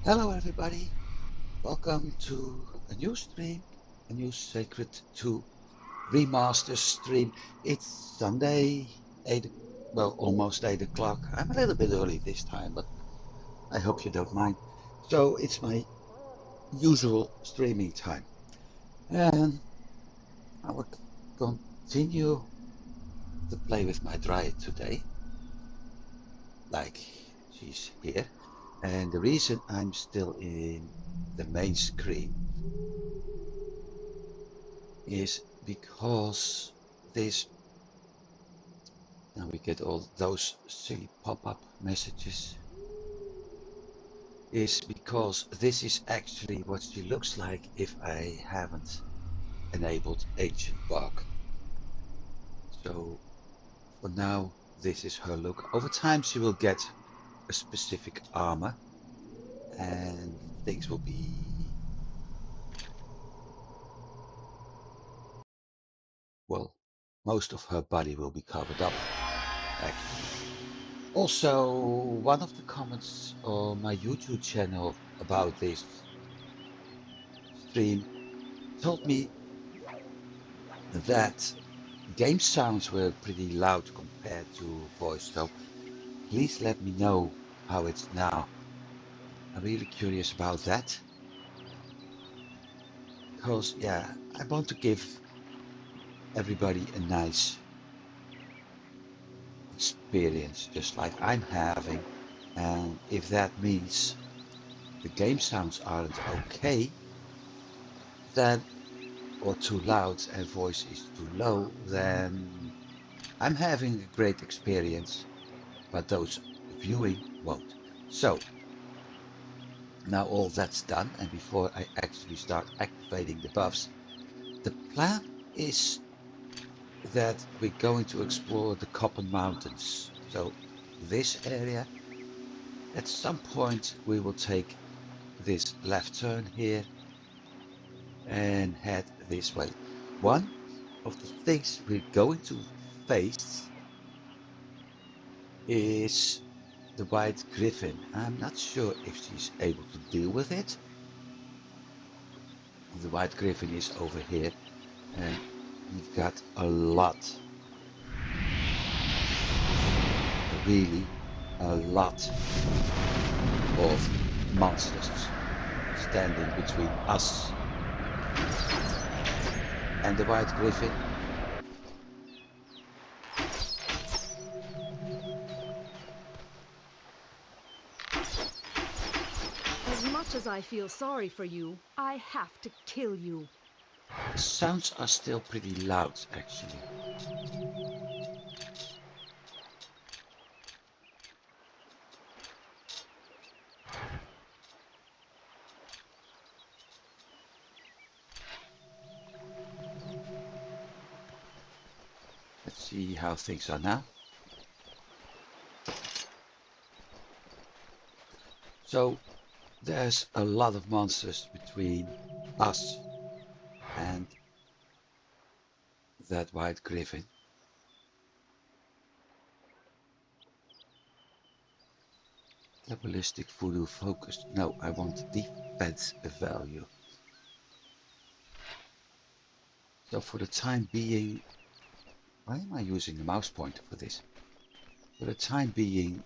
Hello everybody, welcome to a new stream, a new Sacred 2 remaster stream. It's Sunday, 8, well almost 8 o'clock. I'm a little bit early this time, but I hope you don't mind. So it's my usual streaming time. And I will continue to play with my Dryad today, like she's here. And the reason I'm still in the main screen is because this now we get all those silly pop-up messages is because this is actually what she looks like if I haven't enabled Ancient Bark. So for now this is her look. Over time she will get a specific armor and things will be, well, most of her body will be covered up actually. Also, one of the comments on my YouTube channel about this stream told me that game sounds were pretty loud compared to voice, so please let me know how it's now. I'm really curious about that. Because, yeah, I want to give everybody a nice experience, just like I'm having. And if that means the game sounds aren't okay, then, or too loud and voice is too low, then I'm having a great experience, but those viewing won't. So, now all that's done, and before I actually start activating the buffs, the plan is that we're going to explore the Copper Mountains. So this area, at some point we will take this left turn here and head this way. One of the things we're going to face is the White Griffin. I'm not sure if she's able to deal with it. The White Griffin is over here and we've got a lot, really a lot of monsters standing between us and the White Griffin. As much as I feel sorry for you, I have to kill you. The sounds are still pretty loud actually. Let's see how things are now. So there's a lot of monsters between us and that White Griffin. Cabalistic voodoo focused. No, I want defense value. So for the time being, why am I using the mouse pointer for this? For the time being,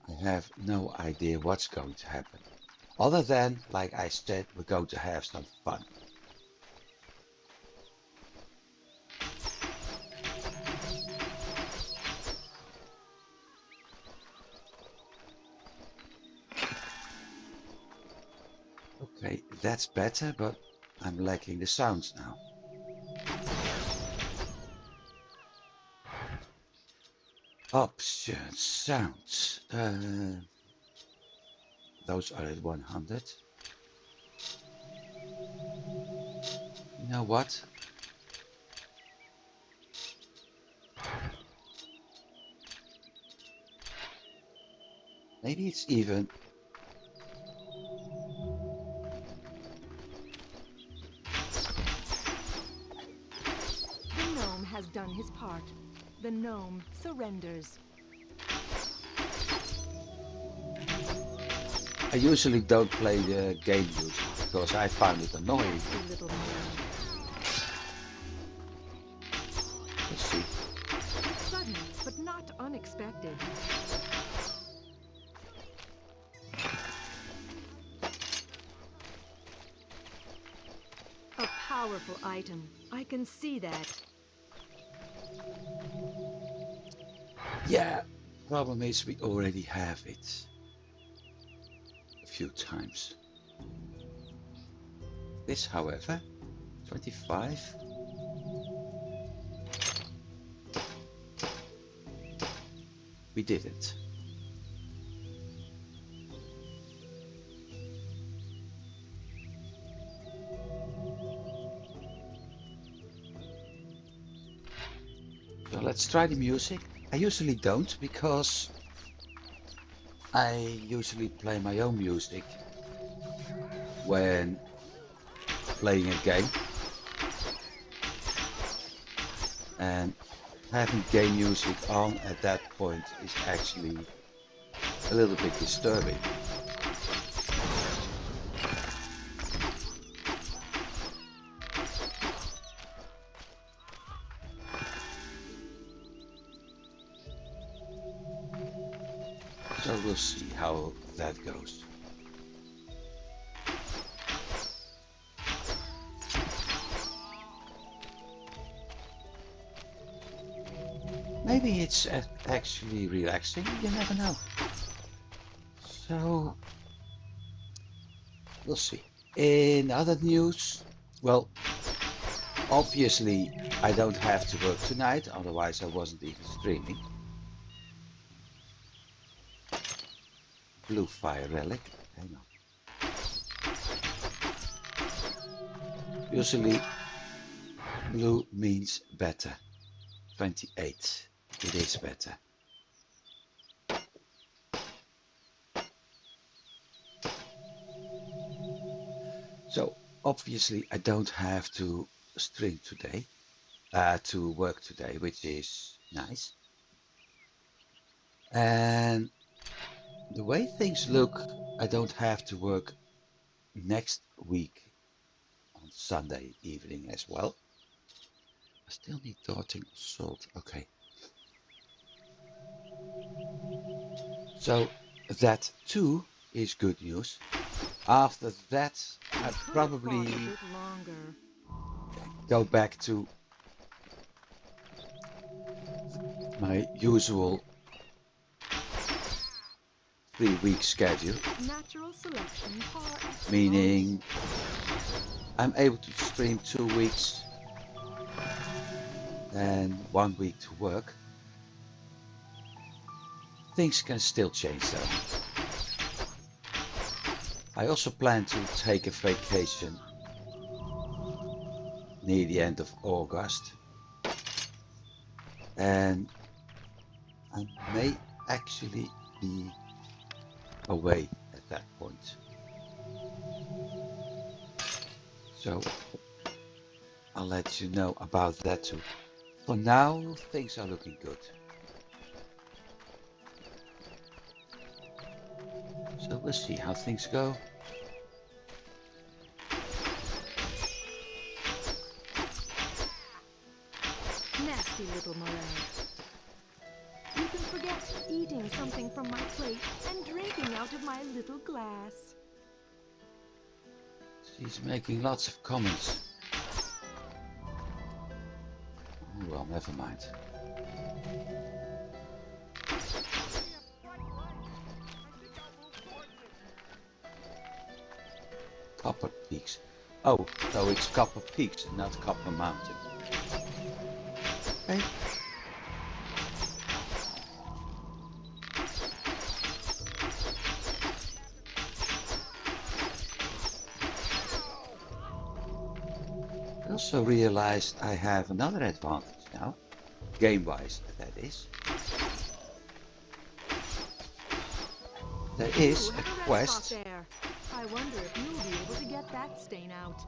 I have no idea what's going to happen. Other than, like I said, we're going to have some fun. Okay, that's better, but I'm lacking the sounds now. Options, sounds. Those are at 100. You know what? Maybe it's even. The gnome has done his part. The gnome surrenders. I usually don't play the game music because I find it annoying. Nasty little man. Let's see. Sudden, but not unexpected. A powerful item. I can see that. Yeah, problem is we already have it a few times. This, however, 25. We didn't. So let's try the music. I usually don't because I usually play my own music when playing a game. And having game music on at that point is actually a little bit disturbing. So we'll see how that goes. Maybe it's actually relaxing, you never know. So we'll see. In other news, well, obviously I don't have to work tonight, otherwise I wasn't even streaming. Blue fire relic, hang on. Usually blue means better. 28, it is better. So obviously I don't have to stream today, to work today, which is nice. And the way things look, I don't have to work next week on Sunday evening as well. I still need Dorting salt. Okay. So that too is good news. After that, I probably go back to my usual 3-week schedule. Natural selection par excellence. Meaning I'm able to stream 2 weeks and 1 week to work. Things can still change though. I also plan to take a vacation near the end of August. And I may actually be away at that point. So I'll let you know about that too. For now, things are looking good. So we'll see how things go. Nasty little Morel. You can forget eating something from my plate and drinking out of my little glass. She's making lots of comments. Oh, well, never mind. Copper Peaks. Oh, so it's Copper Peaks and not Copper Mountain. Okay. I also realized I have another advantage now, game-wise, that is. There is a quest. I wonder if you'll be able to get that stain out.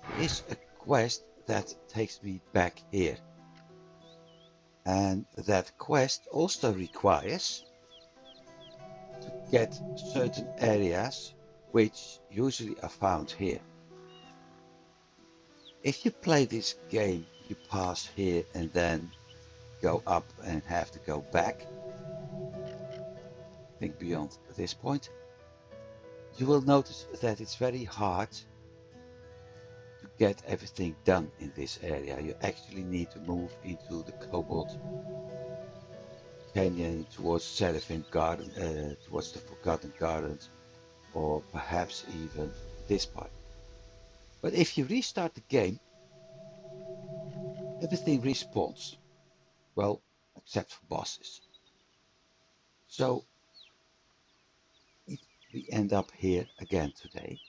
There is a quest that takes me back here. And that quest also requires to get certain areas which usually are found here. If you play this game, you pass here and then go up and have to go back. Think beyond this point. You will notice that it's very hard to get everything done in this area. You actually need to move into the Cobalt Canyon towards Seraphim Garden, towards the Forgotten Gardens, or perhaps even this part. But if you restart the game, everything respawns. Well, except for bosses. So if we end up here again today,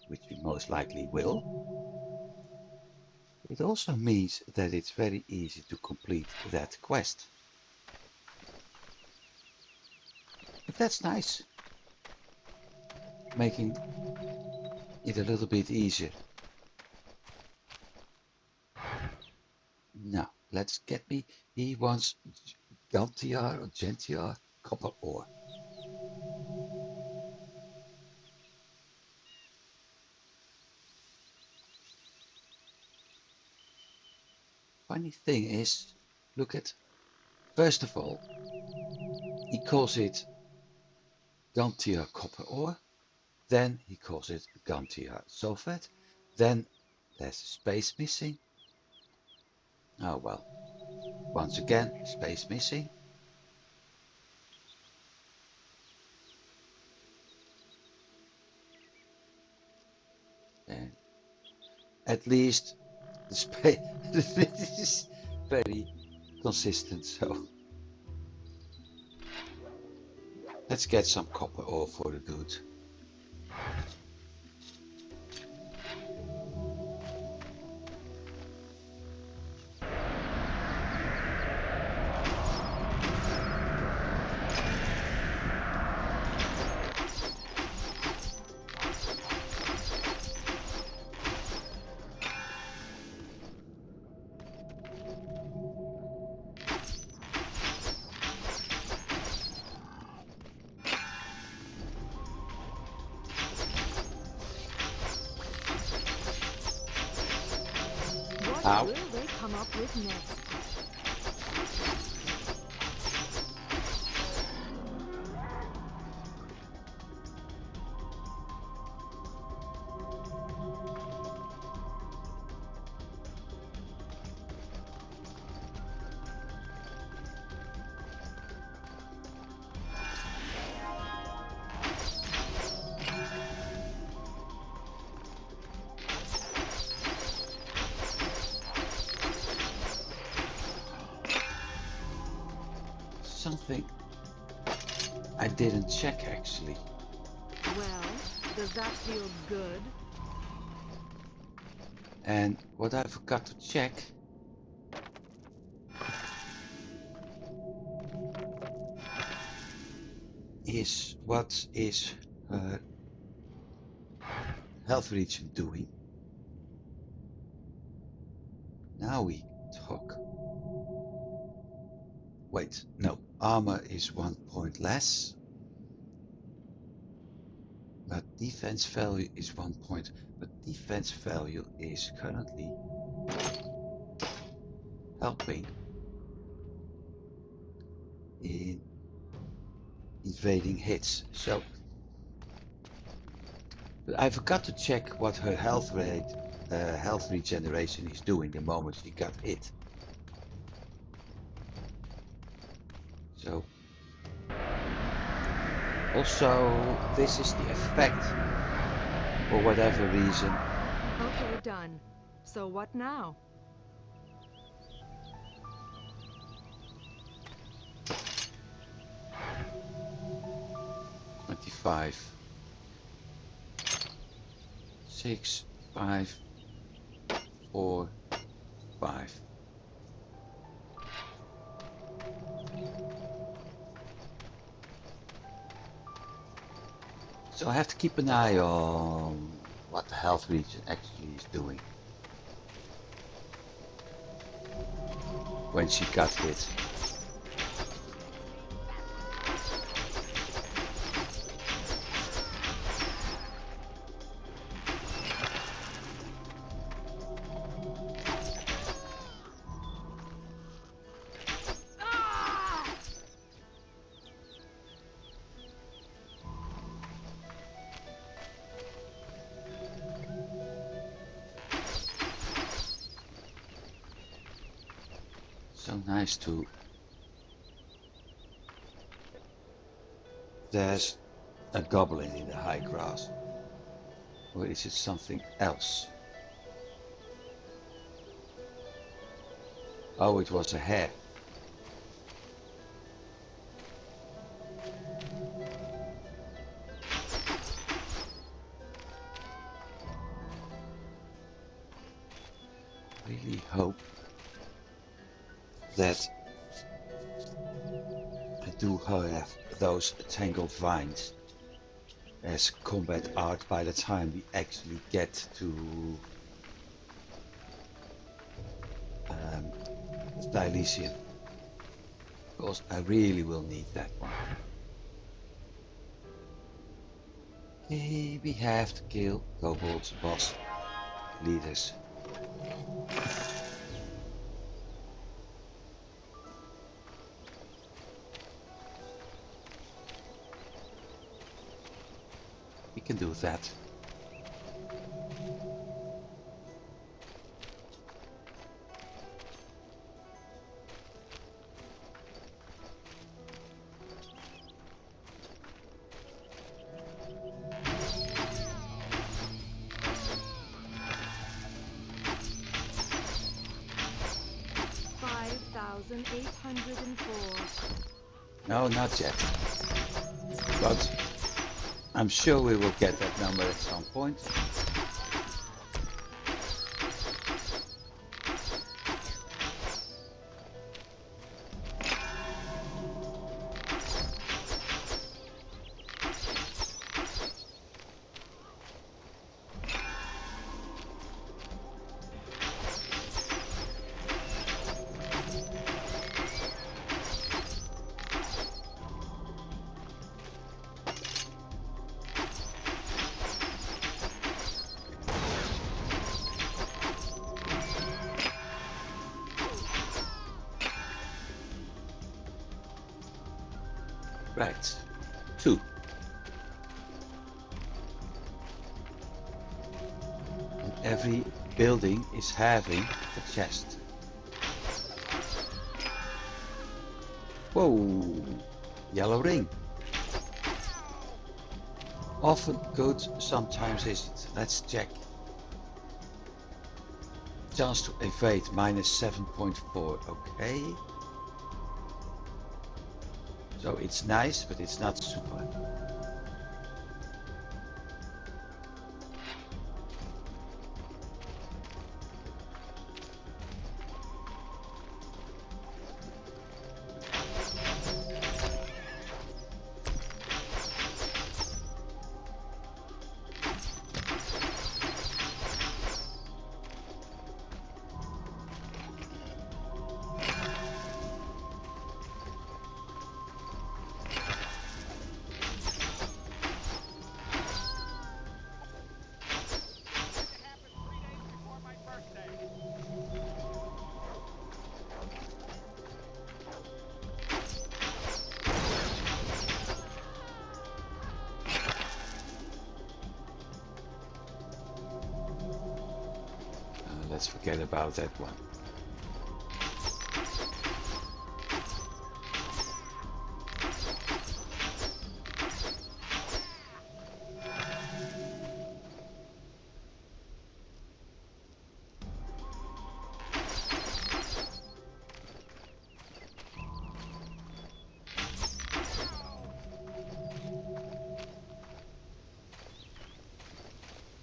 which we most likely will, it also means that it's very easy to complete that quest. But that's nice, making it a little bit easier. Now, let's get me, he wants Gantiar or Gentiar copper ore. Funny thing is, look at, first of all, he calls it Gantiar copper ore, then he calls it Gantiar sulfate, then there's a space missing. Oh well, once again, space missing. And at least the space is very consistent, so let's get some copper ore for the dude. What will they come up with next? Something I didn't check actually. Well, does that feel good? And what I forgot to check is what is her health region doing. Now we talk. Wait, no, armor is 1 point less. But defense value is 1 point. But defense value is currently helping in evading hits. So, but I forgot to check what her health rate, health regeneration is doing the moment she got hit. So, also this is the effect for whatever reason. Okay, done. So what now? Five, 6, 5, 4, 5. So I have to keep an eye on what the health region actually is doing when she got hit. So nice to... There's a goblin in the high grass. Or is it something else? Oh, it was a hare. Really hope that I do have those tangled vines as combat art by the time we actually get to Dilesian. Because I really will need that one. Okay, we have to kill kobolds boss leaders. We can do that. No, not yet. But I'm sure we will get that number at some point. Right, 2. And every building is having a chest. Whoa, yellow ring. Often good, sometimes isn't. Let's check. Chance to evade -7.4, okay. So it's nice, but it's not super. Let's forget about that one.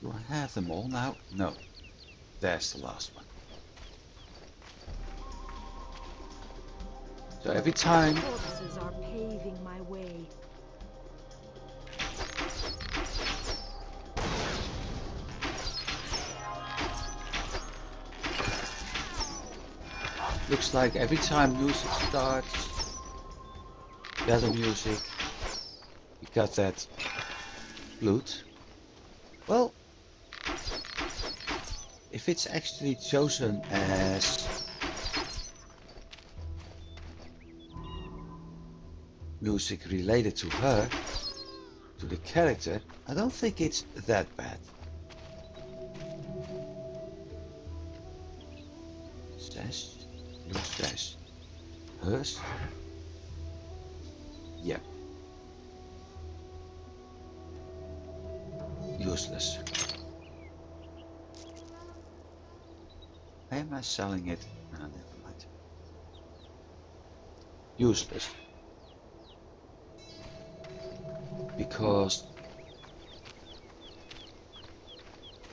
Do I have them all now? No. There's the last one. So every time... Corpses are paving my way. Looks like every time music starts, the other music, we got that flute. Well, if it's actually chosen as music related to her, to the character, I don't think it's that bad. Sash, blue sash. hers? Yep. Useless. Why am I selling it? No, never mind. Useless. Because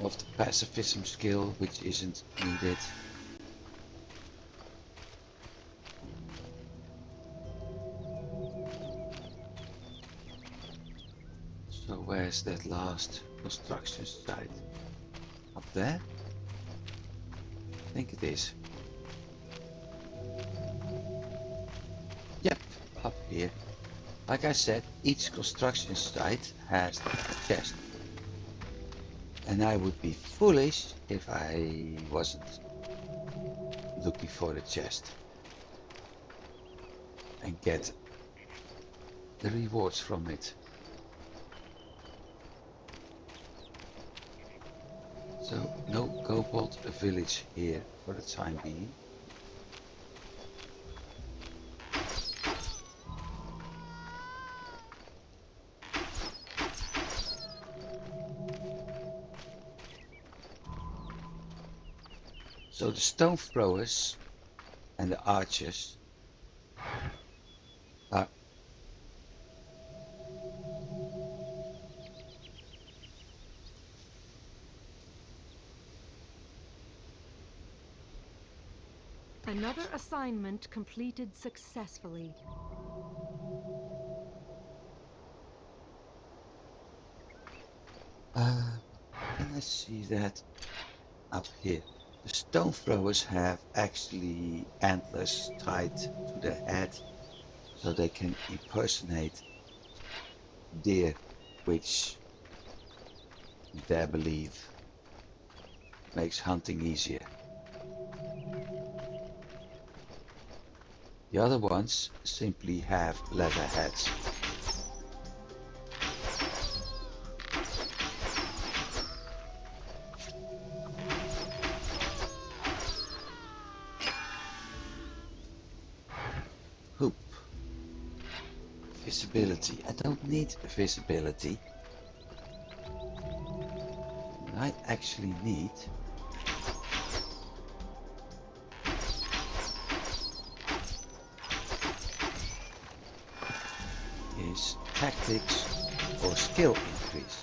of the pacifism skill, which isn't needed. So where's that last construction site? Up there? I think it is. Yep, up here. Like I said, each construction site has a chest. And I would be foolish if I wasn't looking for the chest. And get the rewards from it. So no Cobalt village here for the time being. So the stone throwers and the archers are Another assignment completed successfully. can I see that up here? The stone throwers have actually antlers tied to their head so they can impersonate deer, which they believe makes hunting easier. The other ones simply have leather heads. Hoop. Visibility. I don't need visibility. What I actually need is tactics or skill increase.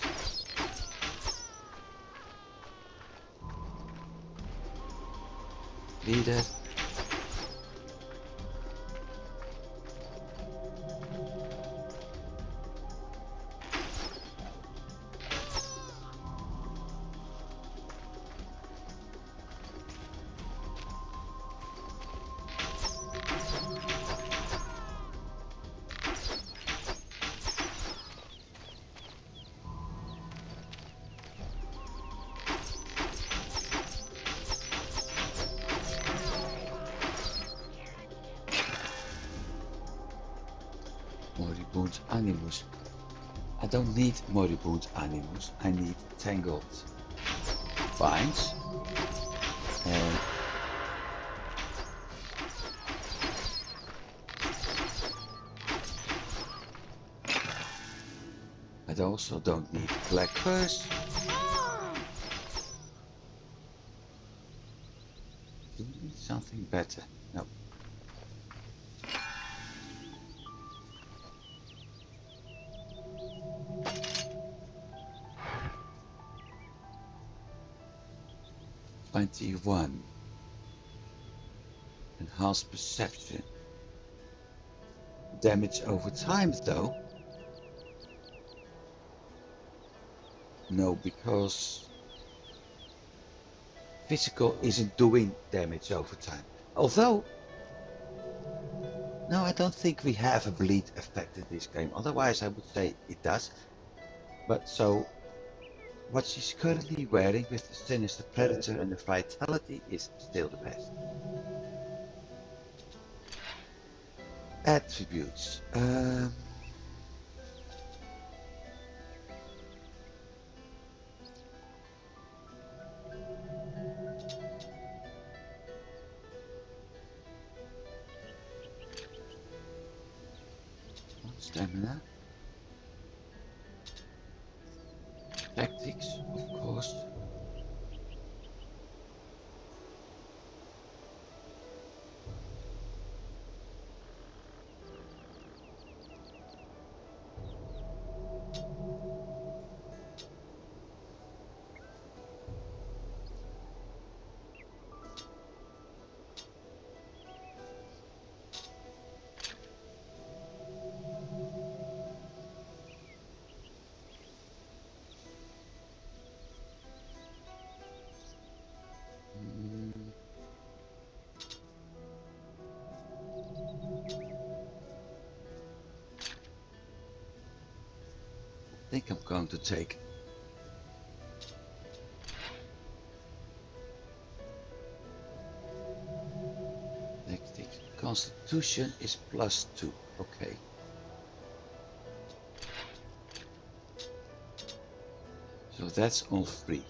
Leader. Moribund Animus. I don't need Moribund Animus, I need Tangled Vines. And I also don't need Black Curse. Do we need something better? No. '21. Enhanced perception. Damage over time though. No, because physical isn't doing damage over time. Although, no, I don't think we have a bleed effect in this game. Otherwise I would say it does. But so, what she's currently wearing with the Sinister Predator and the Vitality is still the best. Attributes. stamina. Tactics, of course. Mm, I think I'm going to take tactics. Constitution is +2. Okay. So that's on 3.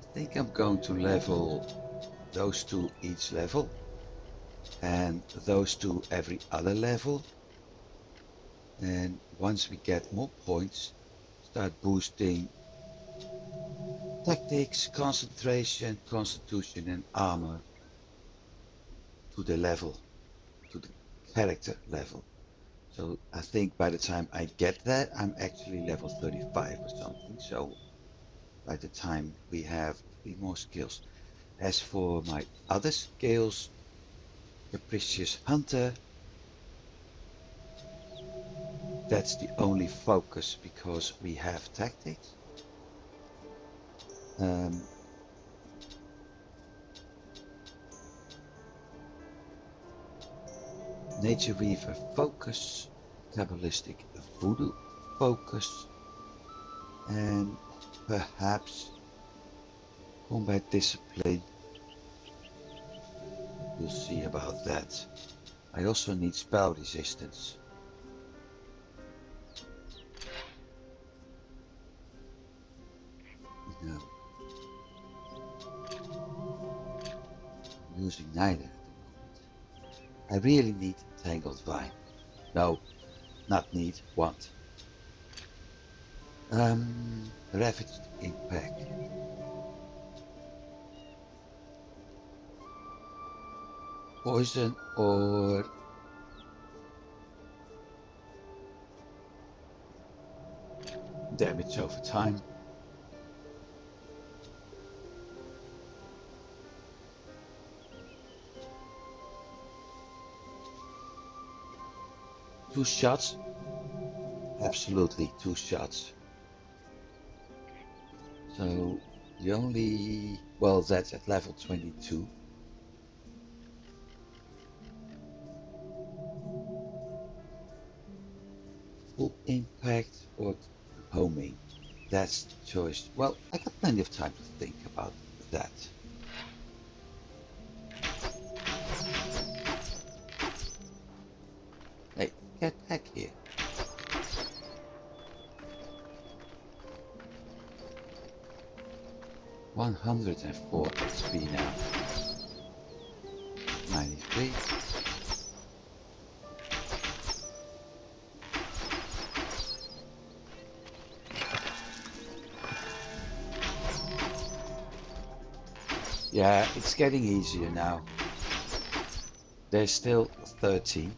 I think I'm going to level those two each level. And those two every other level. And once we get more points, start boosting tactics, concentration, constitution and armor to the level, to the character level. So I think by the time I get that, I'm actually level 35 or something. So by the time we have 3 more skills. As for my other skills, Capricious Hunter, that's the only focus because we have tactics. Nature Weaver focus, Kabbalistic Voodoo focus, and perhaps Combat Discipline. We'll see about that. I also need spell resistance. No. I'm using neither at the moment. I really need Tangled Vine. No, not need, want. Ravaged Impact. Poison or damage over time. Two shots? Absolutely, 2 shots. So the only, well, that's at level 22. Full impact or homing. That's the choice. Well, I got plenty of time to think about that. Hey, get back here. $104 XP now. 93. Yeah, it's getting easier now. There's still 13.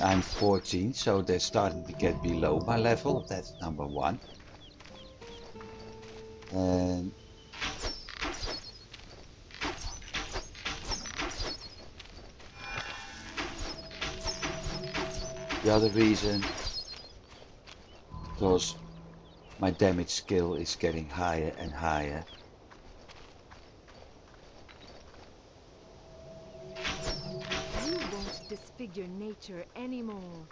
I'm 14, so they're starting to get below my level. That's number 1. And the other reason, because my damage skill is getting higher and higher. You won't disfigure nature anymore.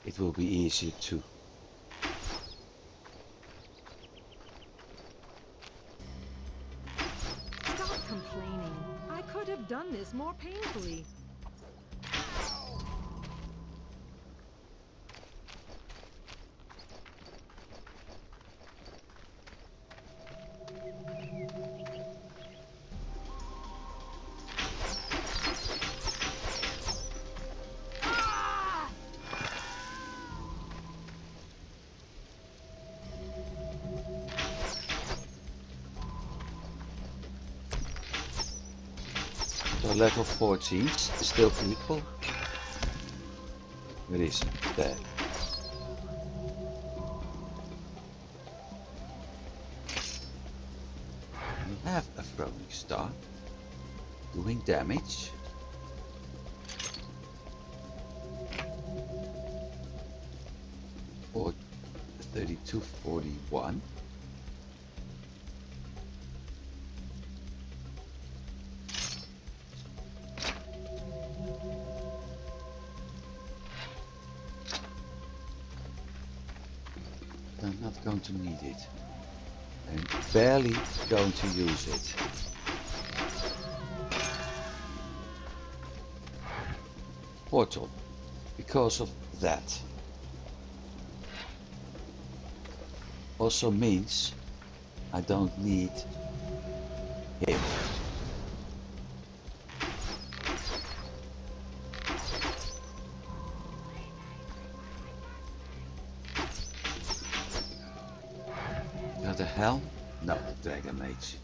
It will be easier too. Stop complaining. I could have done this more painfully. level 14 still equal. Where is it? There. We have a throwing star doing damage. Or 3241. I'm not going to need it. I'm barely going to use it. Portal, because of that. Also means I don't need him. Got a helm? No, Dragon Mage.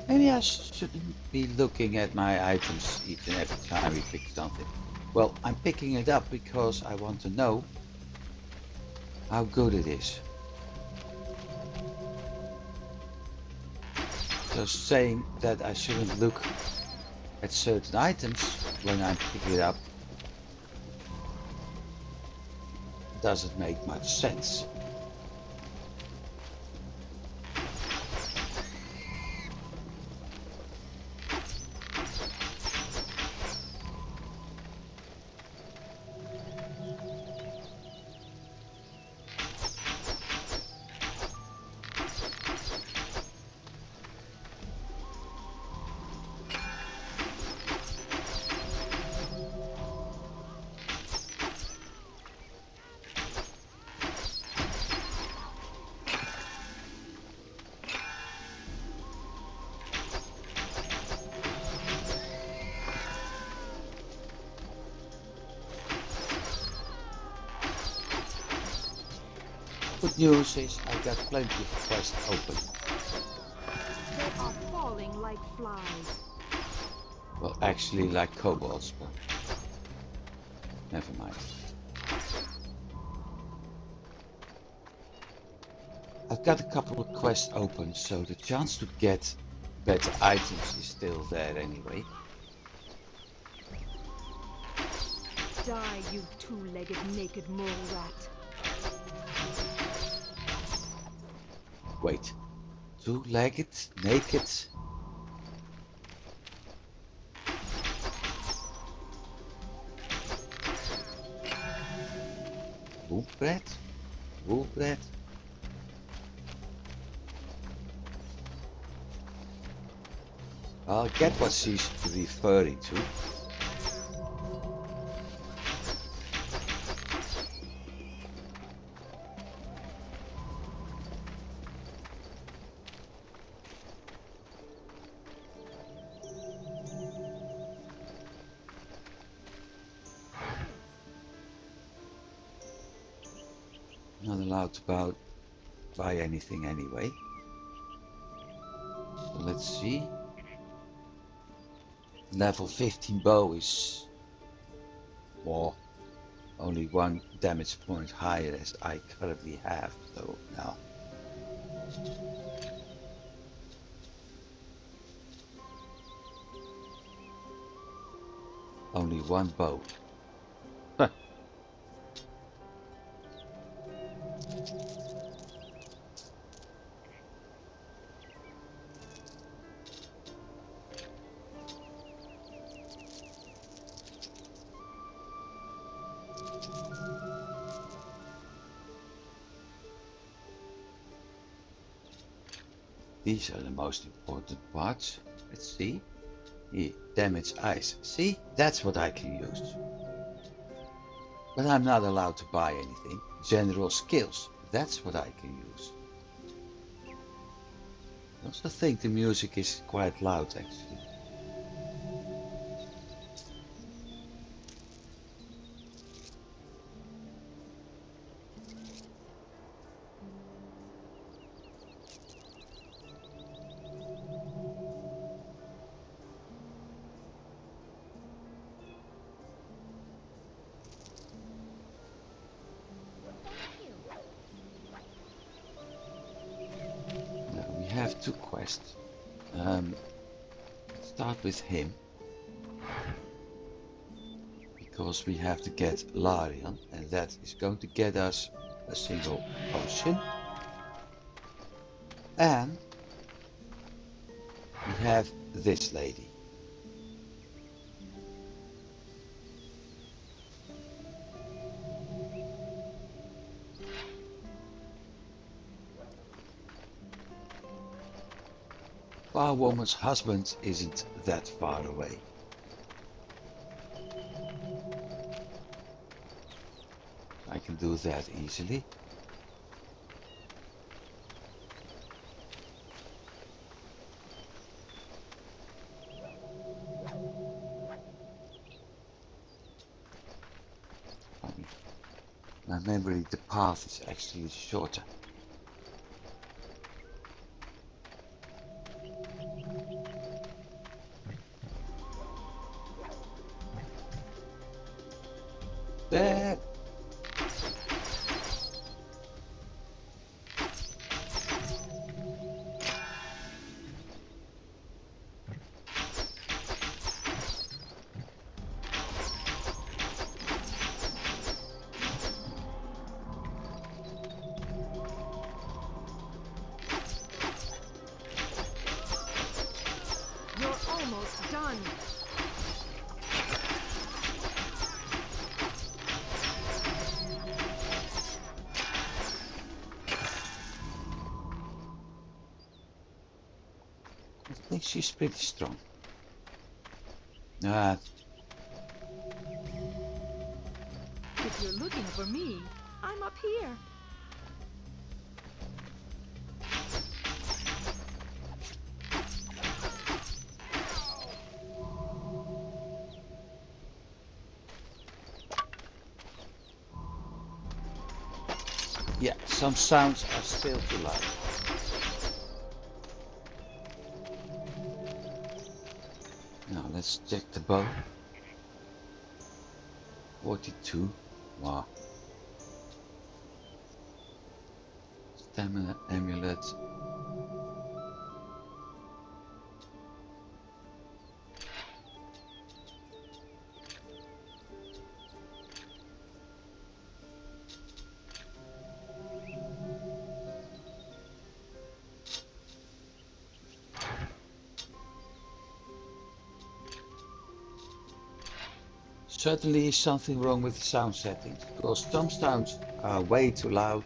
Maybe I shouldn't be looking at my items each and every time we pick something. Well, I'm picking it up because I want to know how good it is. So saying that I shouldn't look at certain items when I pick it up doesn't make much sense. Good news is I got plenty of quests open. They are falling like flies. Well, actually like kobolds, but never mind. I've got a couple of quests open, so the chance to get better items is still there anyway. Die, you two-legged naked mole rat. Wait, two-legged, naked? Wool bread? Wool bread? I'll get what she's referring to. Not allowed to buy anything anyway. So let's see. Level 15 bow is more, only one damage point higher as I currently have, so now. Only one bow. Huh. These are the most important parts. Let's see. Here, damage ice. See, that's what I can use. But I'm not allowed to buy anything. General skills. That's what I can use. I also think the music is quite loud actually. have two quests. Start with him. Because we have to get Larian, and that is going to get us a single potion. And we have this lady. Farwoman's husband isn't that far away. I can do that easily. Funny. My memory, the path is actually shorter. There. You're almost done. I think she's pretty strong. Ah, If you're looking for me, I'm up here. yeah, some sounds are still too loud. Now let's check the bow. 42. Wow. Stamina amulet. Certainly is something wrong with the sound settings, because some sounds are way too loud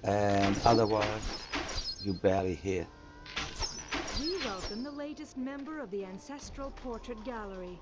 and other ones you barely hear. We welcome the latest member of the Ancestral Portrait Gallery.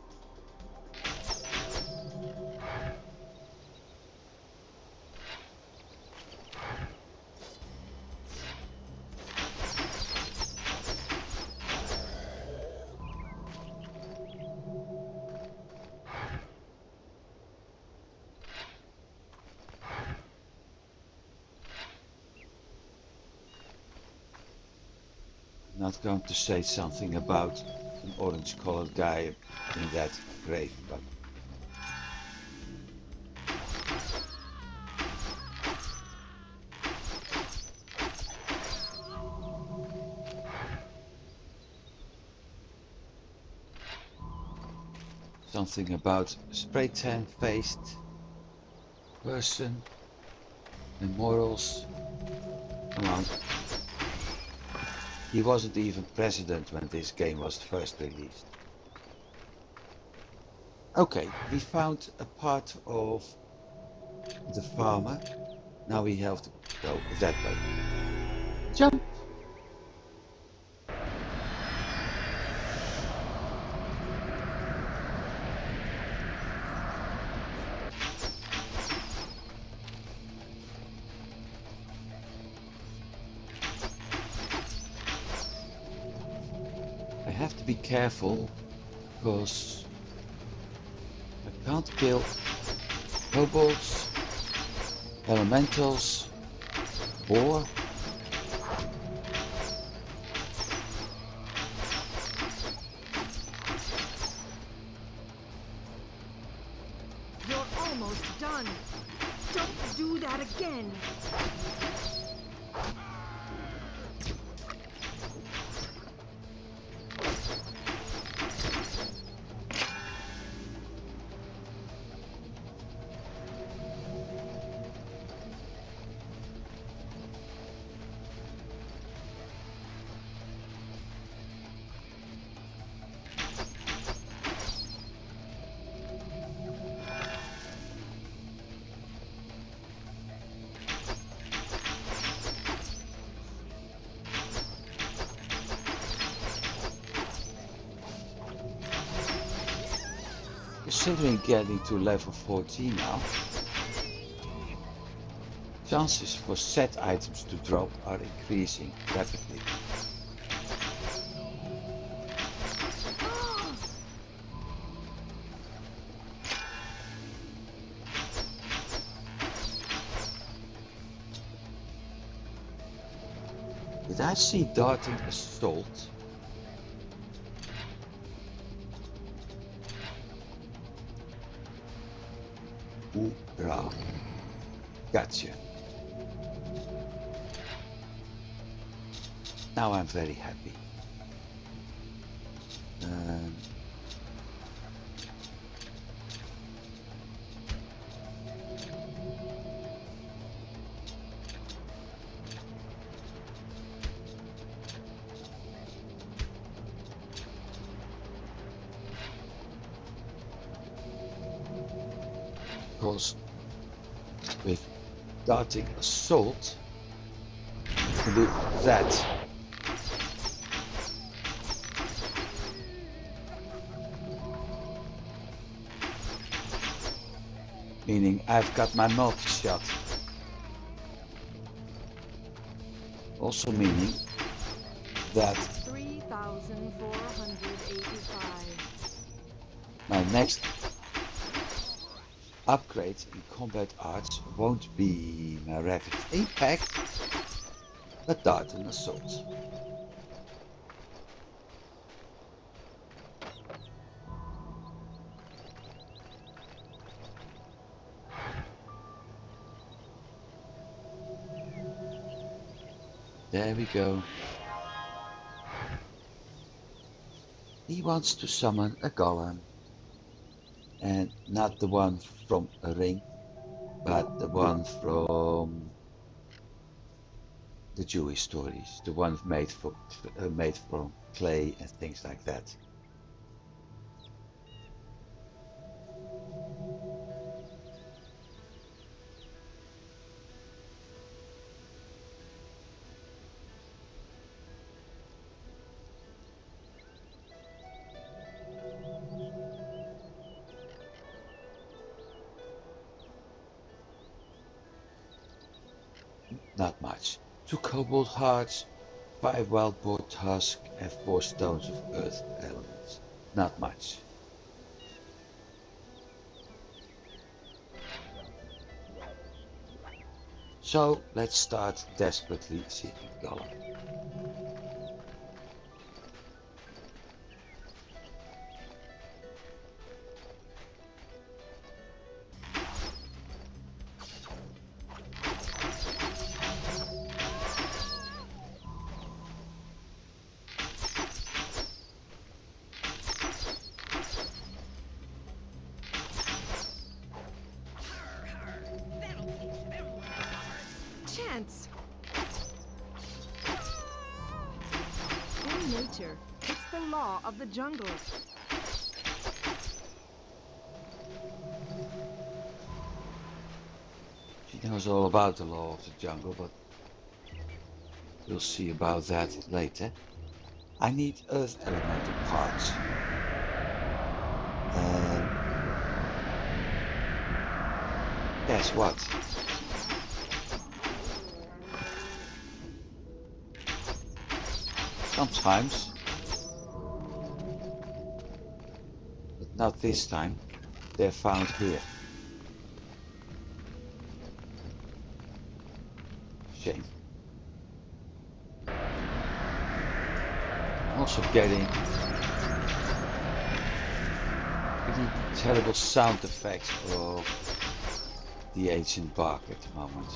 Not going to say something about an orange colored guy in that grave, but something about a spray tan faced person and morals. Come on. He wasn't even president when this game was first released. Okay, we found a part of the farmer. Now we have to go that way. Jump! I have to be careful because I can't kill kobolds, elementals, or You're almost done. Don't do that again. considering getting to level 14 now, chances for set items to drop are increasing rapidly. Did I see darting assault? Hoorah. Gotcha. Now I'm very happy. Because with darting assault, you can do that. Meaning I've got my multi-shot. Also meaning that 3,485. my next upgrade in combat arts won't be my rapid impact, but dart and assault. There we go. He wants to summon a golem. And not the one from a ring, but the one from the Jewish stories. The one made from clay and things like that. Not much. 2 cobalt hearts, 5 wild boar tusk, and 4 stones of earth elements. Not much. So let's start desperately seeking golem. Chance! In nature, it's the law of the jungle. She knows all about the law of the jungle, but we'll see about that later. I need earth elemental parts. Guess what? Sometimes, but not this time, they're found here. Shame. I'm also getting really terrible sound effects of the ancient bark at the moment.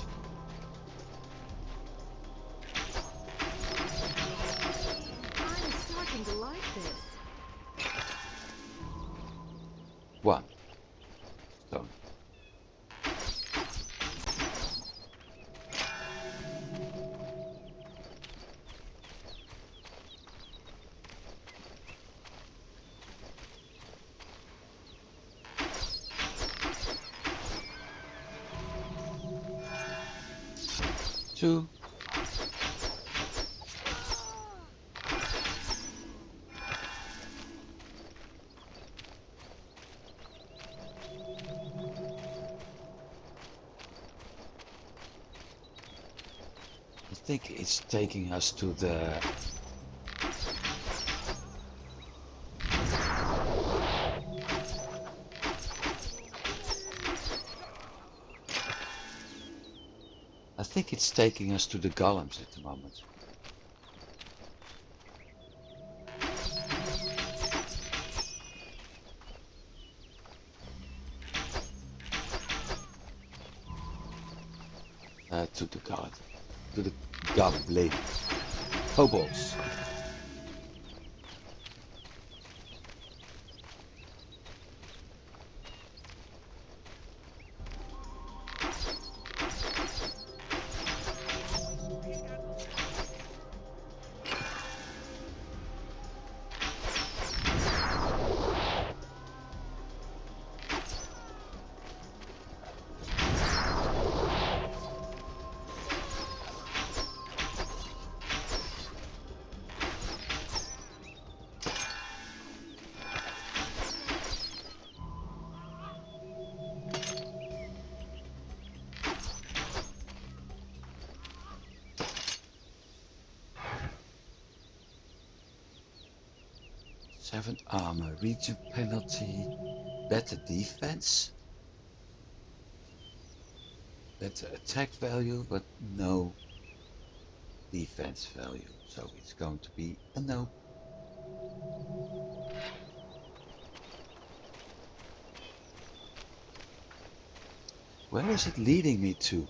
I'm starting to like this. 1 stone. Two. think it's taking us to the... I think it's taking us to the golems at the moment. To the goblin. Kobolds. Seven armor, region penalty, better defense, better attack value, but no defense value. So it's going to be a no. Where is it leading me to?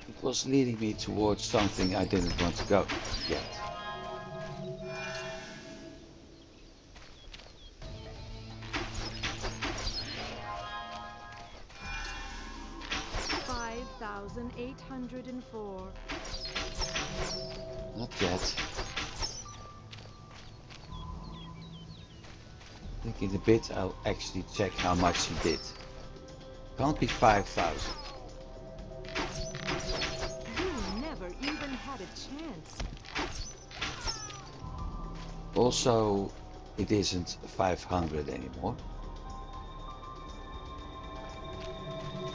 It was leading me towards something I didn't want to go yet. $5,804. Not yet. I think in a bit I'll actually check how much he did. Can't be 5,000. You never even had a chance. Also, it isn't 500 anymore.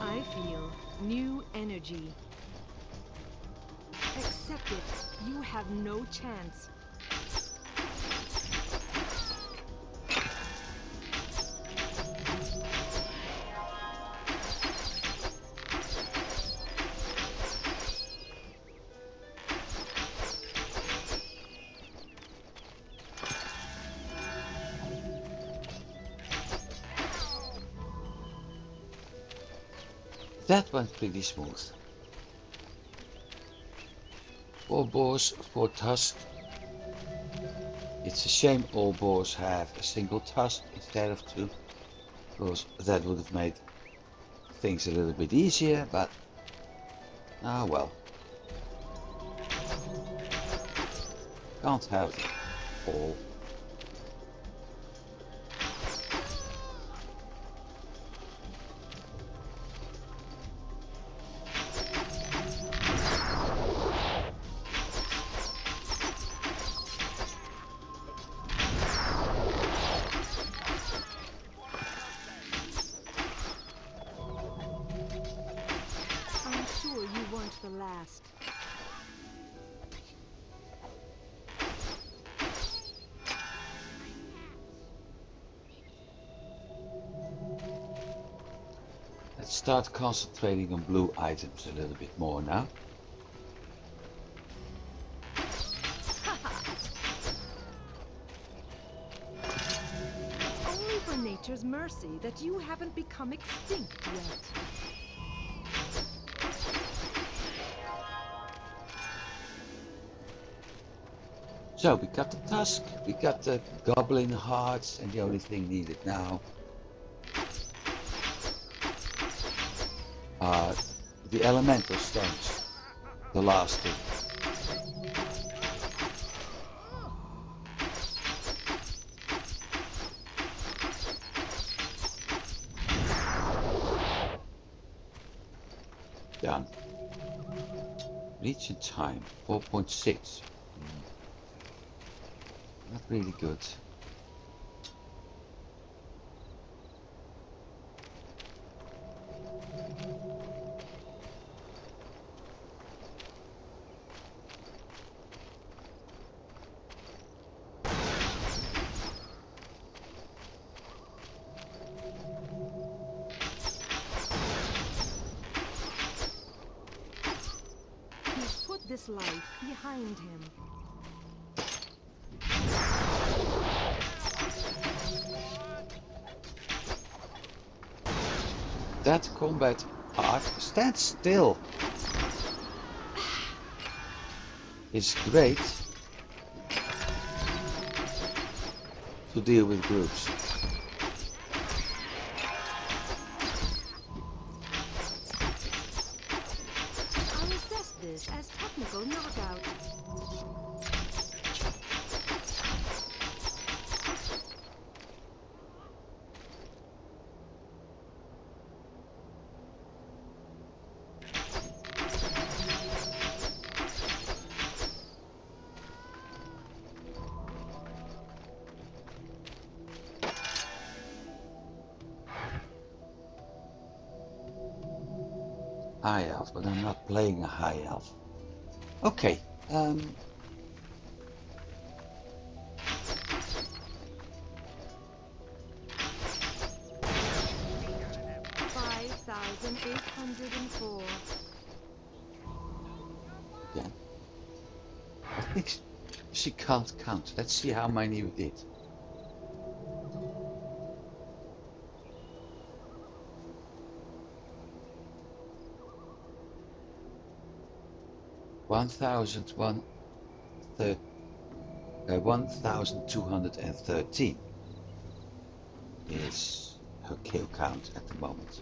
I feel new energy. Accept it. You have no chance. That went pretty smooth. 4 boars, 4 tusks. It's a shame all boars have a single tusk instead of 2, because that would have made things a little bit easier, but ah well. Can't have it all. I'm sure you weren't the last. Let's start concentrating on blue items a little bit more now. It's only for nature's mercy that you haven't become extinct yet. So we got the tusk, we got the goblin hearts, and the only thing needed now are the elemental stones, the last two. Done. Reach in time, 4.6. Not really good. He's put this life behind him. That combat art, stand still, is great to deal with groups. I'll assess this as technical knockout. High elf, but I'm not playing a high elf. Okay, 5,804. yeah. I think she can't count. Let's see how many we did. One thousand 1,213 is her kill count at the moment.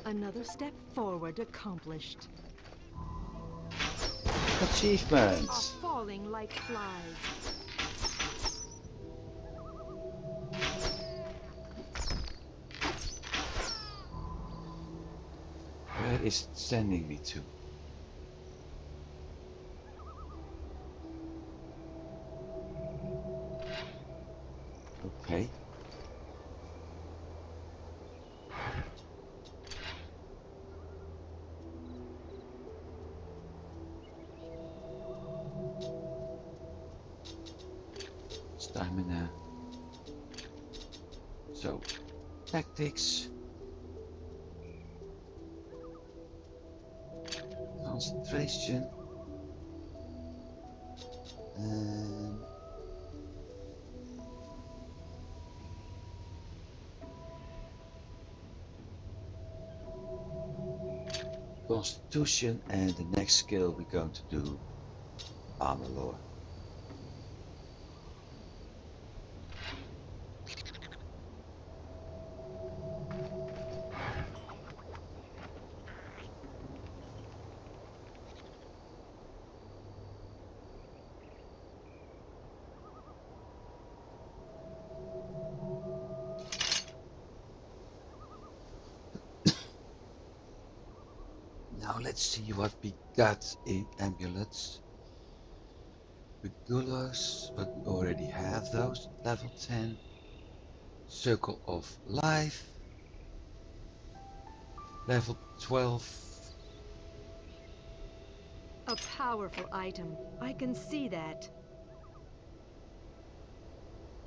Another step forward accomplished. Are Achievements! falling like flies. Where is it sending me to? Okay. Stamina. So, tactics. Concentration. Constitution, and the next skill we're going to do, Armor Lore. Now let's see what we got in amulets. Regulars, but we already have those. Level 10. Circle of Life. Level 12. A powerful item. I can see that.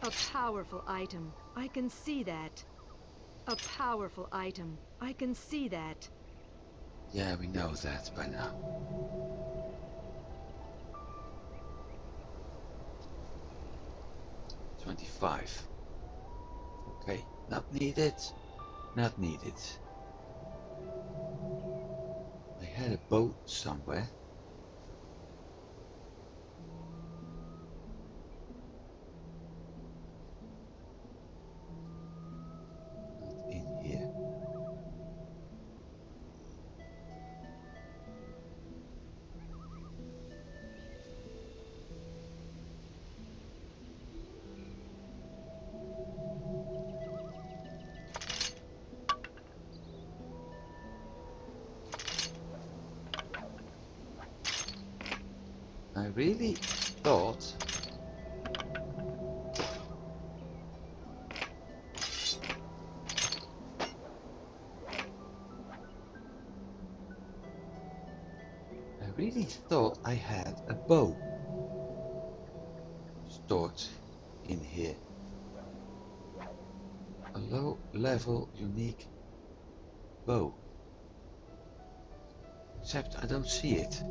A powerful item. I can see that. A powerful item. I can see that. Yeah, we know that by now. $25. Okay, not needed. Not needed. I had a boat somewhere. Not in here. I really thought I had a bow stored in here. A low level unique bow. Except I don't see it.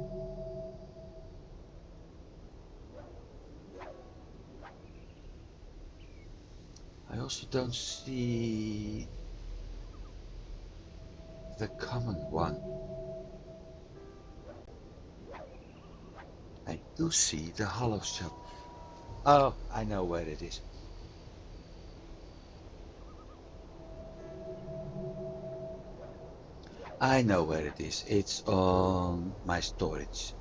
I also don't see the common one. I do see the hollow shell. Oh, I know where it is. I know where it is. It's on my storage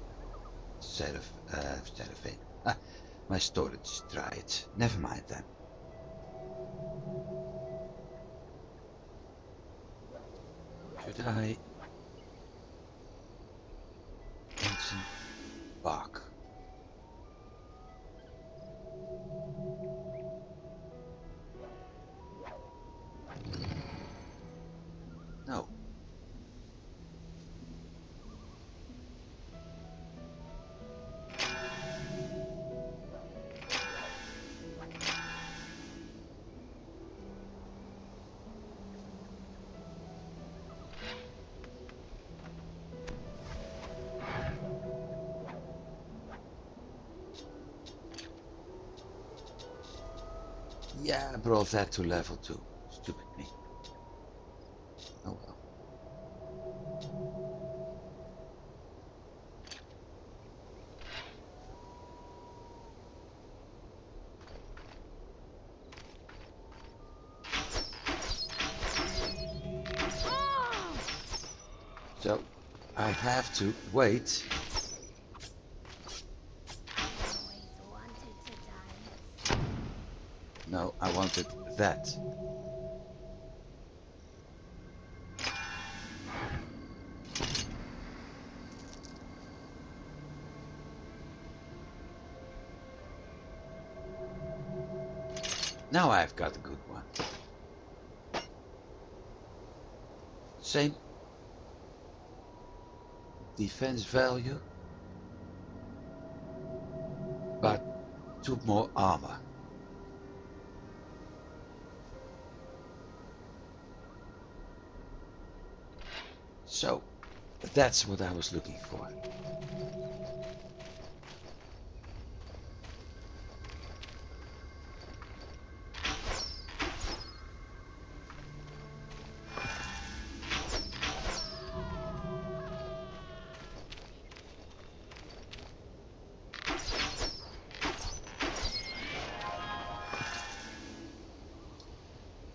set of it. My storage dried. Never mind then. Should I mention bark? No. Yeah, I brought that to level 2. Stupid me. Oh well. So I have to wait. No, I wanted that. Now I've got a good one. Same defense value, but took more armor. So that's what I was looking for.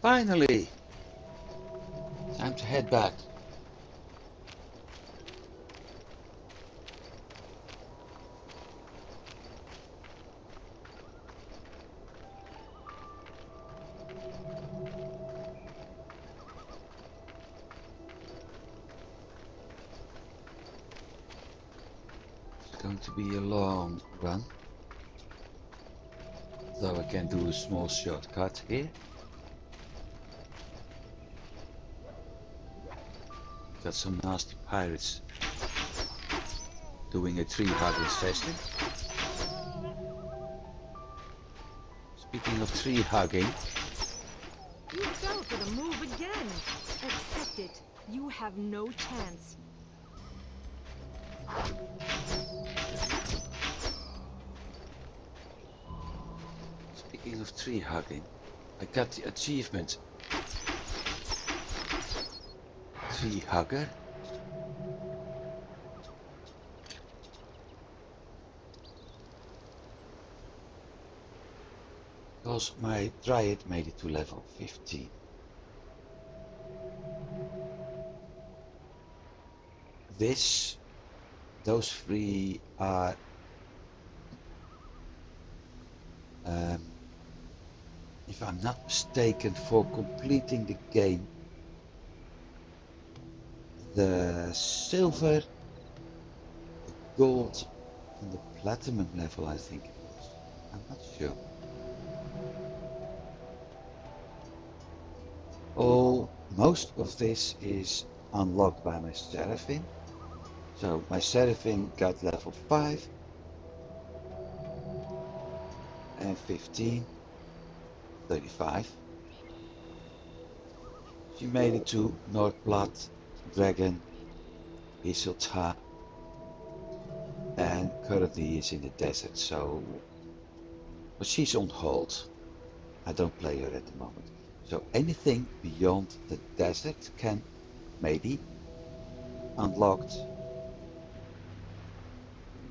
Finally! Time to head back. It's going to be a long run, though I can do a small shortcut here. Got some nasty pirates doing a tree hugging session. Speaking of tree hugging, You fell for the move again. Accept it. You have no chance. speaking of tree hugging, I got the achievement Tree Hugger. Because my Dryad made it to level 15. Those three are if I'm not mistaken, for completing the game, the silver, the gold on the platinum level, I think it was. I'm not sure. Most of this is unlocked by my Seraphim. So my Seraphim got level 5 and 15, 35. She made it to Nordblood, Dragon, Isilta, and currently is in the desert, so but she's on hold. I don't play her at the moment. So anything beyond the desert can maybe unlocked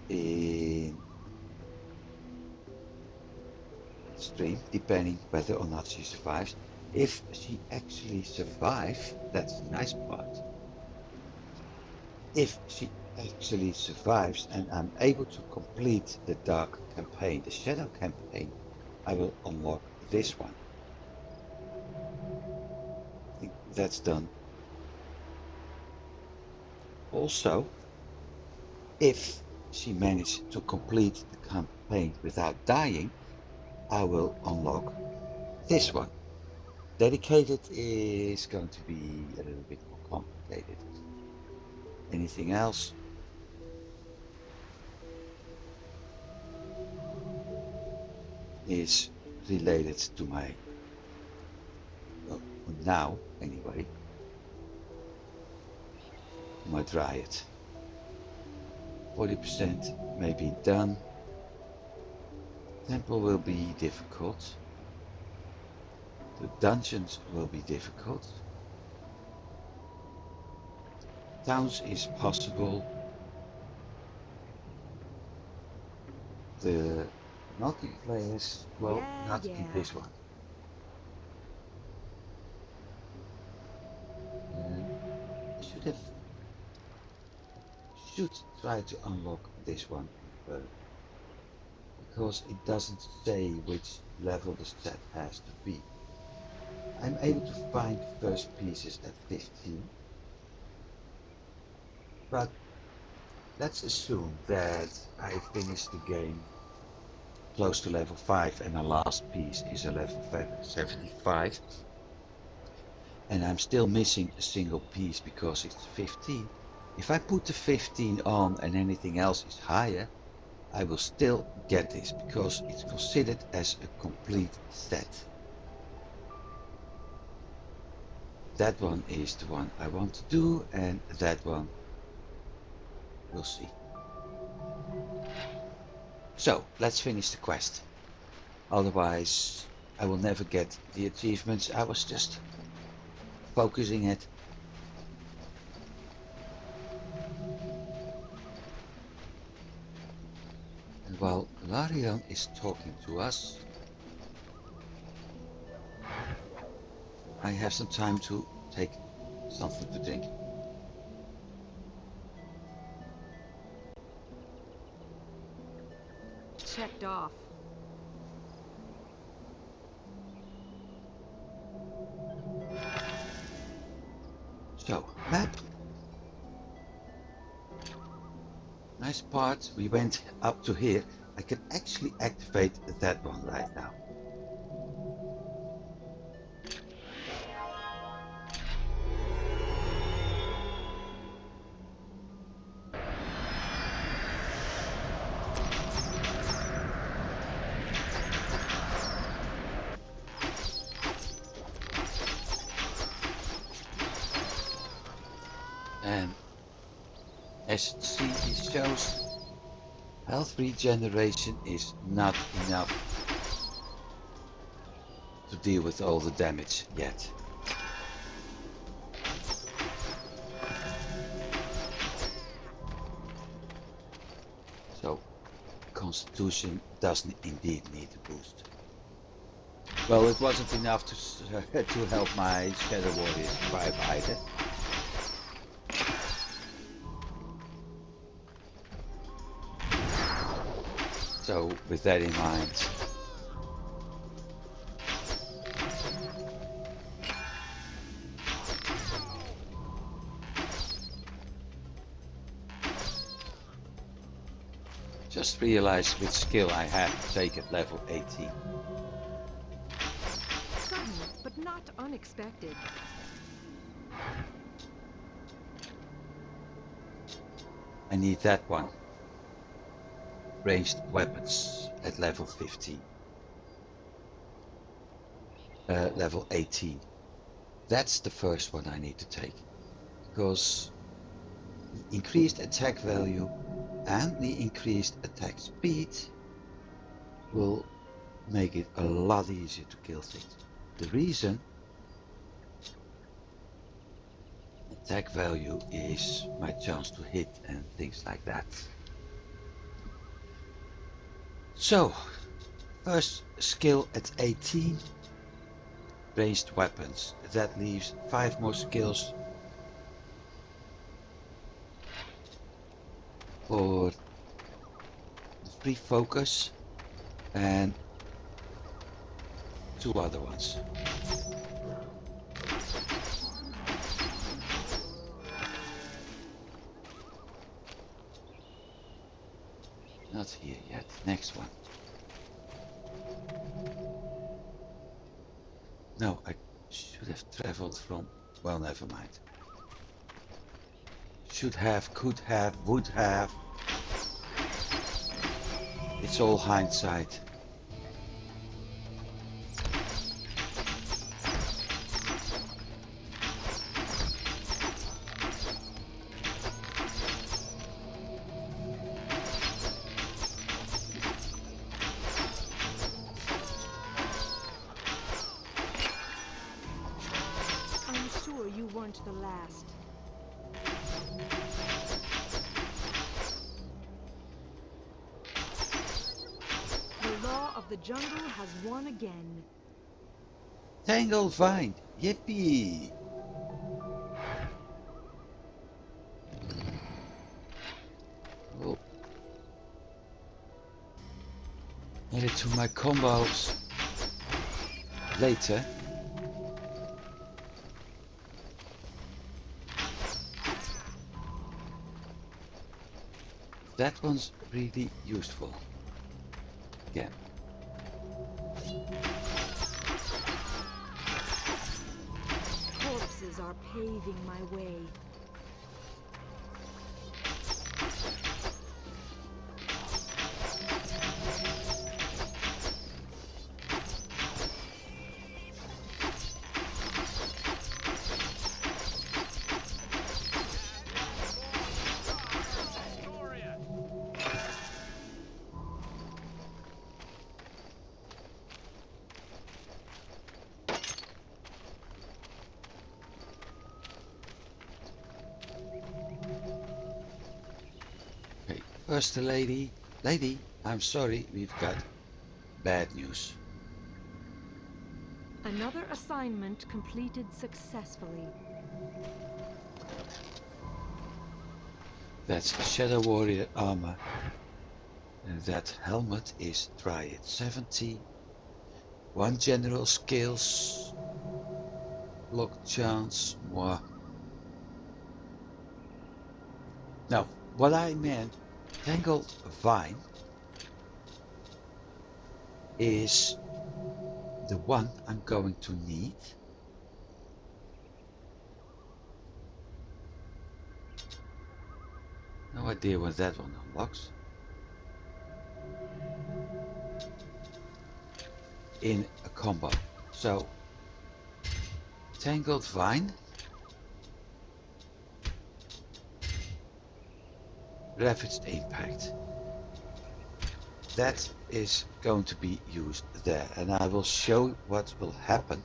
in stream, depending whether or not she survives. If she actually survives, that's the nice part. If she actually survives and I'm able to complete the dark campaign, the shadow campaign, I will unlock this one. I think that's done. Also, if she managed to complete the campaign without dying, I will unlock this one. Dedicated is going to be a little bit more complicated. Anything else? Is related to my, well, now anyway, to my Dryad. 40% may be done. Temple will be difficult. The dungeons will be difficult. Towns is possible. The multiplayers, well, not in this one. I should try to unlock this one because it doesn't say which level the set has to be. I'm able to find first pieces at 15, but let's assume that I finish the game close to level 5 and the last piece is a level 75 and I'm still missing a single piece because it's 15. If I put the 15 on and anything else is higher, I will still get this because it's considered as a complete set. That one is the one I want to do, and that one we'll see. So let's finish the quest. Otherwise I will never get the achievements. I was just focusing it. And while Larion is talking to us, I have some time to take something to drink. Checked off. So, map. Nice part. We went up to here. I can actually activate that one right now. And as it shows, health regeneration is not enough to deal with all the damage yet. So Constitution doesn't indeed need a boost. Well, it wasn't enough to help my Shadow Warriors survive either. So with that in mind, Just realized which skill I have to take at level 18. Sudden, but not unexpected. I need that one. Ranged weapons at level 15. Level 18. That's the first one I need to take. Because the increased attack value and the increased attack speed will make it a lot easier to kill things. The reason attack value is my chance to hit and things like that. So, first skill at 18, ranged weapons. That leaves 5 more skills for the free focus and 2 other ones. Not here yet, next one. No, I should have traveled from, well, never mind. Should have, could have, would have. It's all hindsight. I'm sure you weren't the last. The law of the jungle has won again. Tangled vine, yippee! Well, headed to my combos later. That one's really useful. Again. Corpses are paving my way. Okay, first the lady. Lady, I'm sorry, we've got bad news. Another assignment completed successfully. That's Shadow Warrior armor. And that helmet is Triad 70. 1 general skills. Block chance. More. Now, what I meant, Tangled Vine is the one I'm going to need. No idea what that one unlocks. In a combo. So, Tangled Vine, Ravaged Impact. That is going to be used there, and I will show what will happen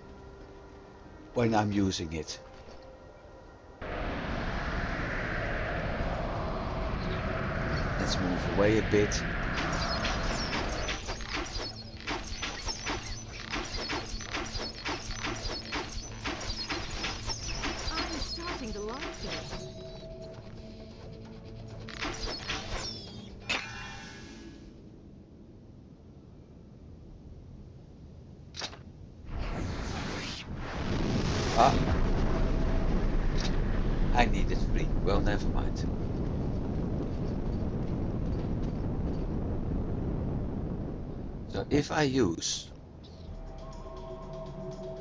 when I'm using it. Let's move away a bit. I'm starting to like this. Ah, I need it free. Well, never mind. So if I use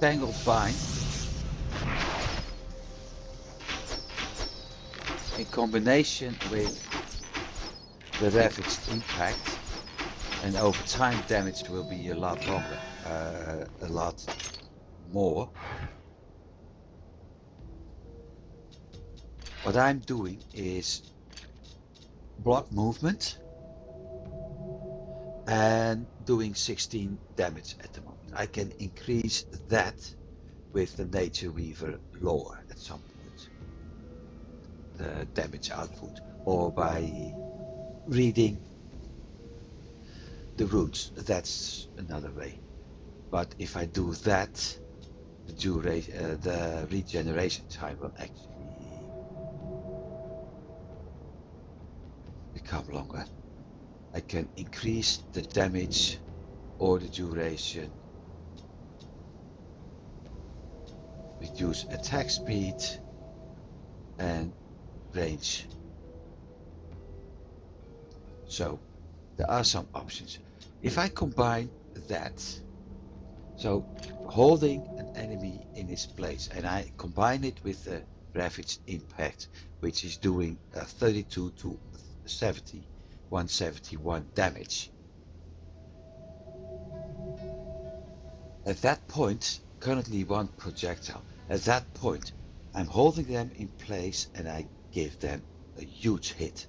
Tangled Vine in combination with the Ravaged Impact, and over time damage will be a lot longer, a lot more. What I'm doing is block movement and doing 16 damage at the moment. I can increase that with the Nature Weaver lore at some point, the damage output, or by reading the runes. That's another way. But if I do that, the regeneration time will actually become longer. I can increase the damage or the duration, reduce attack speed and range. So there are some options. If I combine that, so holding an enemy in his place, and I combine it with the Ravaged Impact, which is doing 32 to 70, 171 damage. At that point, currently one projectile, at that point I'm holding them in place and I give them a huge hit.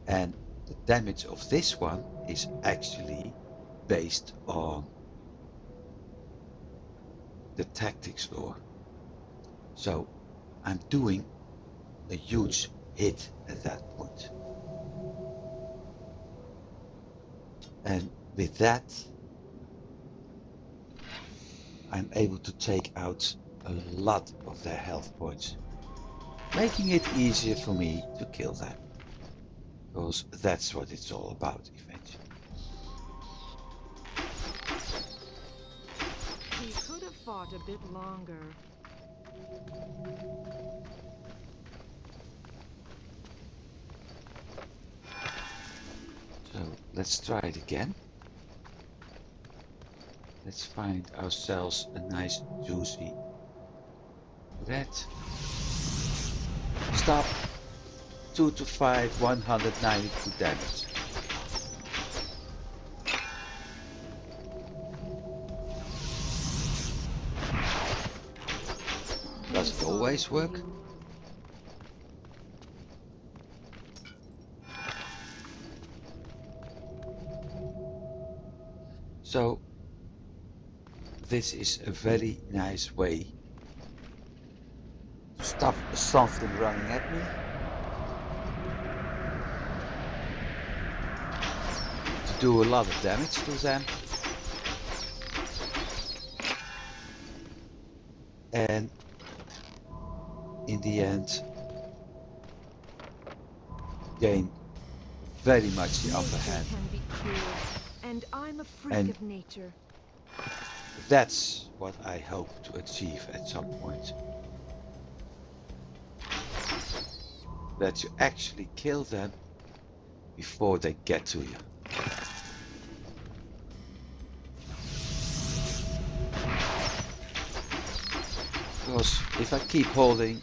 And the damage of this one is actually based on the tactics lore. So I'm doing a huge hit at that point. And with that, I'm able to take out a lot of their health points, making it easier for me to kill them. Because that's what it's all about eventually. He could have fought a bit longer. So let's try it again. Let's find ourselves a nice juicy red. Stop. 2 to 5, 192 damage. Does it always work? So this is a very nice way to stop something running at me. To do a lot of damage to them. And in the end gain very much the upper hand. Can be cruel, and I'm a freak And of nature. that's what I hope to achieve at some point. That you actually kill them before they get to you. Because if I keep holding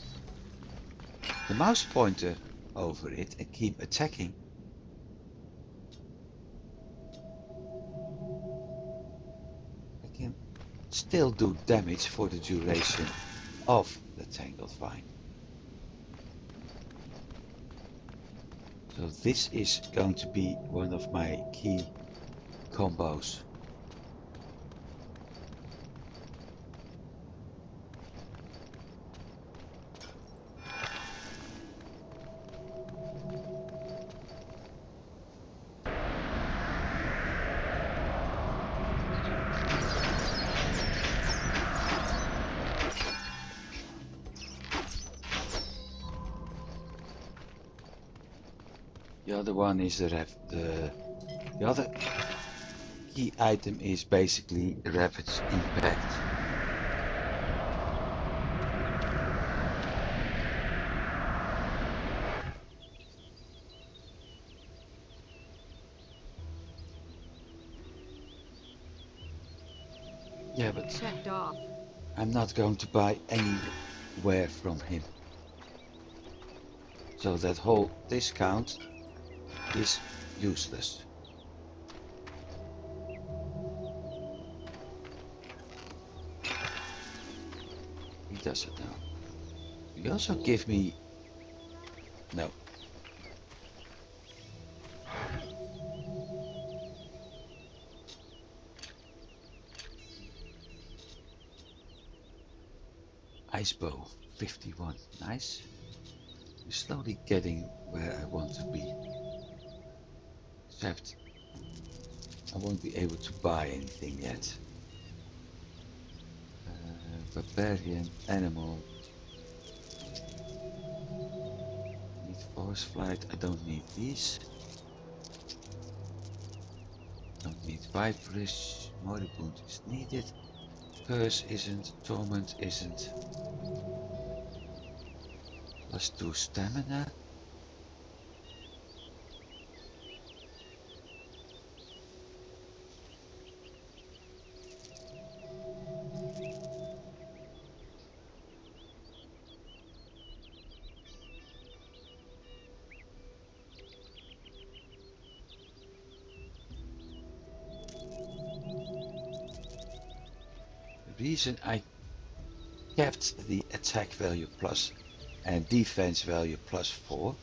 the mouse pointer over it and keep attacking, I can still do damage for the duration of the Tangled Vine. So this is going to be one of my key combos. The other one is the other key item is basically Ravaged Impact. Yeah, but Checked off. I'm not going to buy anywhere from him. So that whole discount is useless. He doesn't know. You also give me... No. Ice bow, 51. Nice. We're slowly getting where I want to be. Except I won't be able to buy anything yet. Barbarian, animal. Need force flight. I don't need these. Don't need viperish. Moribund is needed. Curse isn't. Torment isn't. +2 stamina. The reason I kept the attack value plus and defense value +4,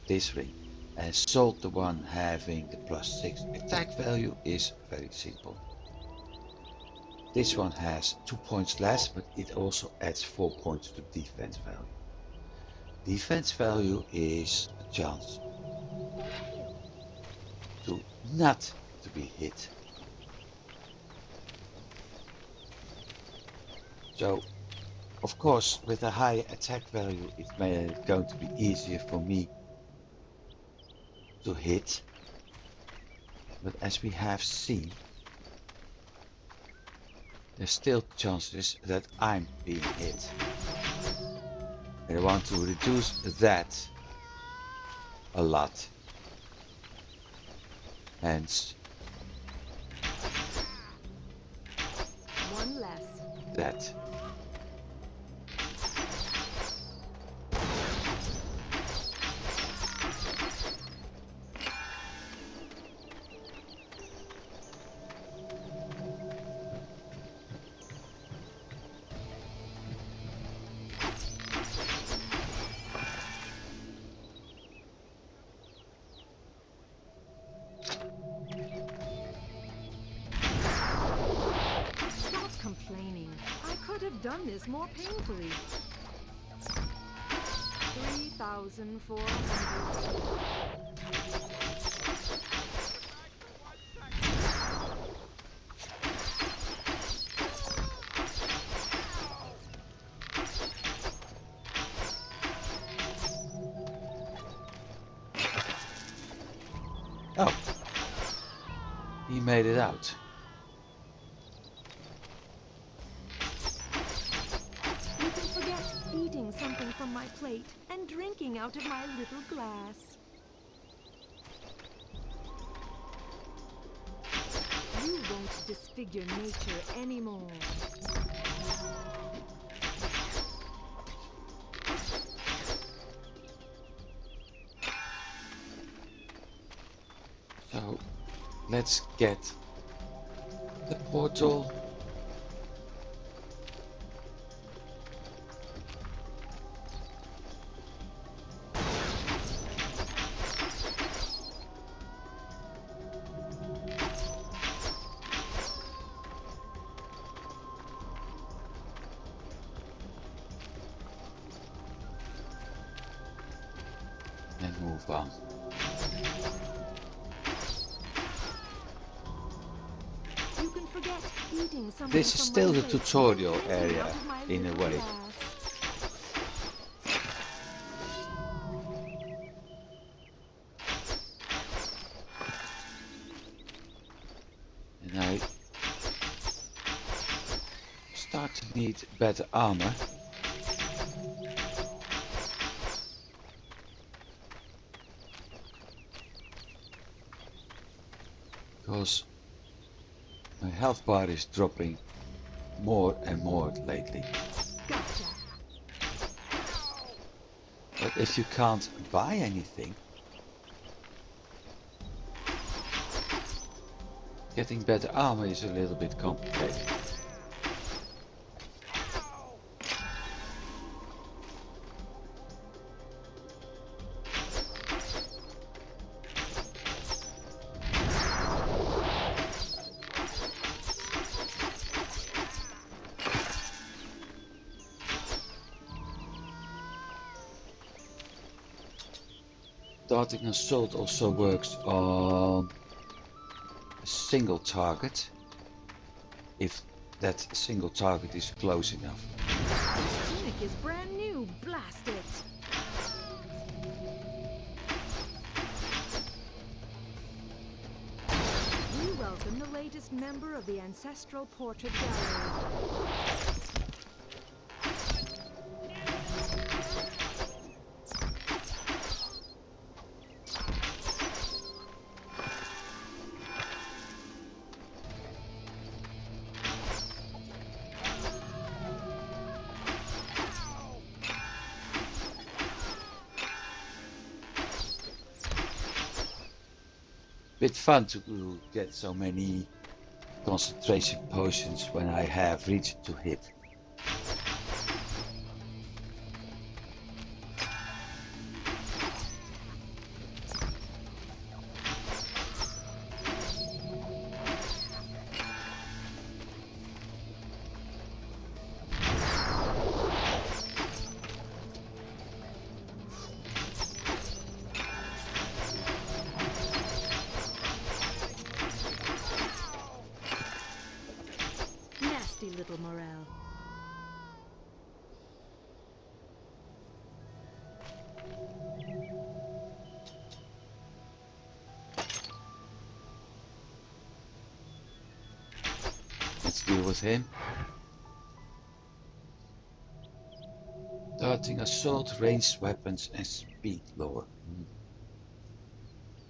this ring, and sold the one having the +6 attack value is very simple. This one has 2 points less, but it also adds 4 points to defense value. Defense value is a chance to not to be hit. So, of course, with a high attack value, it's going to be easier for me to hit. But as we have seen, there's still chances that I'm being hit. And I want to reduce that a lot. Hence, One less. that. Stop complaining. I could have done this more painfully. 3,400. Oh, he made it out. You can forget eating something from my plate and drinking out of my little glass. You won't disfigure nature anymore. So, let's get the portal. And move on. You can forget eating something This is from still my the plate tutorial and drinking area out of my in a little way. glass. And I start to need better armor. Because my health bar is dropping more and more lately. Gotcha. But if you can't buy anything, getting better armor is a little bit complicated. Darting Assault also works on a single target, if that single target is close enough. This tunic is brand new. Blast it. We welcome the latest member of the Ancestral Portrait Gallery. Bit fun to get so many concentration potions when I have reached to hit. Nasty little Morel. Let's deal with him. Darting Assault, ranged weapons and speed lower.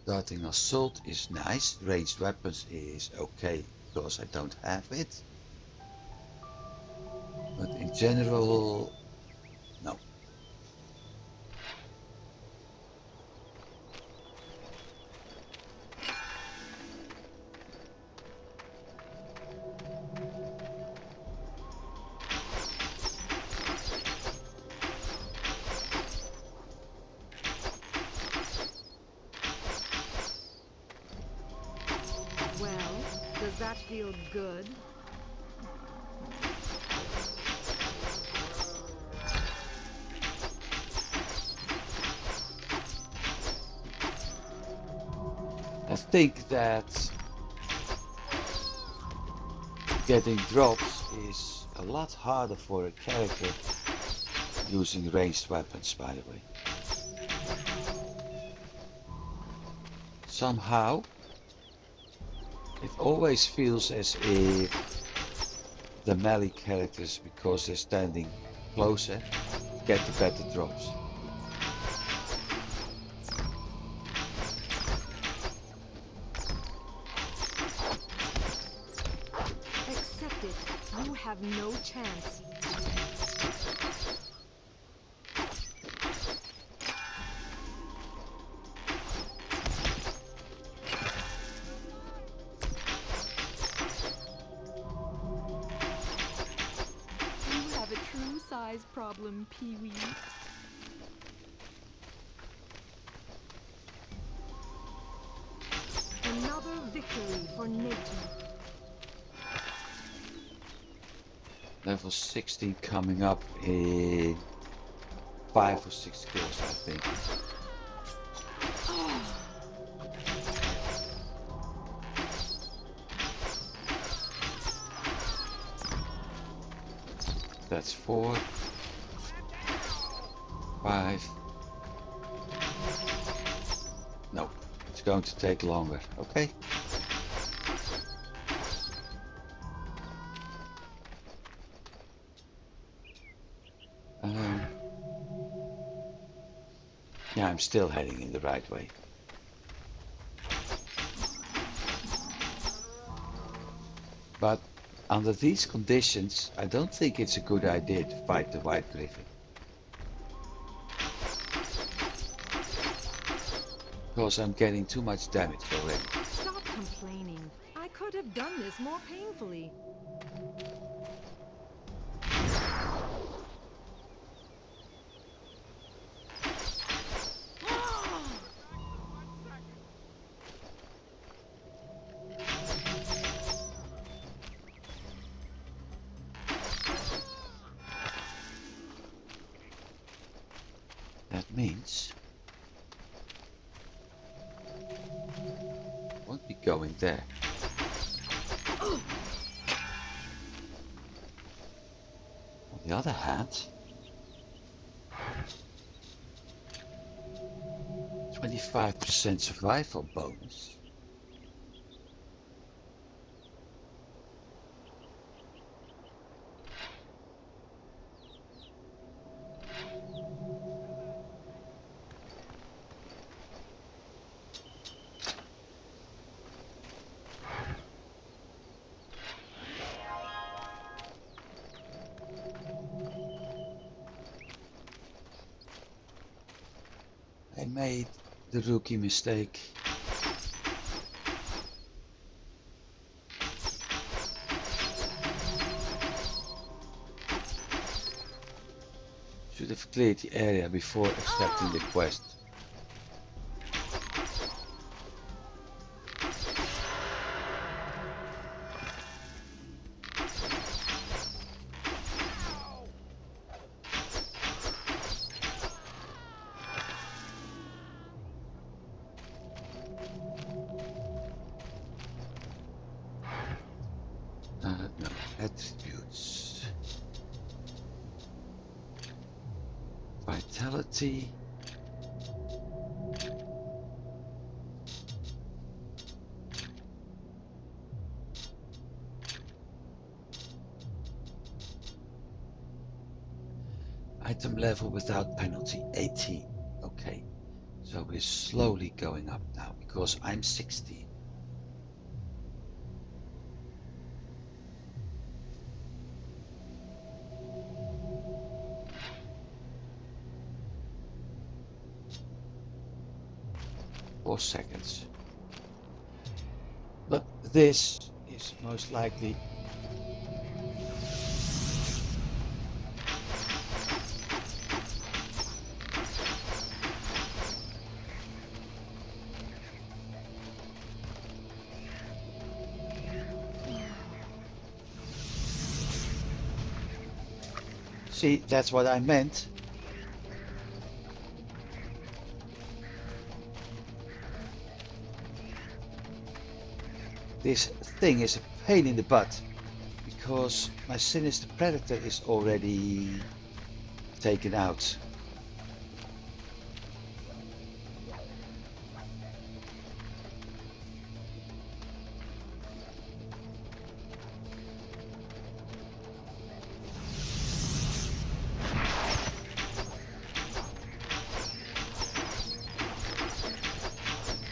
Darting Assault is nice, ranged weapons is okay because I don't have it. But in general, no. Well, does that feel good? I think that getting drops is a lot harder for a character using ranged weapons, by the way. Somehow, it always feels as if the melee characters, because they're standing closer, get the better drops. Accept it. You have no chance. You have a true size problem, Pee-wee. Another victory for nature. Level 16 coming up in 5 or 6 kills, I think. That's 4, 5. No, it's going to take longer. Okay. Yeah, I'm still heading in the right way. But Under these conditions, I don't think it's a good idea to fight the White Griffin. Because I'm getting too much damage already. Stop complaining. I could have done this more painfully. That means won't be going there. On the other hand, 25% survival bonus. I made the rookie mistake. Should have cleared the area before accepting the quest. No, attributes. Vitality. Item level without penalty 18. Okay, so we're slowly going up now because I'm 60. Four seconds. But this is most likely see, that's what I meant. This thing is a pain in the butt because my Sinister Predator is already taken out.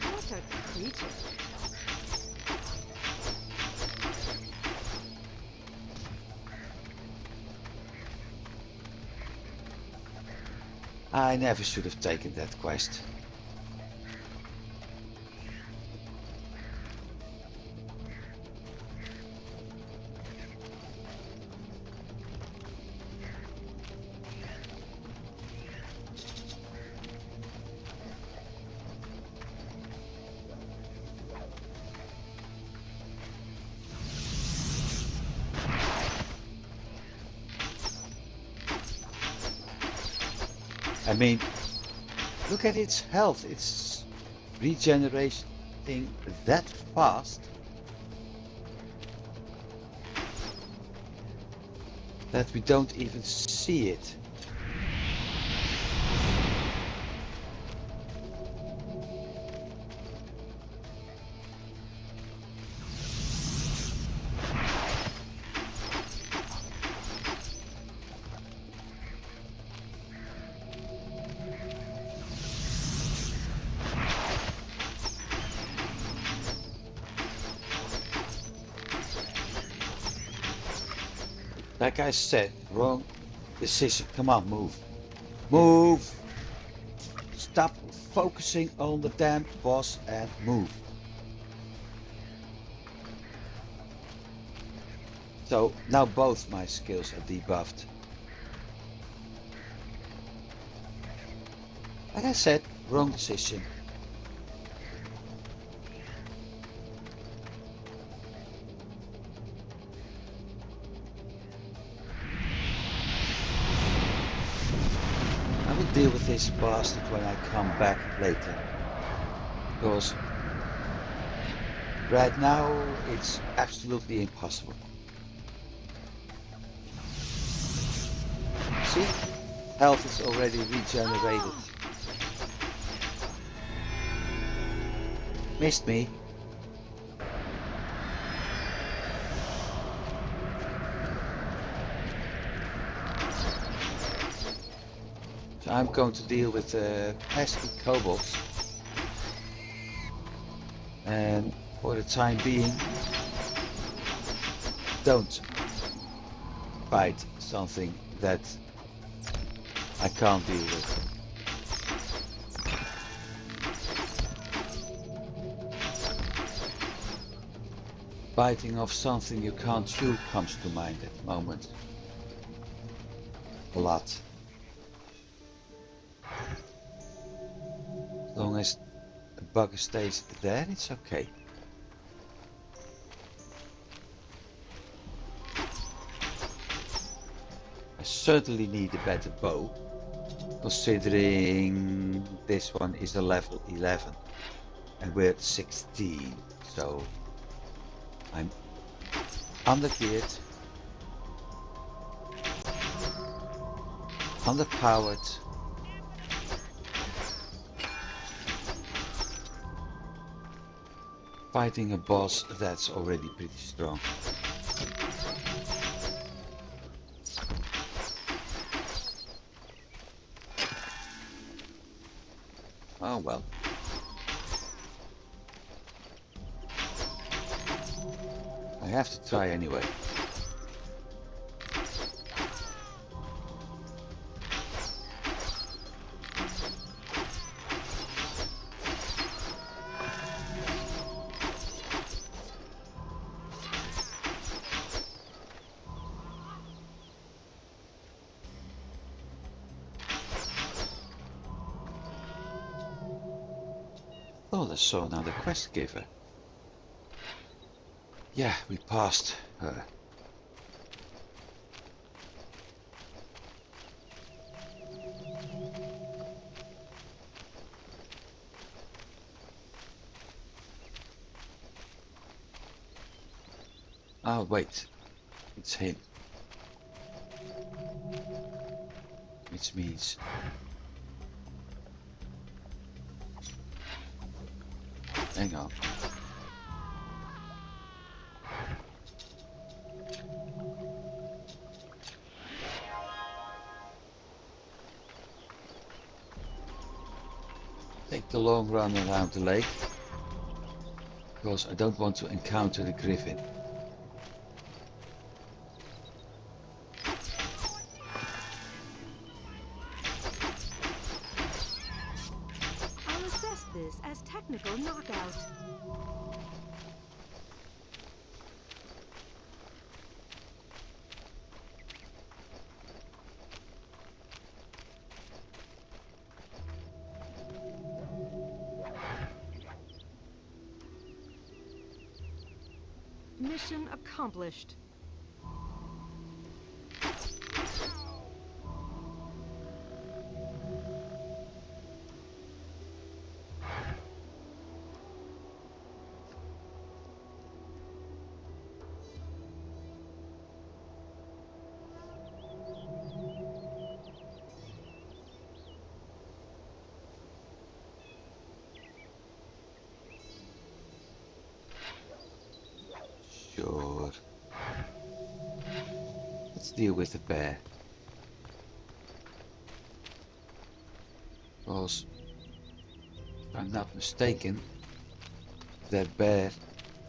What a creature. I never should have taken that quest. I mean, look at its health. It's regenerating that fast that we don't even see it. Like I said, wrong decision. Come on, move. Move! Stop focusing on the damn boss and move. So now both my skills are debuffed. Like I said, wrong decision. I will deal with this bastard when I come back later. Because right now it's absolutely impossible. See? Health is already regenerated. Missed me. So I'm going to deal with pesky kobolds. And for the time being, don't fight something that I can't deal with. Biting off something you can't chew comes to mind at the moment. A lot. As long as the bug stays there, it's okay. I certainly need a better bow, considering this one is a level 11 and we're at 16, so I'm undergeared, underpowered, fighting a boss that's already pretty strong. Oh well. I have to try anyway. Oh, I saw another quest giver. Yeah, we passed her. Oh wait, it's him. Which means hang on. Take the long run around the lake, because I don't want to encounter the griffin. I'll assess this as technical knockout. Mission accomplished. Sure. Let's deal with the bear. Because, if I'm not mistaken, that bear,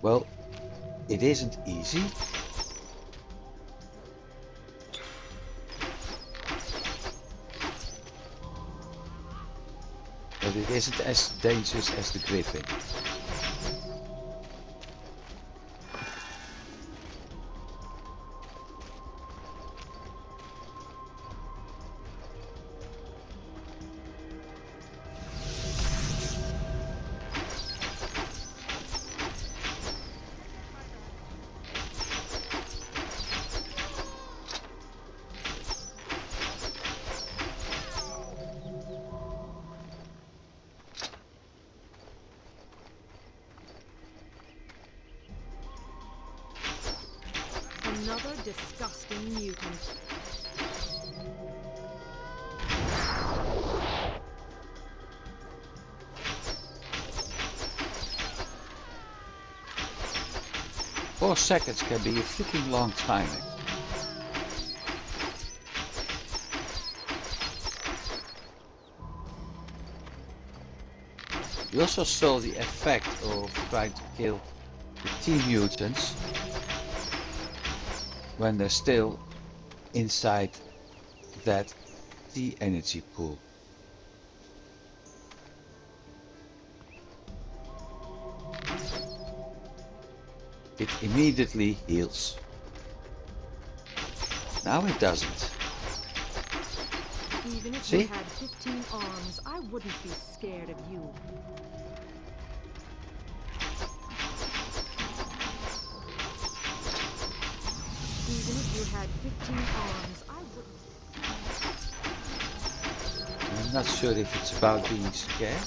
well, it isn't easy. isn't as dangerous as the griffin. Another disgusting mutant. Four seconds can be a freaking long time. We also saw the effect of trying to kill the T-mutants when they're still inside that T-energy pool. It immediately heals. Now it doesn't. Even if See? you had 15 arms, I wouldn't be scared of you. Even if you had 15 arms, I wouldn't. I'm not sure if it's about being scared.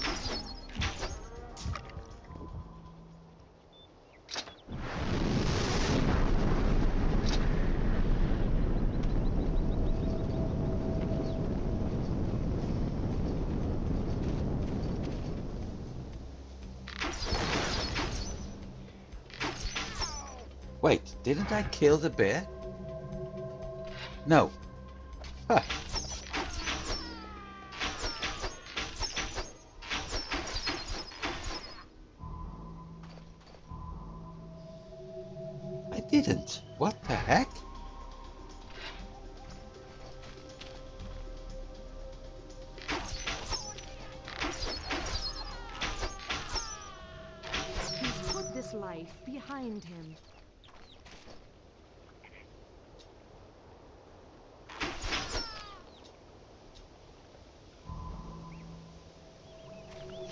Wait, didn't I kill the bear? No. Huh. I didn't. What the heck? He's put this life behind him.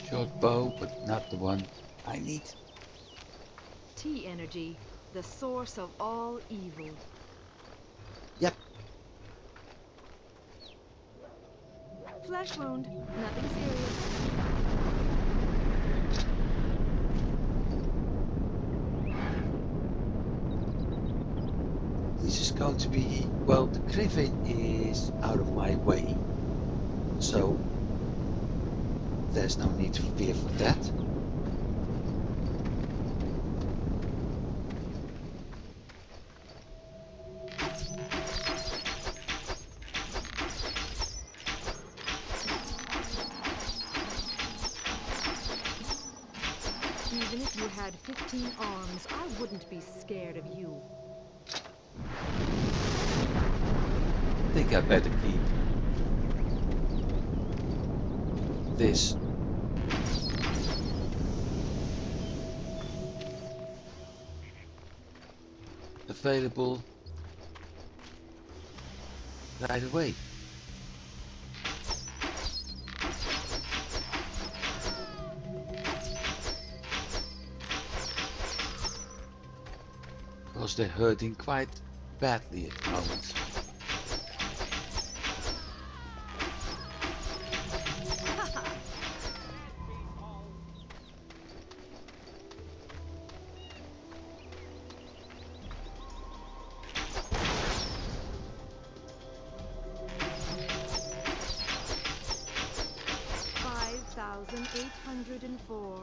Short bow, but not the one I need. T-energy, the source of all evil. Yep. Flesh wound, nothing serious. This is going to be, well, the griffin is out of my way, so there's no need to fear for that. Even if you had 15 arms, I wouldn't be scared of you. I think I better keep this. Available right away. Because they're hurting quite badly at the moment. $5,804.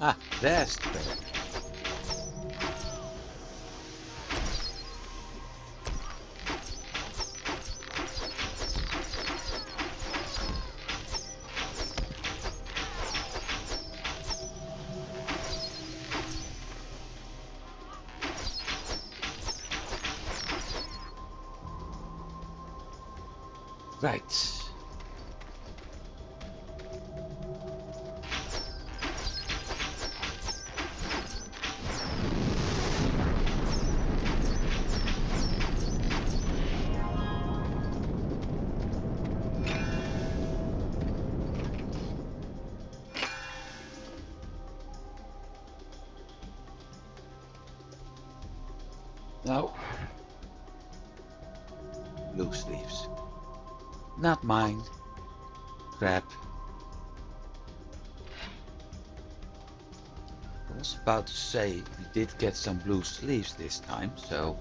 Ah, there's the bear. Right. No. Blue sleeves. Not mine. Crap. I was about to say we did get some blue sleeves this time, so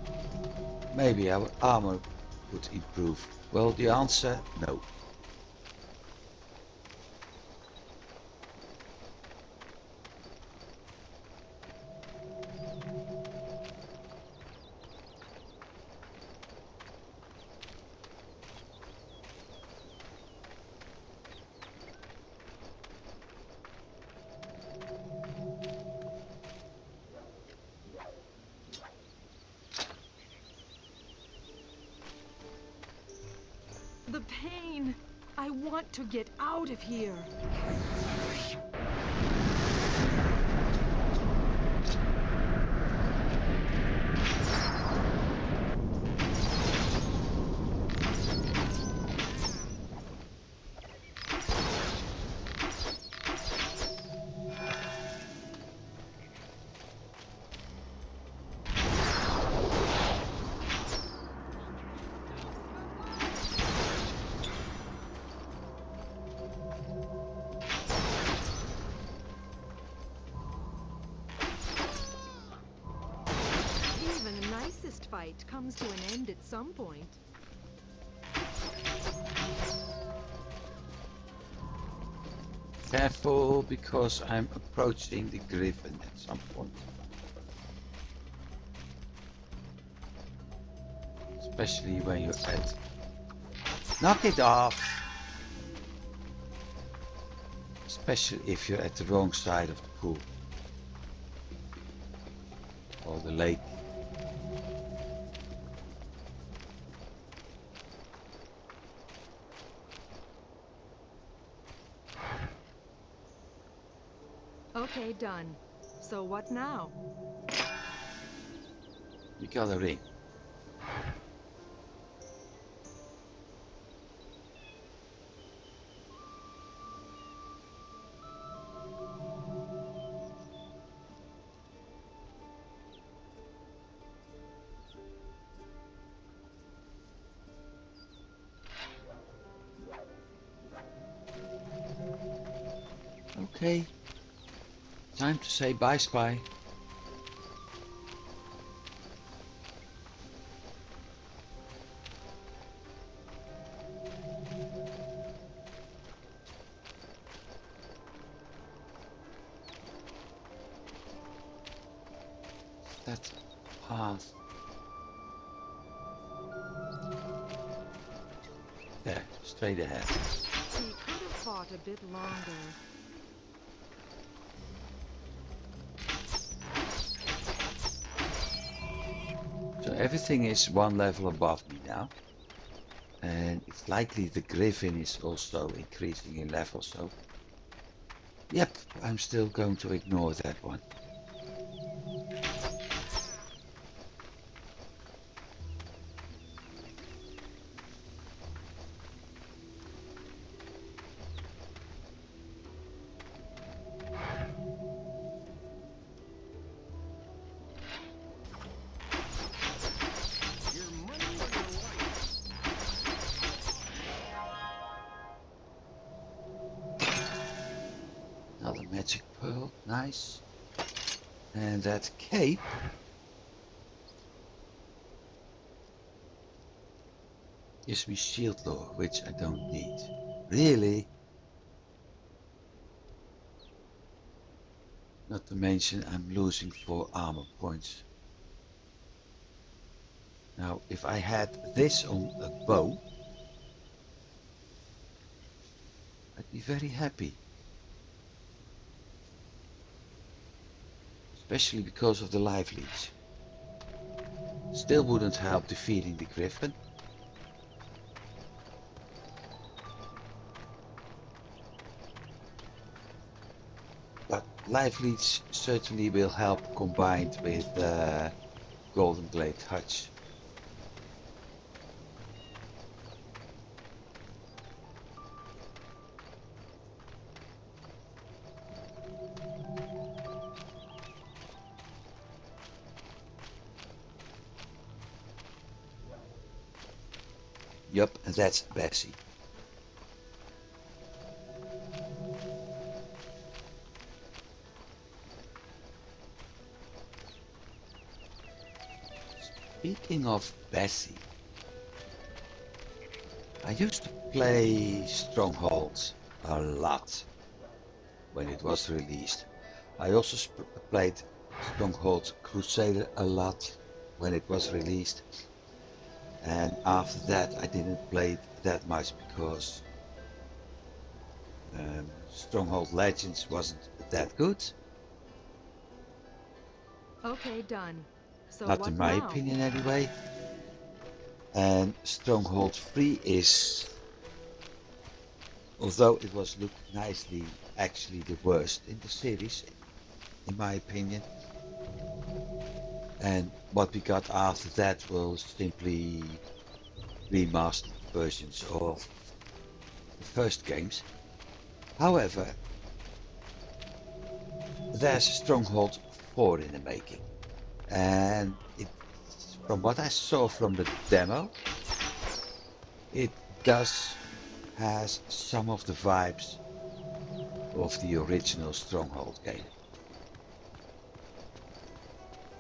maybe our armor would improve. Well, the answer, no. The pain! I want to get out of here. Even a nicest fight comes to an end at some point. Careful, because I'm approaching the griffin at some point. Especially when you're at... Knock it off! Especially if you're at the wrong side of the pool. Or the lake. Okay, done. So what now? You got a ring. Okay. Time to say bye, Spy. That path. There, straight ahead. He could have fought a bit longer. So everything is one level above me now. And it's likely the griffin is also increasing in level, so... Yep, I'm still going to ignore that one. Your money or your life? Another magic pearl, nice. And that cape gives me shield lore, which I don't need. Really? Not to mention I'm losing 4 armor points. Now, if I had this on a bow, I'd be very happy. Especially because of the life leech. Still wouldn't help defeating the griffin. Life Leech certainly will help combined with Golden Glade Hutch. Yup, and that's Bessie. Speaking of Bessie, I used to play Stronghold a lot when it was released. I also played Stronghold Crusader a lot when it was released. And after that I didn't play it that much because Stronghold Legends wasn't that good. Okay, done. So Not what in my now? opinion anyway. And Stronghold 3 is, although it was looked nicely, actually the worst in the series, in my opinion. And what we got after that was simply remastered versions of the first games. However, there's Stronghold 4 in the making. And from what I saw from the demo, it does has some of the vibes of the original Stronghold game.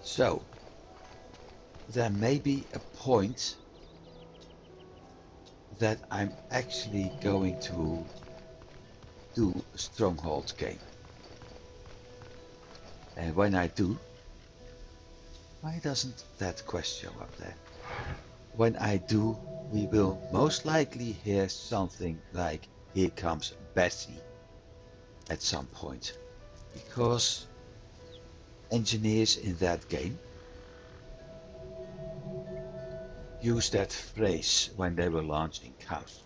So there may be a point that I'm actually going to do a Stronghold game. And when I do, why doesn't that quest show up there? When I do, we will most likely hear something like "Here Comes Bessie" at some point, because engineers in that game used that phrase when they were launching cows.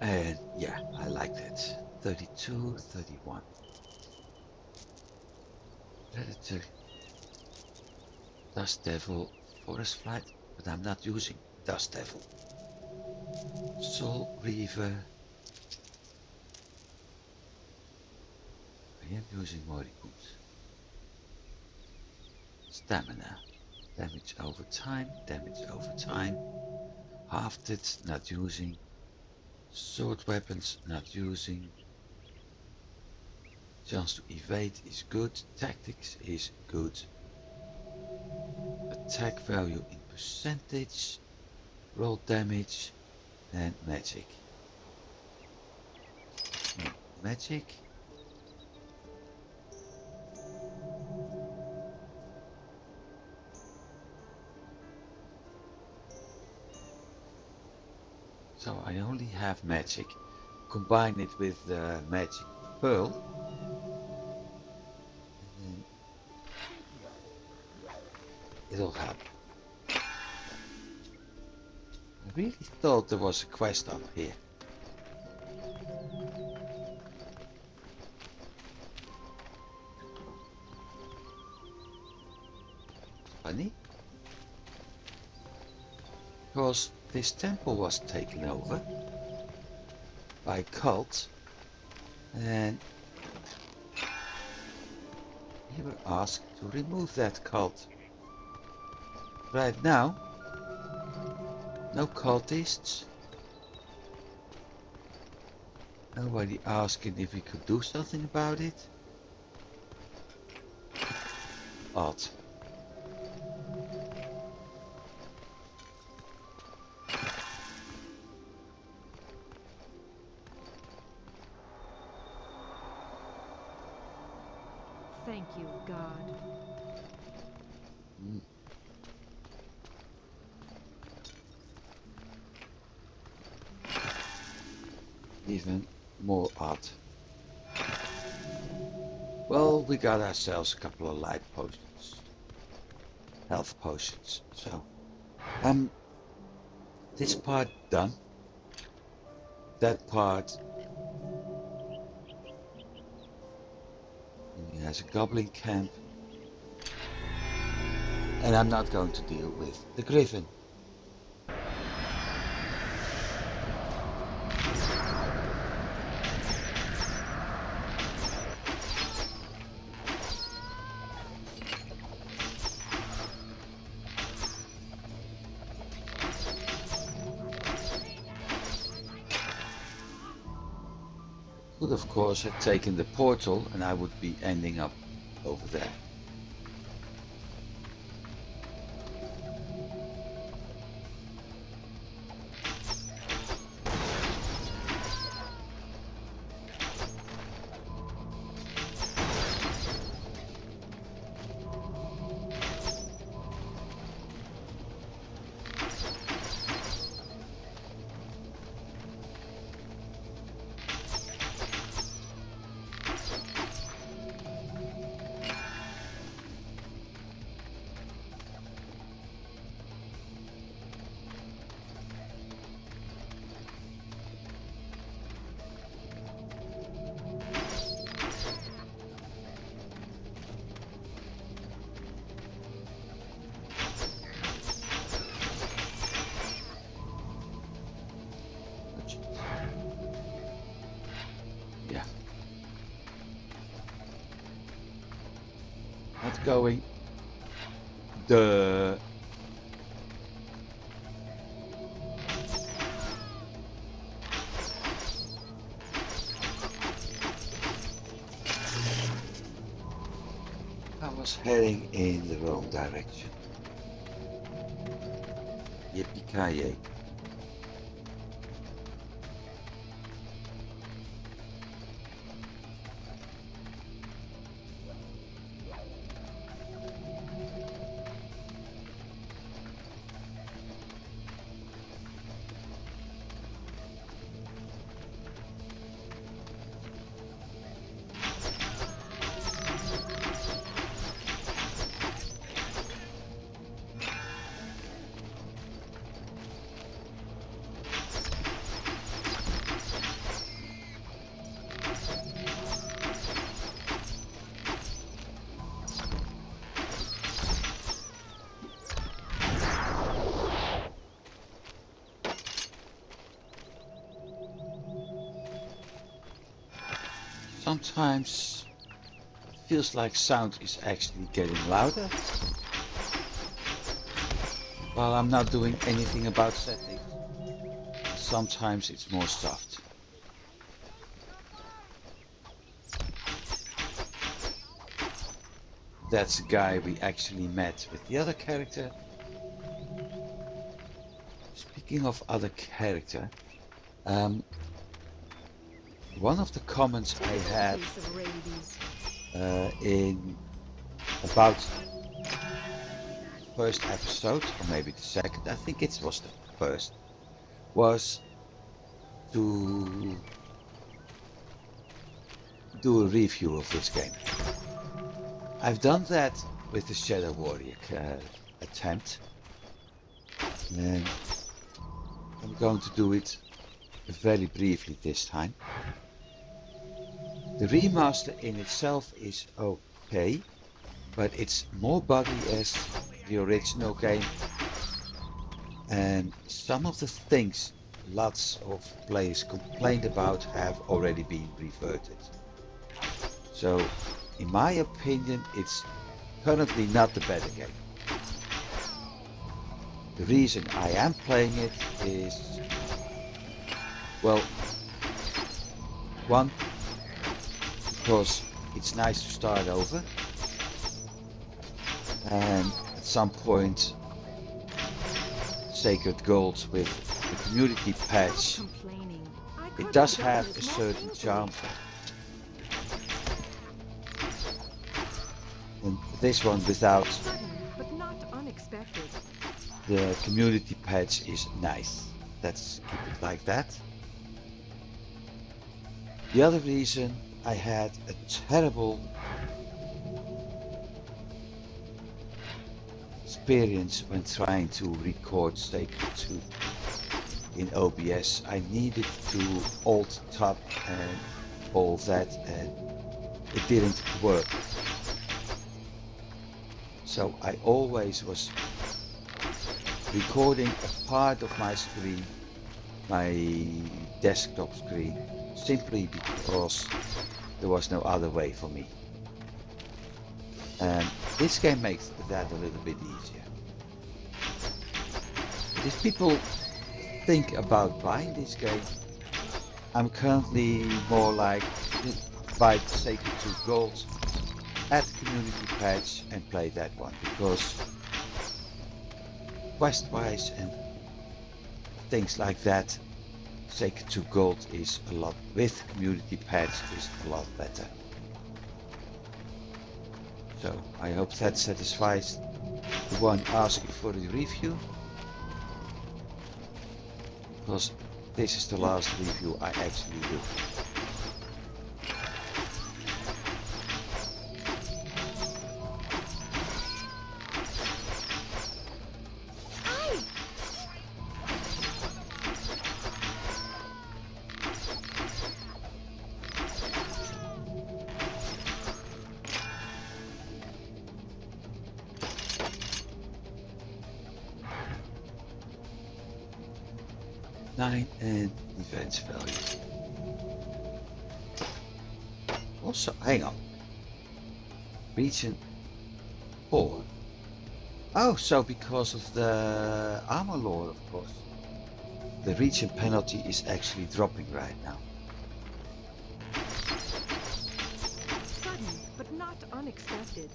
And yeah, I like that. 32, 31. Predator, Dust Devil, Forest Flight, but I'm not using Dust Devil. Soul Reaver. I am using Moribund. Stamina. Damage over time, damage over time. Halved it, not using. Sword weapons, not using. Chance to evade is good. Tactics is good. Attack value in percentage. Roll damage and magic. Magic. So I only have magic. Combine it with the magic pearl. And it'll help. I really thought there was a quest up here. Funny. Because this temple was taken over by cult, and we were asked to remove that cult. Right now, no cultists, nobody asking if we could do something about it. Odd. Thank you, God. Mm. Even more odd. Well, we got ourselves a couple of life potions. Health potions. So, this part done. That part. He has a goblin camp. And I'm not going to deal with the griffin. Could of course have taken the portal and I would be ending up over there. Yeah. Not going. The I was heading in the wrong direction. Yippee-ki-yay. Sometimes it feels like sound is actually getting louder while I'm not doing anything about settings. Sometimes it's more soft. That's a guy we actually met with the other character. Speaking of other character, one of the comments I had Case of rabies. in about first episode, or maybe the second, I think it was the first, was to do a review of this game. I've done that with the Shadow Warrior attempt, and I'm going to do it very briefly this time. The remaster in itself is okay, but it's more buggy as the original game, and some of the things lots of players complained about have already been reverted. So, in my opinion, it's currently not the better game. The reason I am playing it is, well, one, because it's nice to start over, and at some point Sacred Gold with the community patch, Complaining. I it could does done have this a more certain painfully. charm. And this one without Sudden, but not unexpected. the community patch is nice. Let's keep it like that. The other reason I had a terrible experience when trying to record Sacred 2. in OBS, I needed to alt tab and all that, and it didn't work. So I always was recording a part of my screen, my desktop screen, simply because there was no other way for me. And this game makes that a little bit easier. If people think about buying this game, I'm currently more like buy Sacred 2 Gold, add community patch and play that one, because quest wise and things like that, Sacred 2 Gold is a lot, with community patch is a lot better. So I hope that satisfies the one asking for the review, because this is the last review I actually do. And defense value. Also, hang on. Region 4. Oh, so because of the armor lore, of course, the region penalty is actually dropping right now. Sudden, but not unexpected.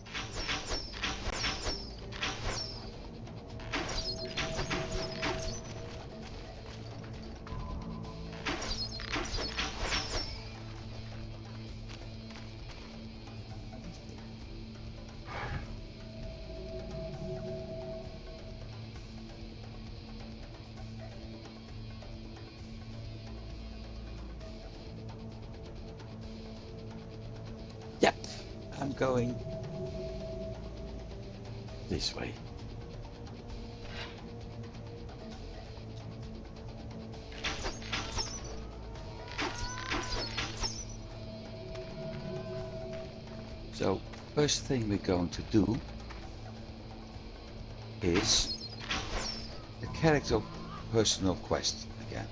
Yep, I'm going this way. So, first thing we're going to do is the character personal quest again.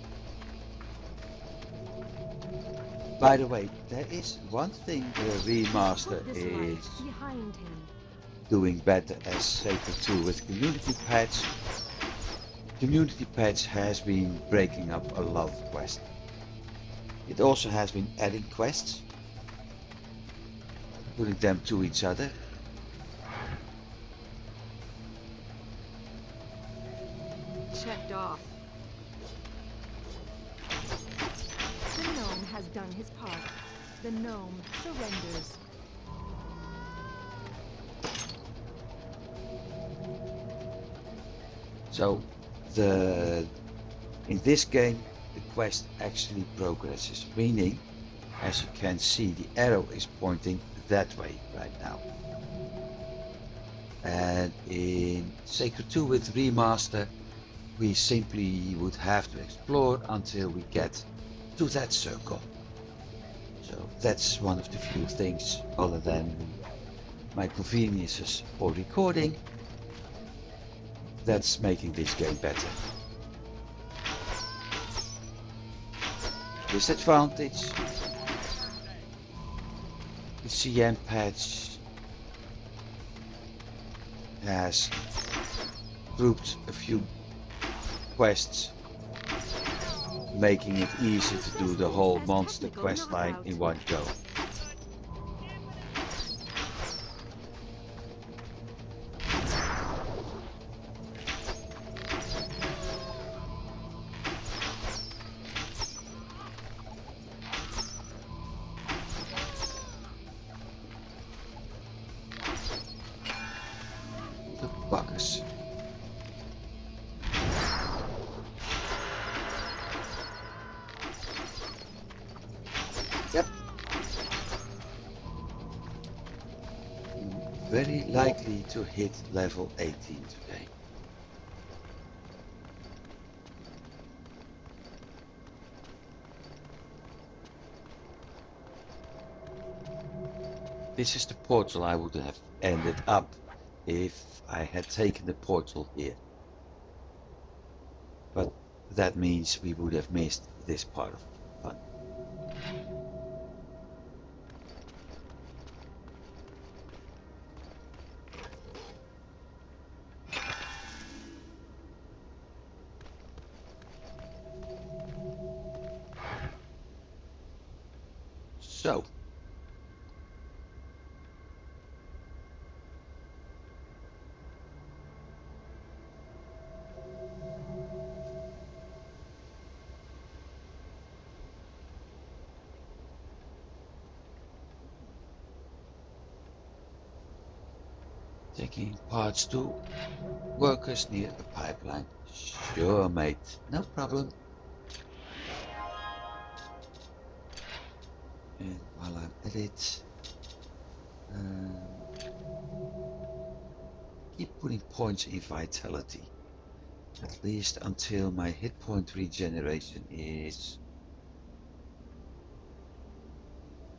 By the way, there is one thing the remaster is behind him. doing better as Sacred 2 with community patch. Community patch has been breaking up a lot of quests. It also has been adding quests, putting them to each other. Checked off. The gnome has done his part. The gnome surrenders. So in this game the quest actually progresses, meaning, as you can see, the arrow is pointing that way right now. And in Sacred 2 with Remaster, we simply would have to explore until we get to that circle. So that's one of the few things, other than my conveniences for recording, that's making this game better. Disadvantage: the CM patch has grouped a few quests, making it easy to do the whole monster quest line in one go. The buggers. Yep. Very likely to hit level 18 today. This is the portal I would have ended up if I had taken the portal here. But that means we would have missed this part of the fun. So, taking parts to workers near a pipeline. Sure, mate, no problem. And while I'm at it, keep putting points in vitality. At least until my hit point regeneration is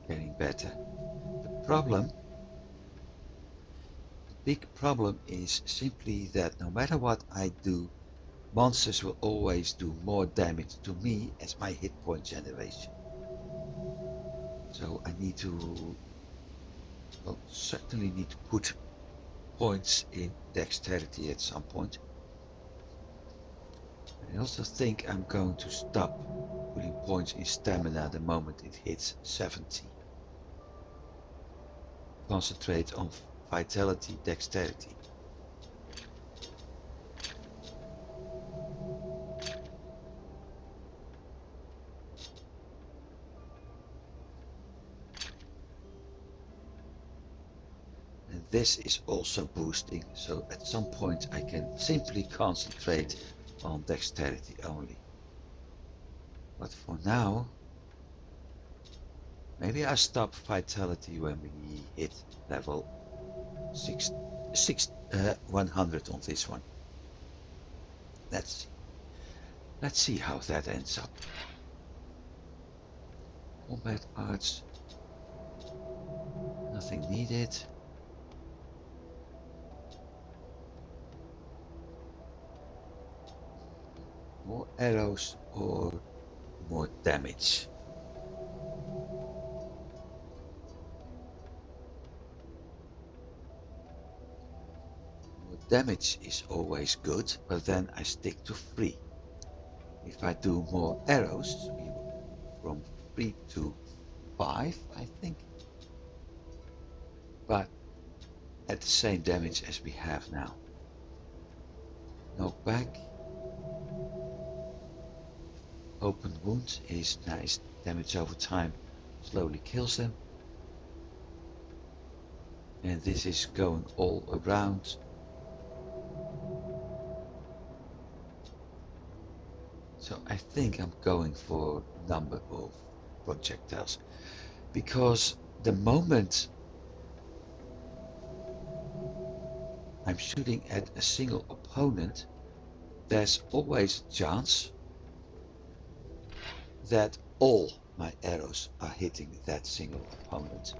getting better. The big problem is simply that no matter what I do, monsters will always do more damage to me as my hit point generation. So I need to, well, certainly need to put points in dexterity at some point. I also think I'm going to stop putting points in stamina the moment it hits 70. Concentrate on vitality, dexterity. And this is also boosting, so at some point I can simply concentrate on dexterity only. But for now, maybe I stop vitality when we hit level 100 on this one. Let's see how that ends up. Combat arts, nothing needed. More arrows or more damage? More damage is always good, but then I stick to 3. If I do more arrows, from 3 to 5, I think. But at the same damage as we have now. Knockback. Open wound is nice. Damage over time slowly kills them. And this is going all around. So I think I'm going for number of projectiles. Because the moment I'm shooting at a single opponent, there's always a chance that all my arrows are hitting that single opponent.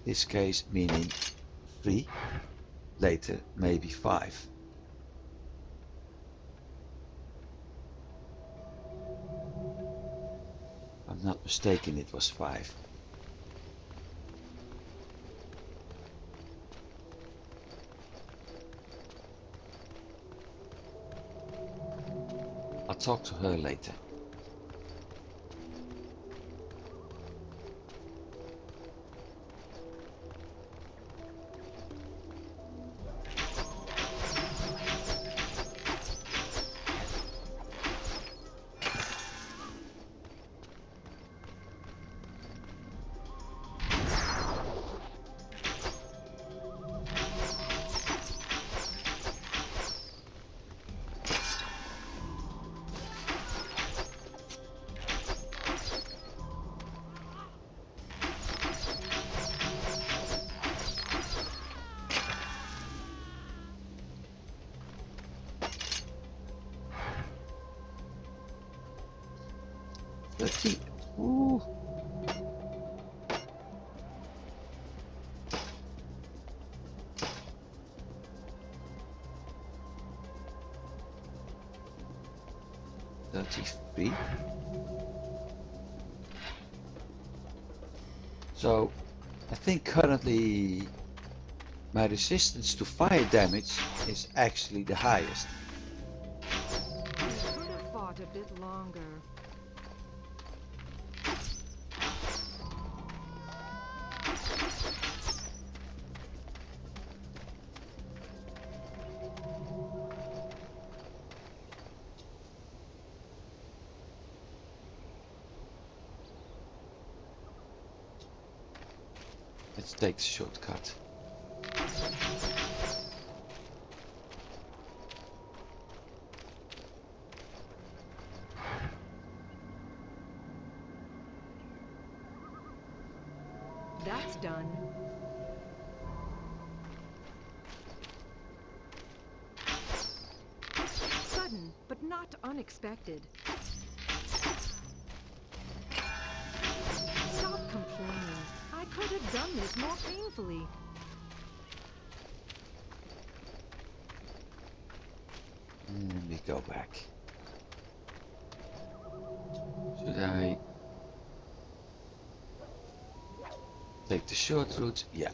This case meaning 3, later maybe 5. If I'm not mistaken, it was 5. I'll talk to her later. Ooh. 33. So I think currently my resistance to fire damage is actually the highest. You could have fought a bit longer. Let's take the shortcut. That's done. Sudden, but not unexpected. Stop complaining. I could have done this more painfully. Let me go back. Should I take the short route? Yeah.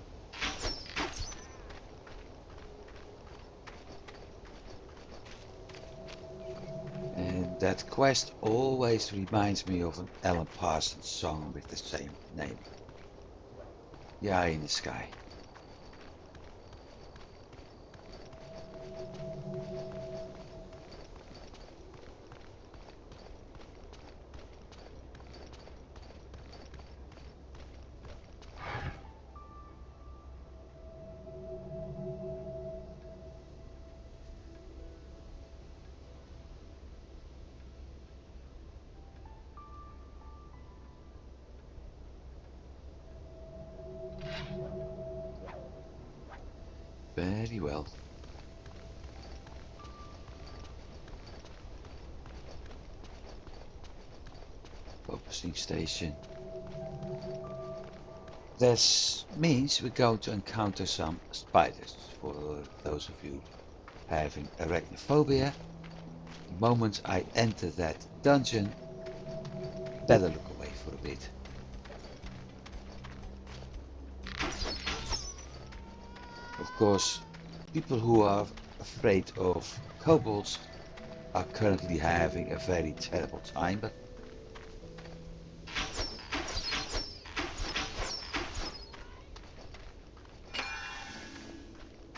And that quest always reminds me of an Alan Parsons song with the same name. Yeah, in the sky. Very well. Focusing station. This means we're going to encounter some spiders. For those of you having arachnophobia, the moment I enter that dungeon, better look away for a bit. Of course, people who are afraid of kobolds are currently having a very terrible time, but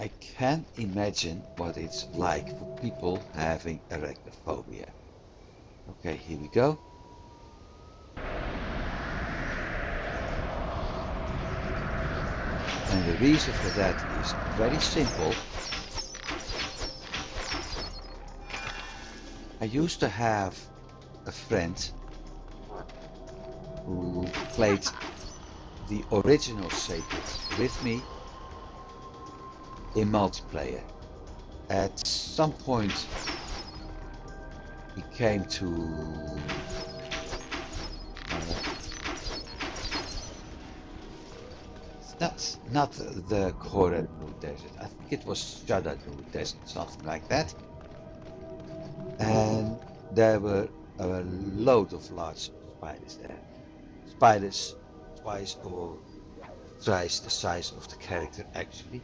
I can imagine what it's like for people having arachnophobia. Okay, here we go. And the reason for that is very simple. I used to have a friend who played the original Sacred with me in multiplayer. At some point we came to not the Koranu Desert. I think it was Shadanu Desert, something like that. And there were a load of large spiders there. Spiders twice or thrice the size of the character actually.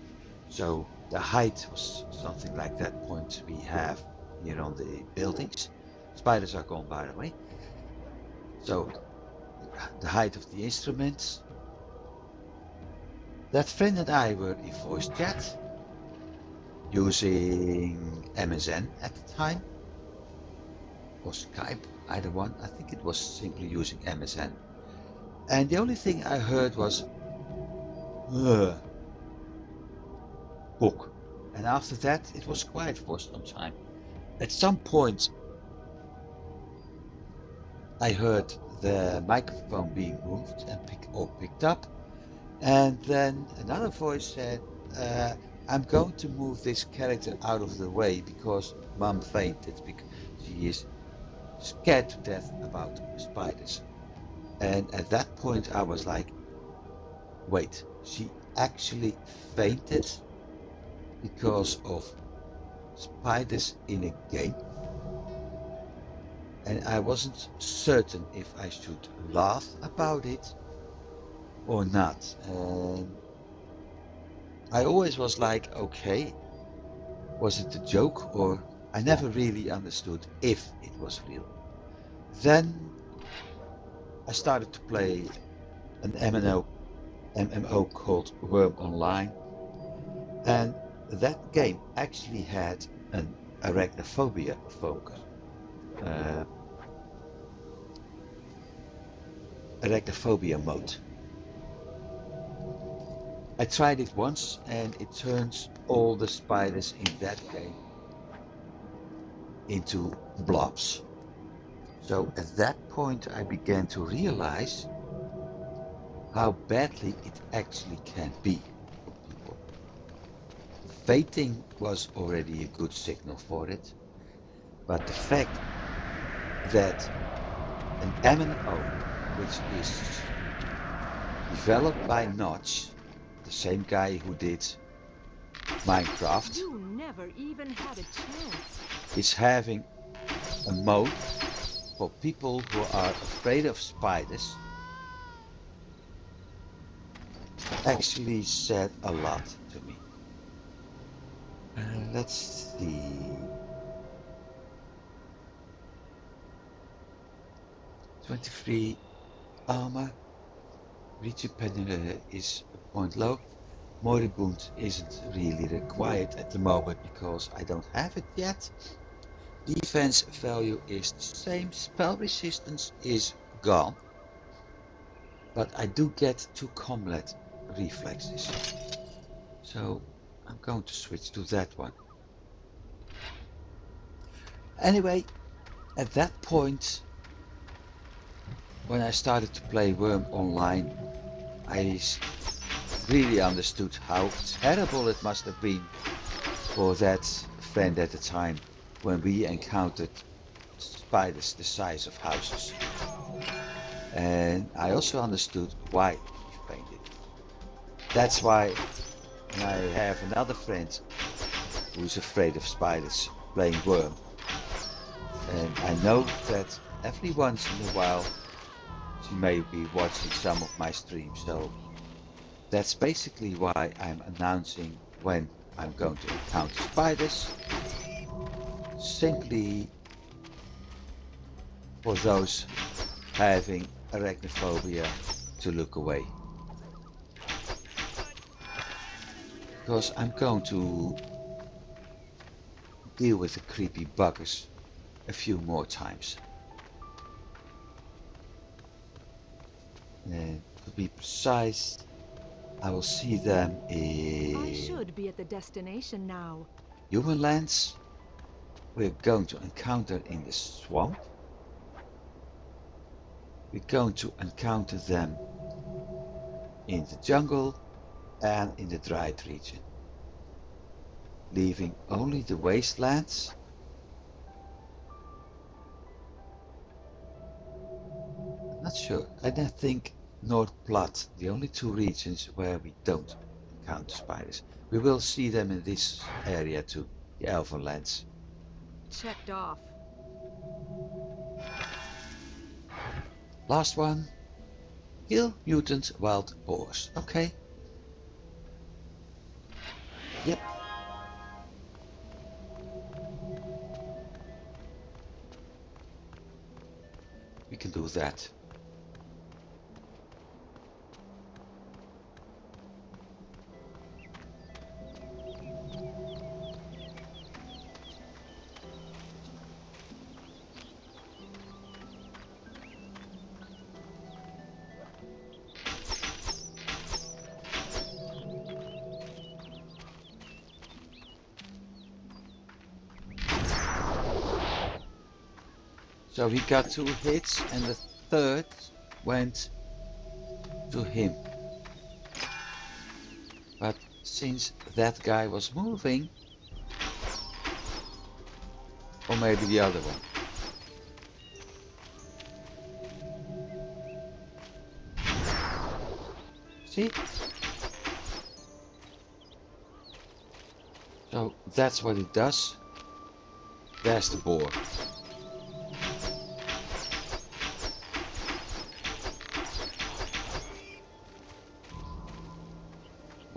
So the height was something like that point we have here on the buildings. Spiders are gone, by the way. So the height of the instruments. That friend and I were in voice chat using MSN at the time, or Skype, either one. I think it was simply using MSN. And the only thing I heard was book. And after that it was quiet for some time. At some point I heard the microphone being moved and picked up, and then another voice said, I'm going to move this character out of the way because Mum fainted because she is scared to death about spiders. And at that point I was like, wait, she actually fainted because of spiders in a game? and I wasn't certain if I should laugh about it or not. And I always was like, okay, was it a joke, or I never really understood if it was real. Then I started to play an MMO called Worm Online, and that game actually had an arachnophobia focus. Uh, Arachnophobia mode. I tried it once and it turns all the spiders in that game into blobs. So at that point I began to realize how badly it actually can be for people. Fating was already a good signal for it, but the fact that an MMO, which is developed by Notch, the same guy who did Minecraft, You never even had a chance. is having a mode for people who are afraid of spiders, actually said a lot to me. Let's see. 23 armor. Reach is a point low. Moribund isn't really required at the moment because I don't have it yet. Defense value is the same. Spell resistance is gone. But I do get 2 combat reflexes. So I'm going to switch to that one. Anyway, at that point, when I started to play Worm Online, I really understood how terrible it must have been for that friend at the time when we encountered spiders the size of houses. And I also understood why he fainted. That's why I have another friend who's afraid of spiders playing Worm. And I know that every once in a while she may be watching some of my streams, so that's basically why I'm announcing when I'm going to encounter spiders, simply for those having arachnophobia to look away. Because I'm going to deal with the creepy buggers a few more times. To be precise, I will see them I in should be at the destination now. human lands. We're going to encounter in the swamp. We're going to encounter them in the jungle and in the dried region, leaving only the wastelands I'm not sure. I think North Platte, the only 2 regions where we don't encounter spiders. We will see them in this area too, the Elven lands. Checked off. Last one. Kill mutant wild boars. Okay. Yep. We can do that. So he got 2 hits and the third went to him. But since that guy was moving, or maybe the other one. See? So that's what it does. There's the boar.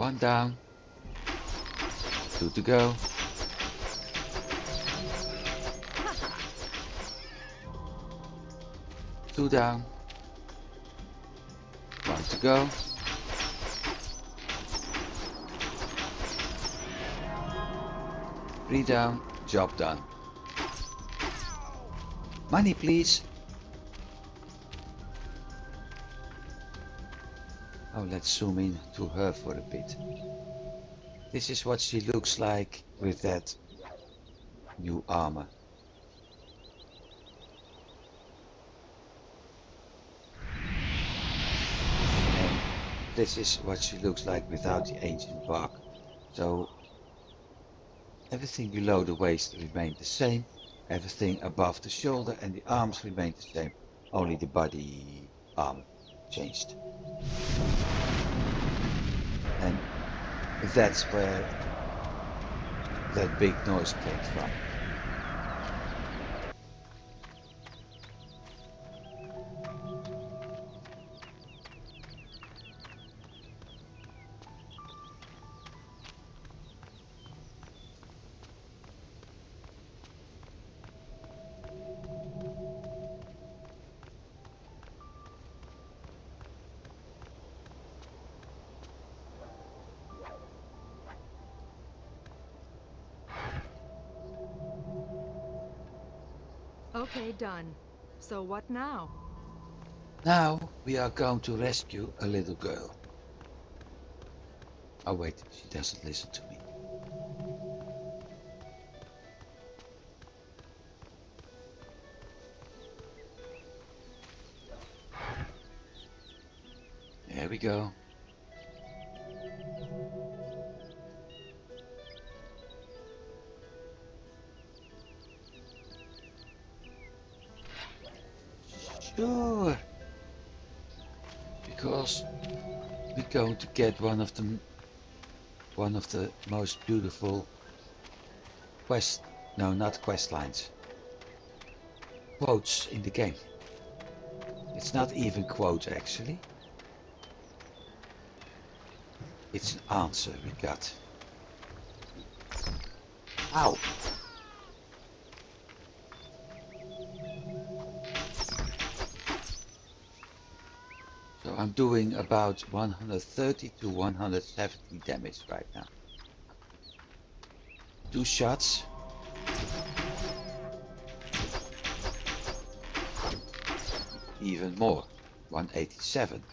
One down. Two to go. Two down. One to go. Three down. Job done. Money, please. Oh, let's zoom in to her for a bit. This is what she looks like with that new armor. And this is what she looks like without the ancient bark. So everything below the waist remained the same. Everything above the shoulder and the arms remained the same. Only the body armor changed. And that's where that big noise came from. Okay, done. So what now? Now we are going to rescue a little girl. Oh wait, she doesn't listen to me. There we go. Sure. Because we're going to get one of the most beautiful not quest lines. Quotes in the game. It's not even quote actually. It's an answer we got. Ow! So I'm doing about 130 to 170 damage right now. 2 shots. Even more. 187.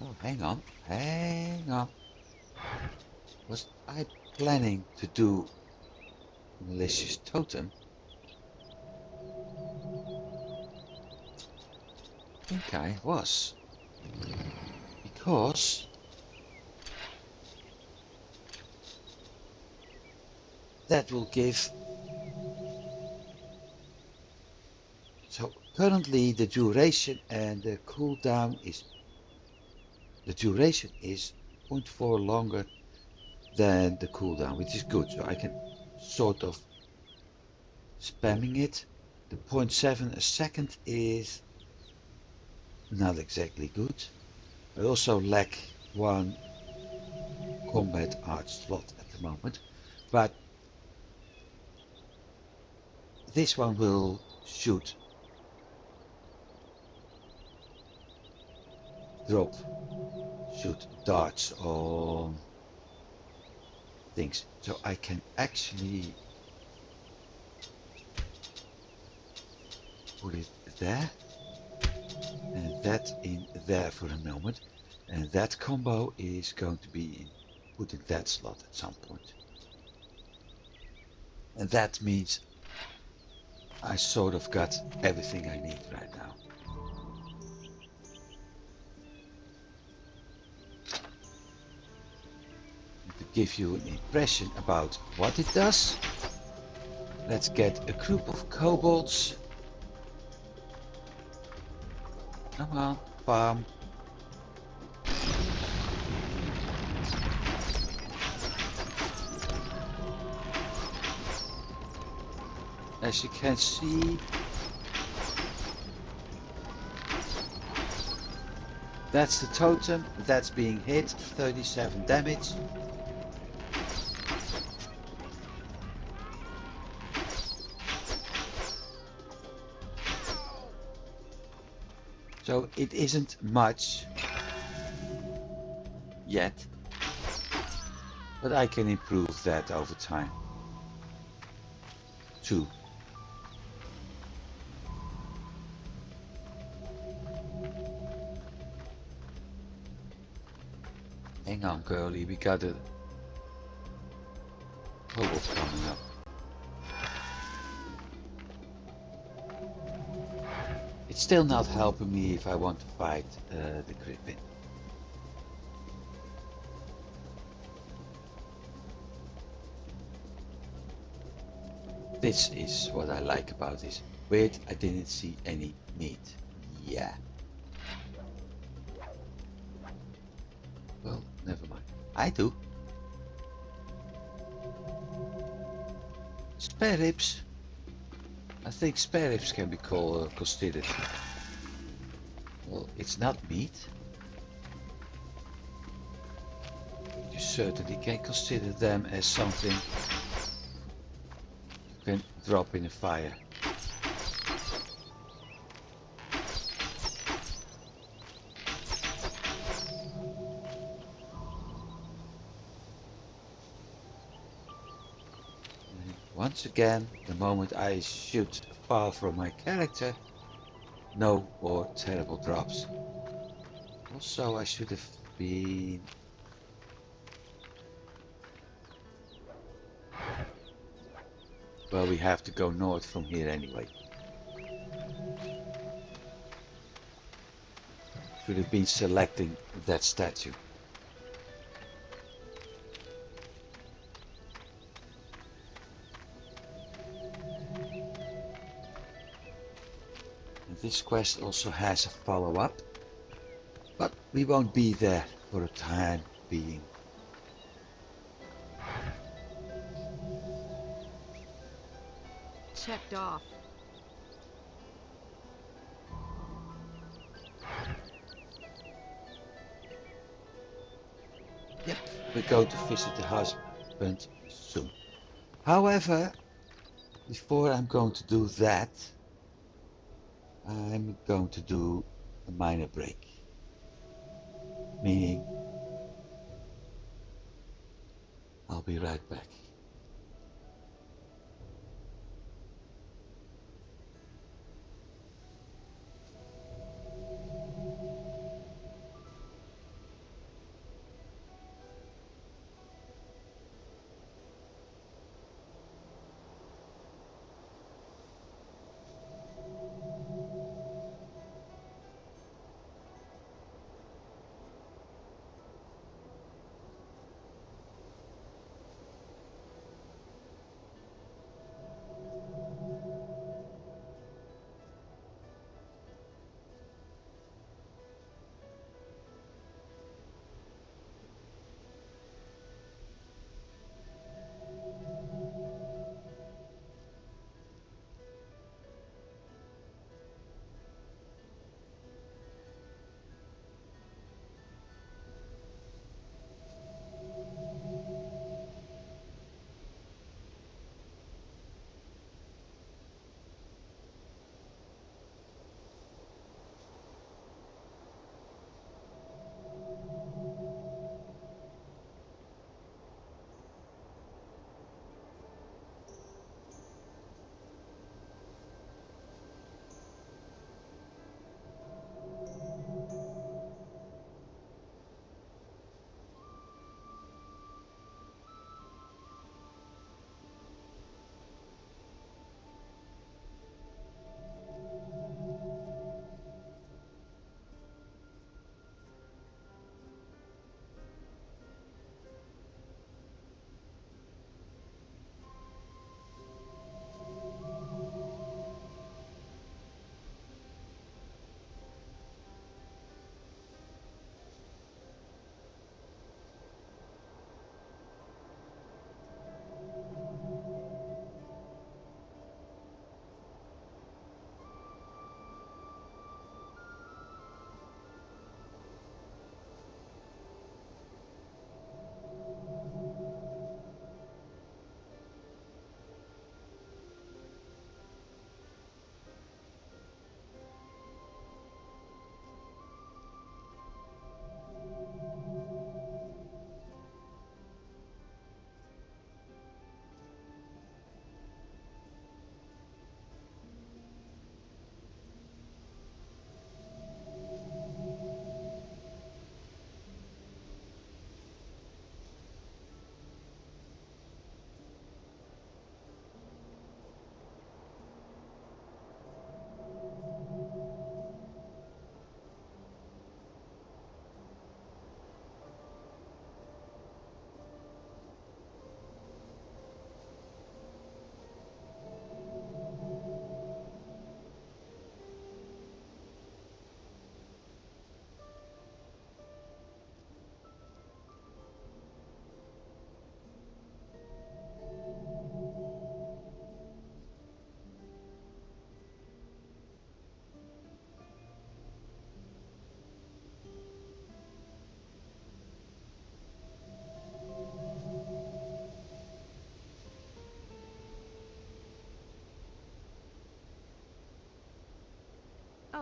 Oh, hang on. Was I planning to do Malicious Totem? I think I was. Because that will give... So currently the duration and the cooldown is... The duration is 0.4 longer than the cooldown, which is good. So I can sort of spamming it. The 0.7 a second is not exactly good. I also lack one combat art slot at the moment, but this one will shoot darts on things, so I can actually put it there and that in there for a moment, and that combo is going to be put in that slot at some point. And that means I sort of got everything I need right now. And to give you an impression about what it does, let's get a group of kobolds. Come on, farm. As you can see, That's the totem. That's being hit. 37 damage. So it isn't much yet, but I can improve that over time too. Hang on, girlie, we got a kobold coming up. It's still not helping me if I want to fight the Griffin. This is what I like about this. Wait, I didn't see any meat. Yeah. Well, never mind. I do. Spare ribs. I think spare ribs can be considered. Well, it's not meat. You certainly can consider them as something you can drop in a fire. And once again, the moment I shoot far from my character, no more terrible drops. Also, I should have been... Well, we have to go north from here anyway. Should have been selecting that statue. And this quest also has a follow-up, but we won't be there for a time being. Checked off. Yep, we're going to visit the husband soon. However, before I'm going to do that, I'm going to do a minor break. Meaning, I'll be right back.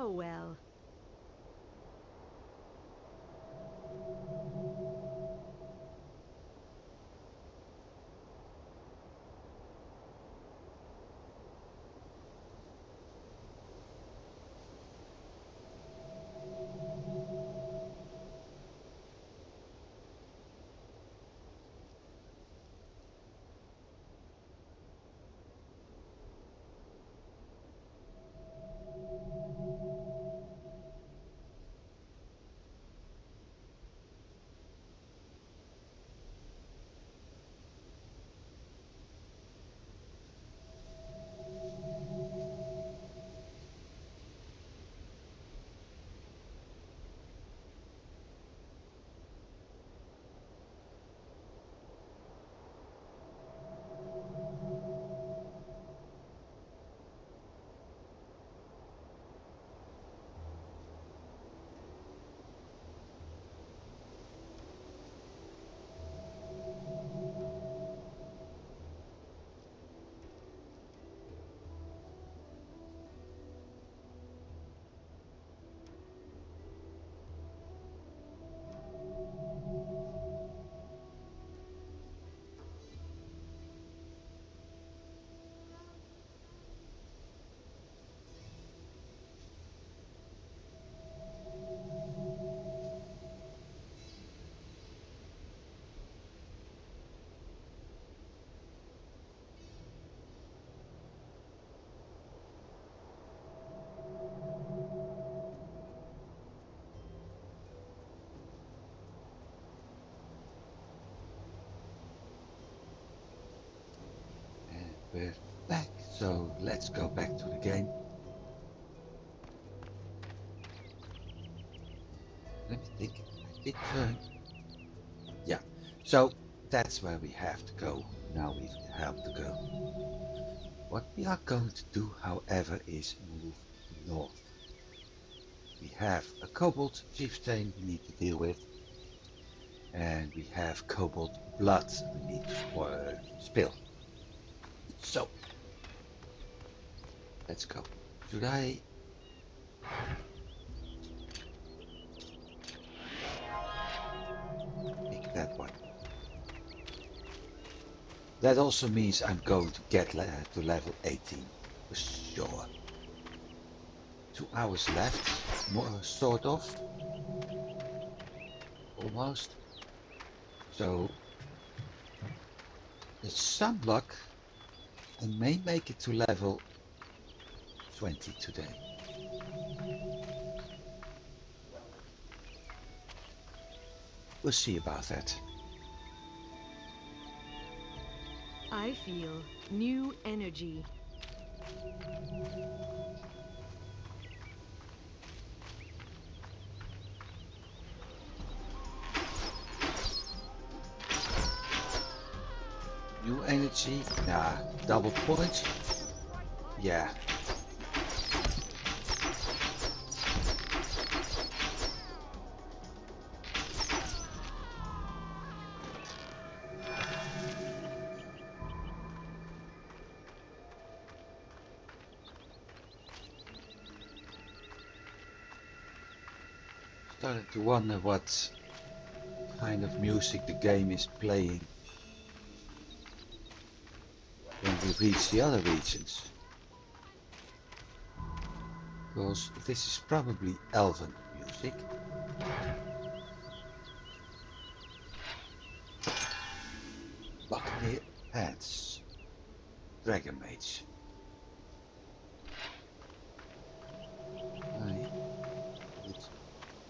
Oh well. And we're back, so let's go back to the game. Let me think. I did turn. Yeah, so that's where we have to go. Now we have to go. What we are going to do, however, is move north. We have a Cobalt Chieftain we need to deal with, and we have Cobalt Blood we need to spill. So, let's go. Should I? Pick that one. That also means I'm going to get to level 18, for sure. 2 hours left, more sort of, almost. So, with some luck, I may make it to level 20 today. We'll see about that. I feel new energy. New energy, nah, double points, yeah. Starting to wonder what kind of music the game is playing when we reach the other regions. Because this is probably elven music. Buccaneer Pants. Dragon Mage. I would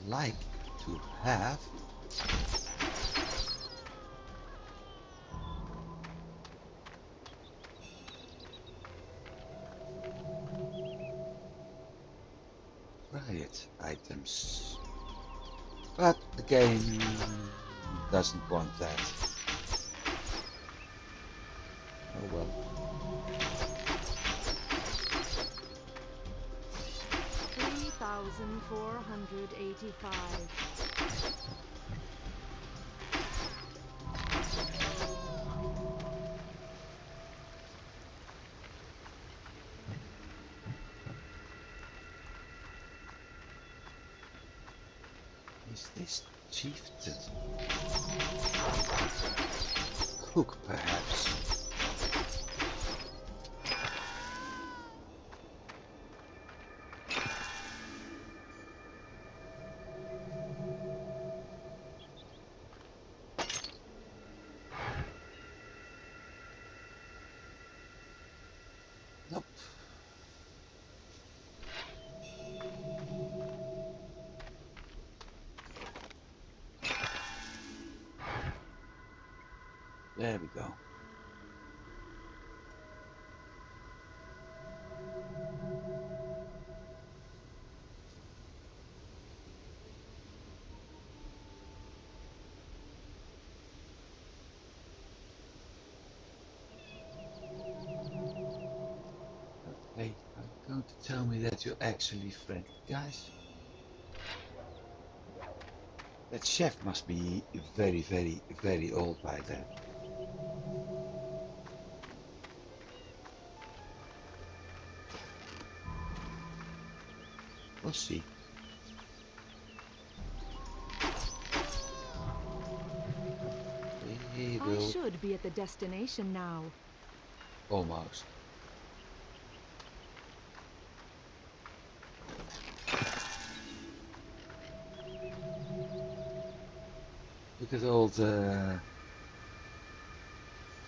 like to have riot items. But the game doesn't want that. Oh well. 3,485. This chieftain. Cook, perhaps. Nope. There we go. Okay, are you going to tell me that you're actually friendly, guys? That chef must be very, very, very old by then. We'll see. We I will should be at the destination now. almost. Look at all the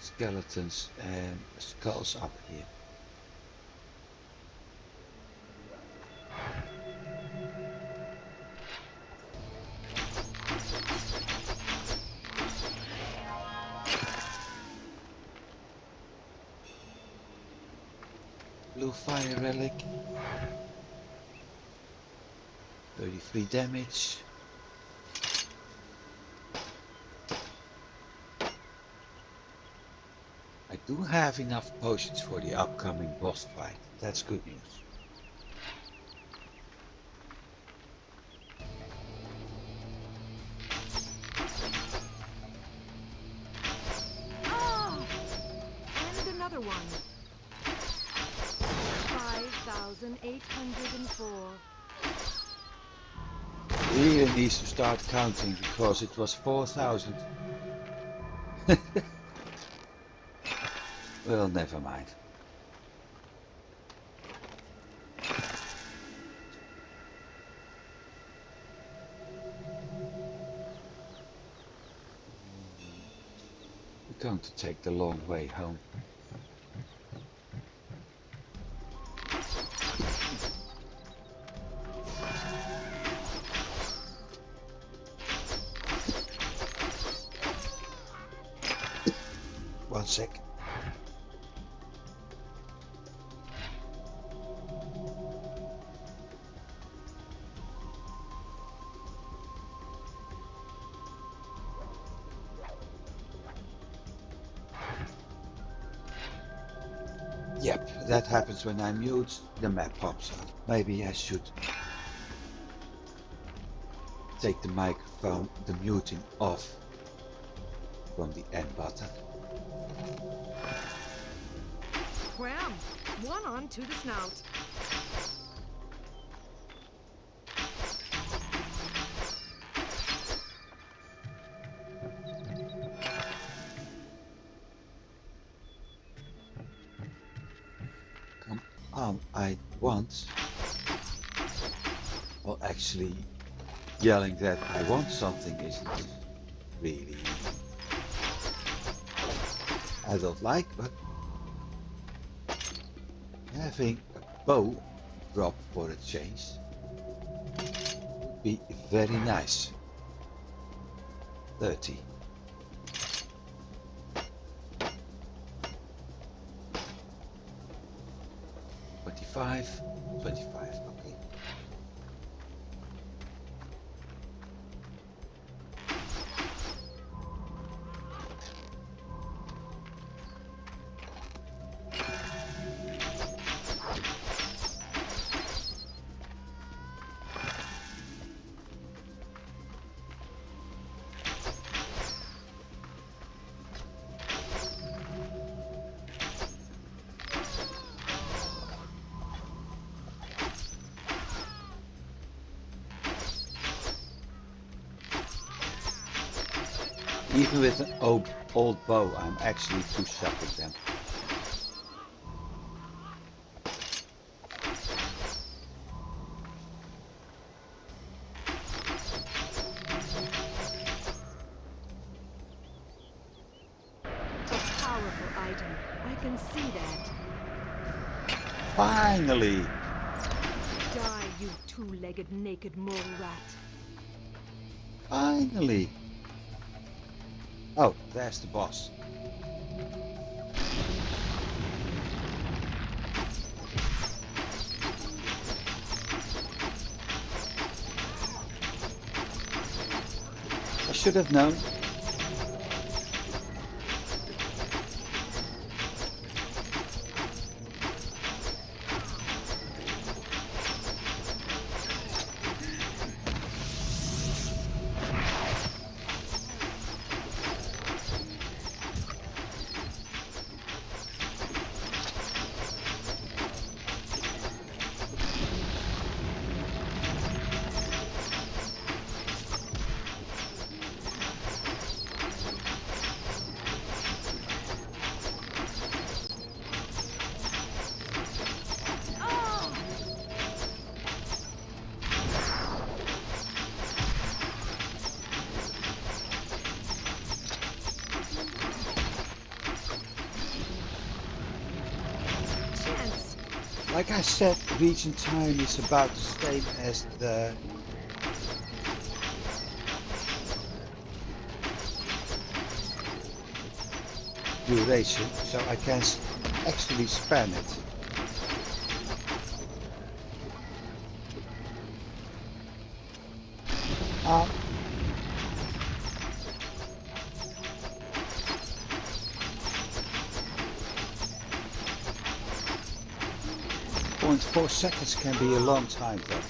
skeletons and skulls up here. Blue fire relic. 33 damage. I do have enough potions for the upcoming boss fight. That's good news. Ah! And another one. 5,804. Really needs to start counting because it was 4,000. Well, never mind. We're going to take the long way home. One sec. Yep, that happens when I mute, the map pops up. Maybe I should take the microphone, the muting off from the end button. Cram! One on to the snout. Come on, I want. Well, actually, yelling that I want something isn't really I don't like, but having a bow drop for a change would be very nice. 30. 25, 25, okay. Even with an old bow, I'm actually two-shotting them. A powerful item. I can see that. Finally! Die, you two-legged naked mole rat. Finally! Oh, there's the boss. I should have known. Ah! Chance. Like I said, region time is about the same as the duration, so I can actually spam it. Uh, 0.4 seconds can be a long time though.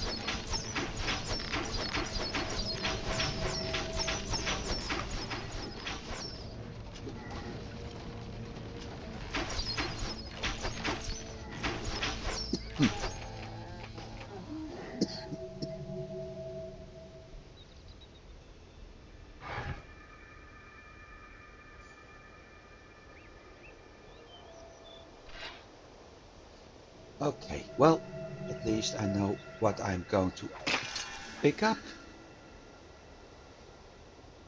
Okay, well, at least I know what I'm going to pick up.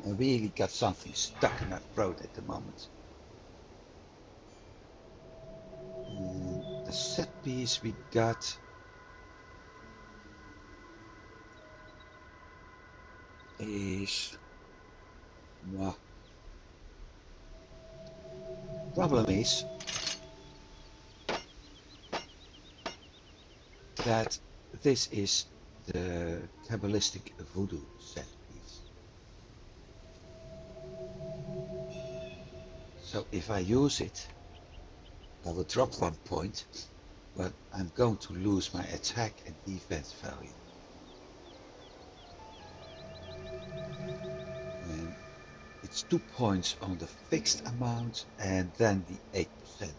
I really got something stuck in my throat at the moment. The set piece we got is... Well, problem is that this is the Kabbalistic Voodoo set piece. So if I use it, I will drop 1 point, but I'm going to lose my attack and defense value. And it's 2 points on the fixed amount and then the 8%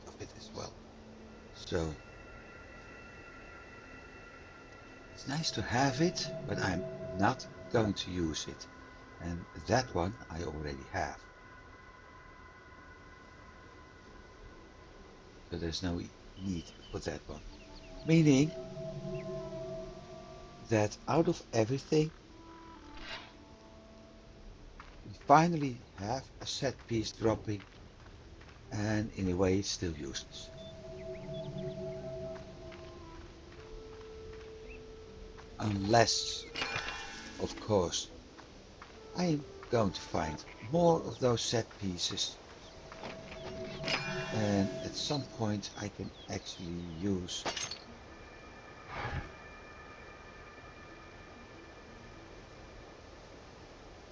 of it as well. So it's nice to have it, but I'm not going to use it. And that one I already have. So there's no need for that one. Meaning that out of everything, we finally have a set piece dropping, and in a way it's still useless. Unless, of course, I am going to find more of those set pieces, and at some point I can actually use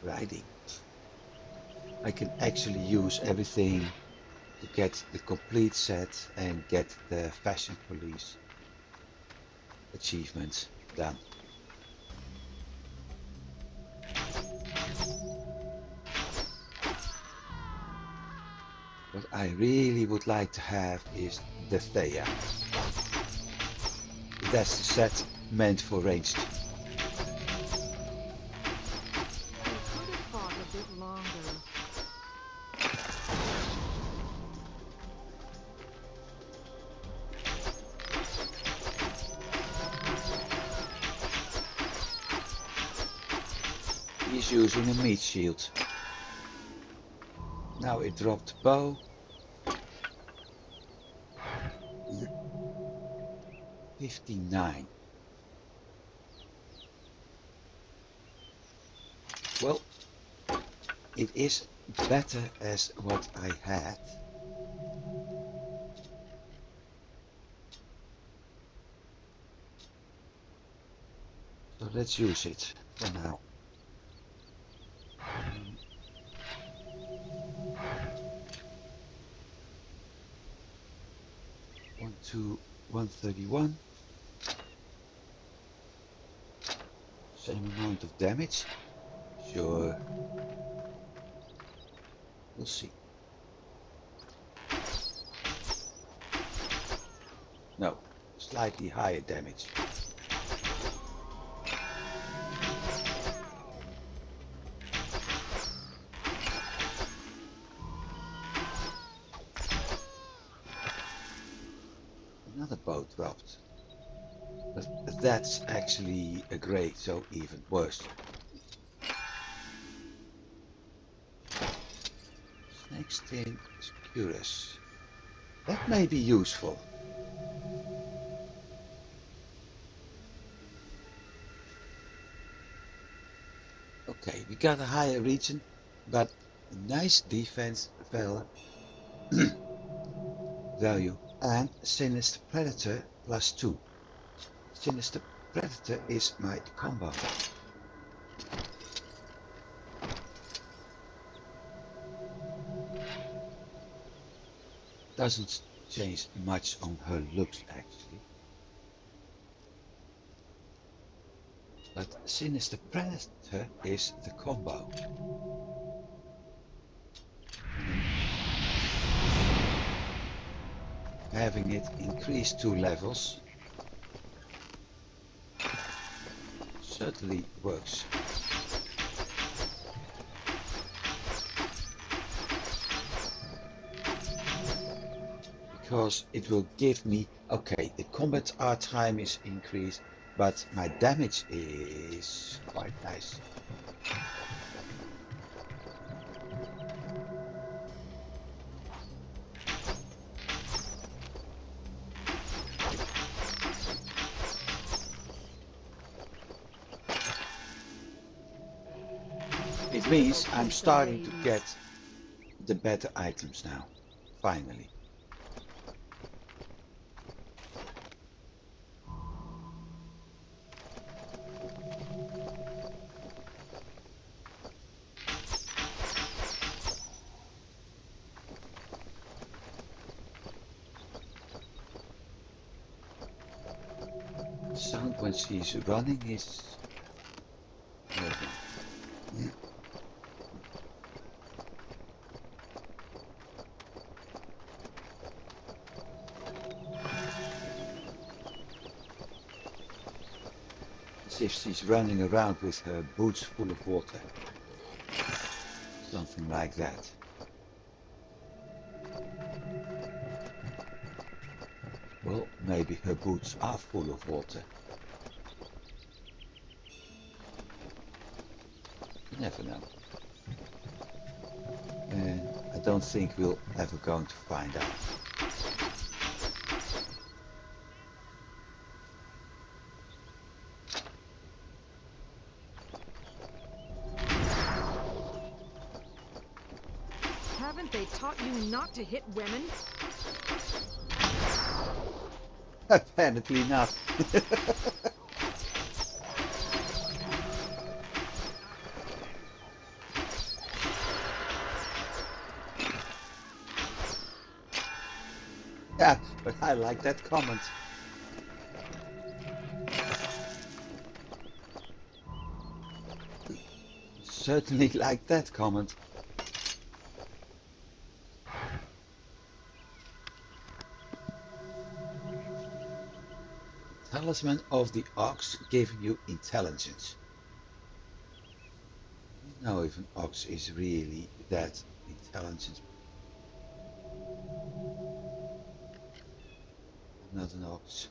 riding. I can actually use everything to get the complete set and get the Fashion Police achievement done. What I really would like to have is the Thea. That's the set meant for ranged. They could have fought a bit longer. was using a meat shield. Now it dropped the bow. 59. Well, it is better as what I had. So let's use it for now. 131. Same amount of damage. Sure. We'll see. No, slightly higher damage. Another bow dropped. But that's actually a grade, so even worse. Snakeskin Scurus. That may be useful. Okay, we got a higher region, but a nice defense value and Sinister Predator +2. Sinister Predator is my combo. Doesn't change much on her looks actually. But Sinister Predator is the combo. Having it increase 2 levels certainly works. Because it will give me, okay, the combat art time is increased, but my damage is quite nice. It means I'm starting to get the better items now, finally. The sound when she's running is... as if she's running around with her boots full of water. Something like that. Well, maybe her boots are full of water. You never know. And I don't think we're ever going to find out. Haven't they taught you not to hit women? Apparently not. Yeah, but I like that comment. Certainly like that comment. Talisman of the Ox giving you intelligence. I don't know if an ox is really that intelligent. Not an ox.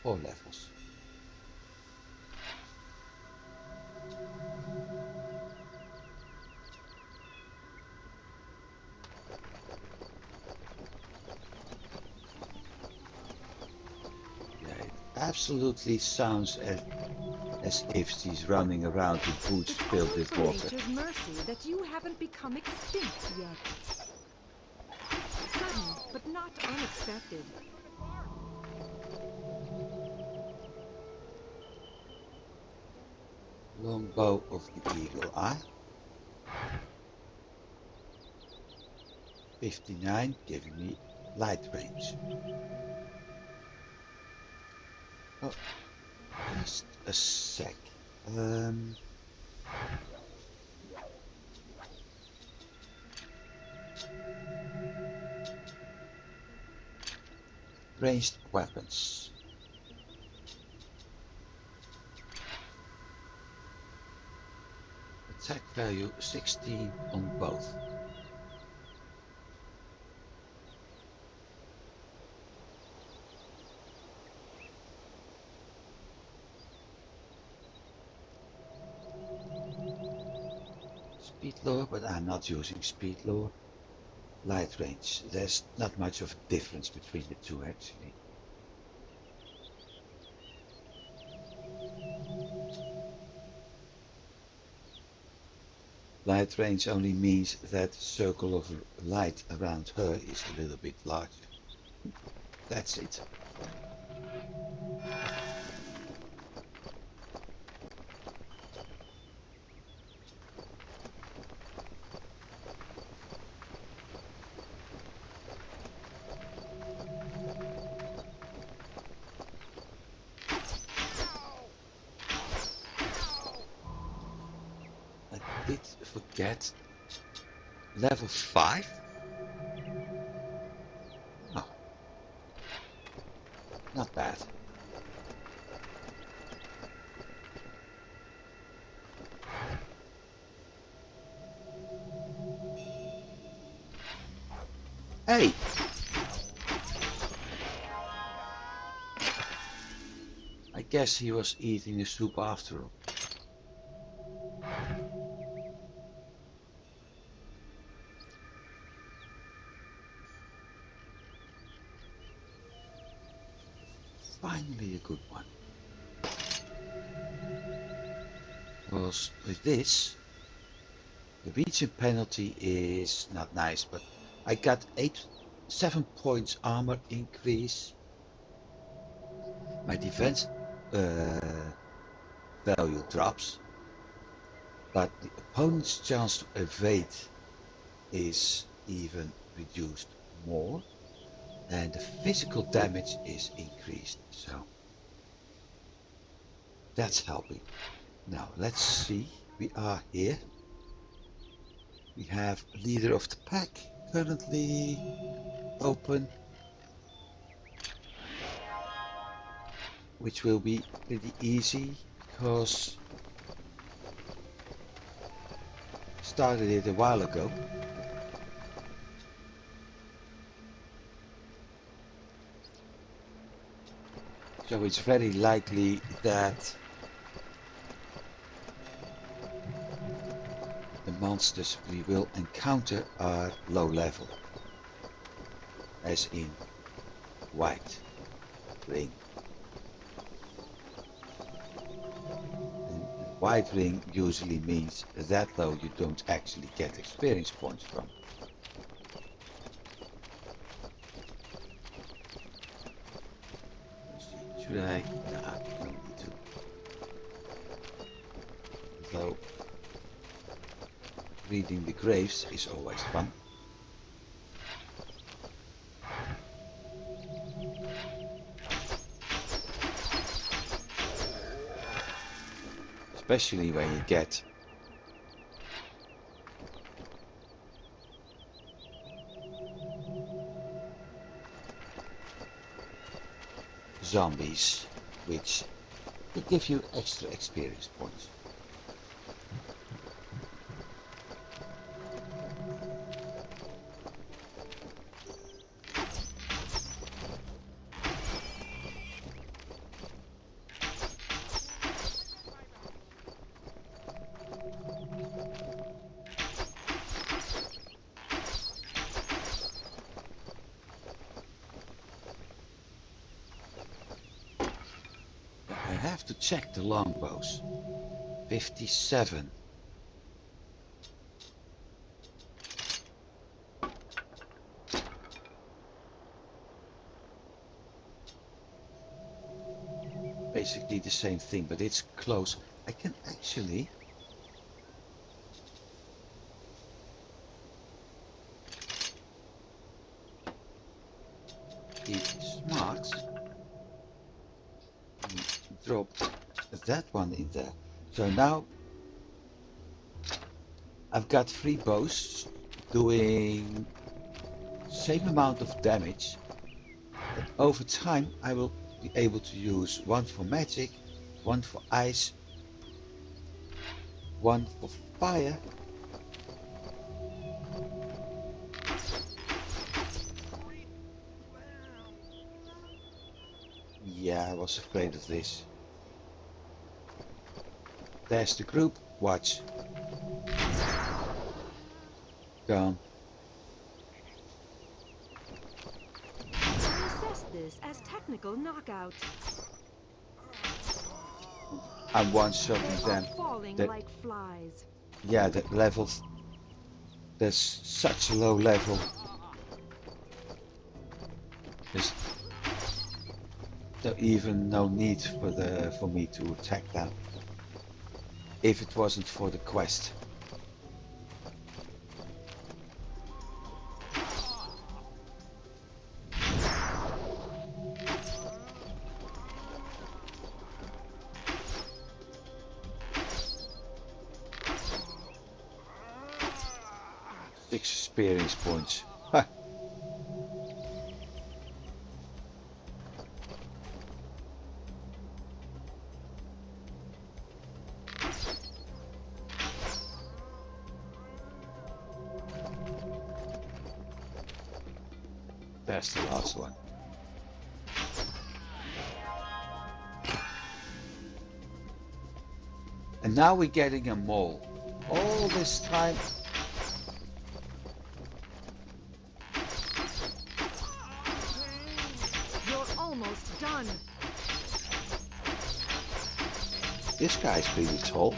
4 levels. Yeah, it absolutely sounds as if she's running around with boots It's filled only with for water. nature's mercy that you haven't become extinct yet. Sudden, but not unexpected. Longbow of the Eagle Eye. 59, giving me light range. Oh, just a sec. Ranged weapons. Attack value 16 on both. Speed lore, but I'm not using speed lore. Light range. There's not much of a difference between the two actually. Light range only means that the circle of light around her is a little bit larger. That's it. I did forget level 5. Oh, not bad. Hey! I guess he was eating the soup after all. Finally a good one. Because with this, the region penalty is not nice, but I got 7 points armor increase. My defense value drops, but the opponent's chance to evade is even reduced more, and the physical damage is increased, so that's helping. Now let's see, we are here. We have leader of the pack currently open, which will be pretty easy because I started it a while ago. So it's very likely that the monsters we will encounter are low level, as in white ring. And white ring usually means that low you don't actually get experience points from. Let's see, should I? Nah, I don't need to. Though reading the graves is always fun. Especially when you get zombies, which will give you extra experience points. have to check the longbows. 57. Basically the same thing, but it's close. I can actually be smart and drop that one in there. So now I've got 3 bows doing same amount of damage, but over time I will be able to use one for magic, one for ice, one for fire, yeah, I was afraid of this. There's the group, watch. Gone. I assess this as technical knockout. I'm one-shotting They are them. falling That- like flies. Yeah, that level, there's such a low level. There's even no need for me to attack them. If it wasn't for the quest. Six experience points. Ha. That's the last one. And now we're getting a mole. All this time, You're almost done. this guy's pretty tall.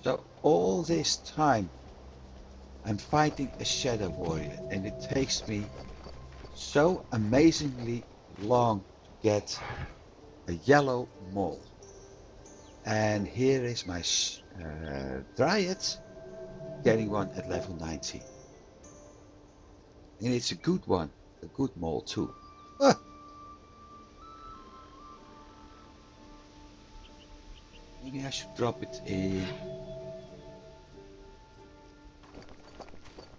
So all this time, I'm fighting a shadow warrior, and it takes me so amazingly long to get a yellow mole. And here is my dryad getting one at level 19. And it's a good one, a good mole too. Ah! Maybe I should drop it in.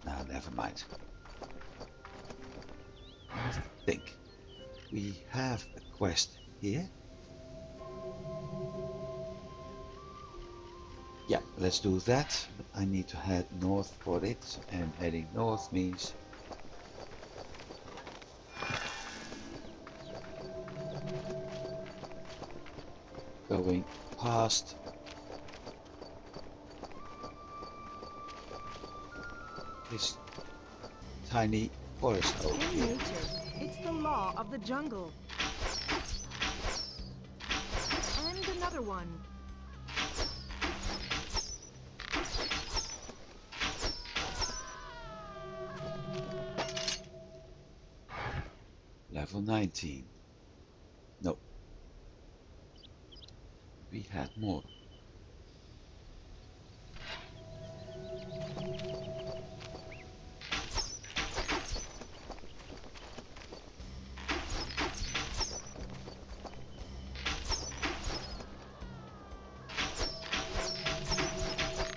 No, never mind. I think we have a quest here. Yeah, let's do that. But I need to head north for it, and heading north means going past this tiny forest over In here. nature, it's the law of the jungle. And another one. Level 19. No. We had more.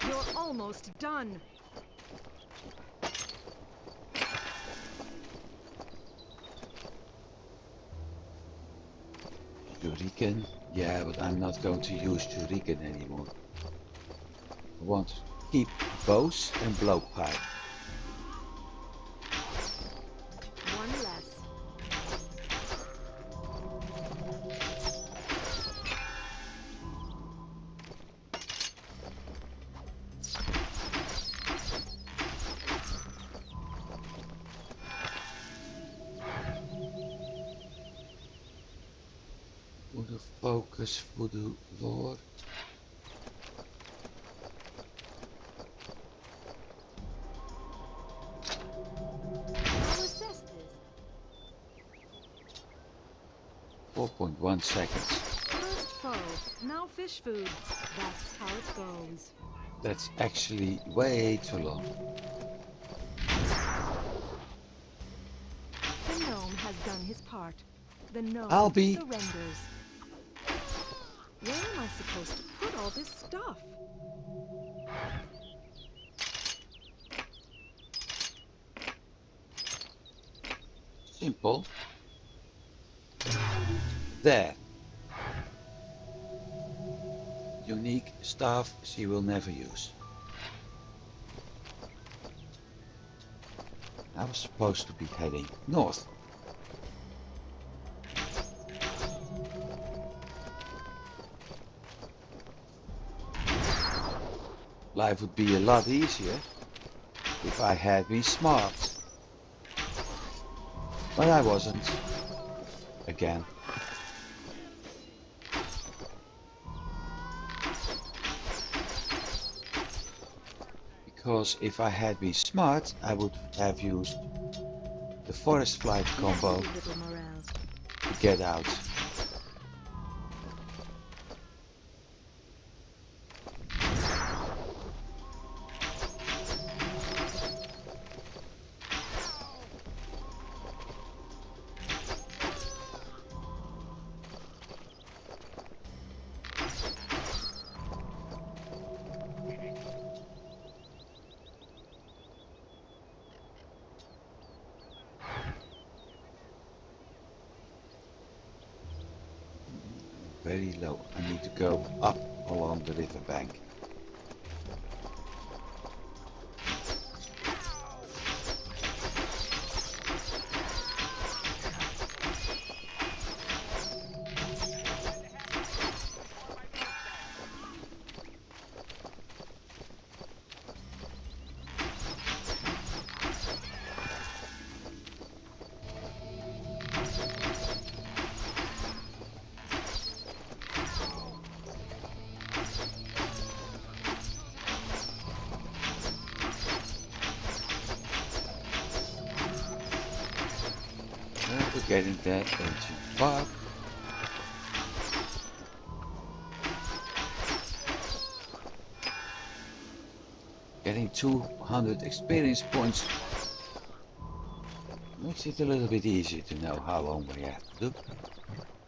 You're almost done. Shuriken? Yeah, but I'm not going to use Shuriken anymore. I want to keep bows and blowpipe. One less. Focus, Voodoo Lord. I'll assess this. 4.1 seconds. First foe, now fish food. That's how it goes. That's actually way too long. The gnome has done his part. The gnome I'll be- surrenders. Where am I supposed to put all this stuff? Simple. There. Unique stuff she will never use. I was supposed to be heading north. Life would be a lot easier if I had been smart. But I wasn't. Again. Because if I had been smart, I would have used the forest flight combo Nasty little morels. to get out. Very low. I need to go up along the riverbank. We're getting there, going too far. Getting 200 experience points makes it a little bit easier to know how long we have to do.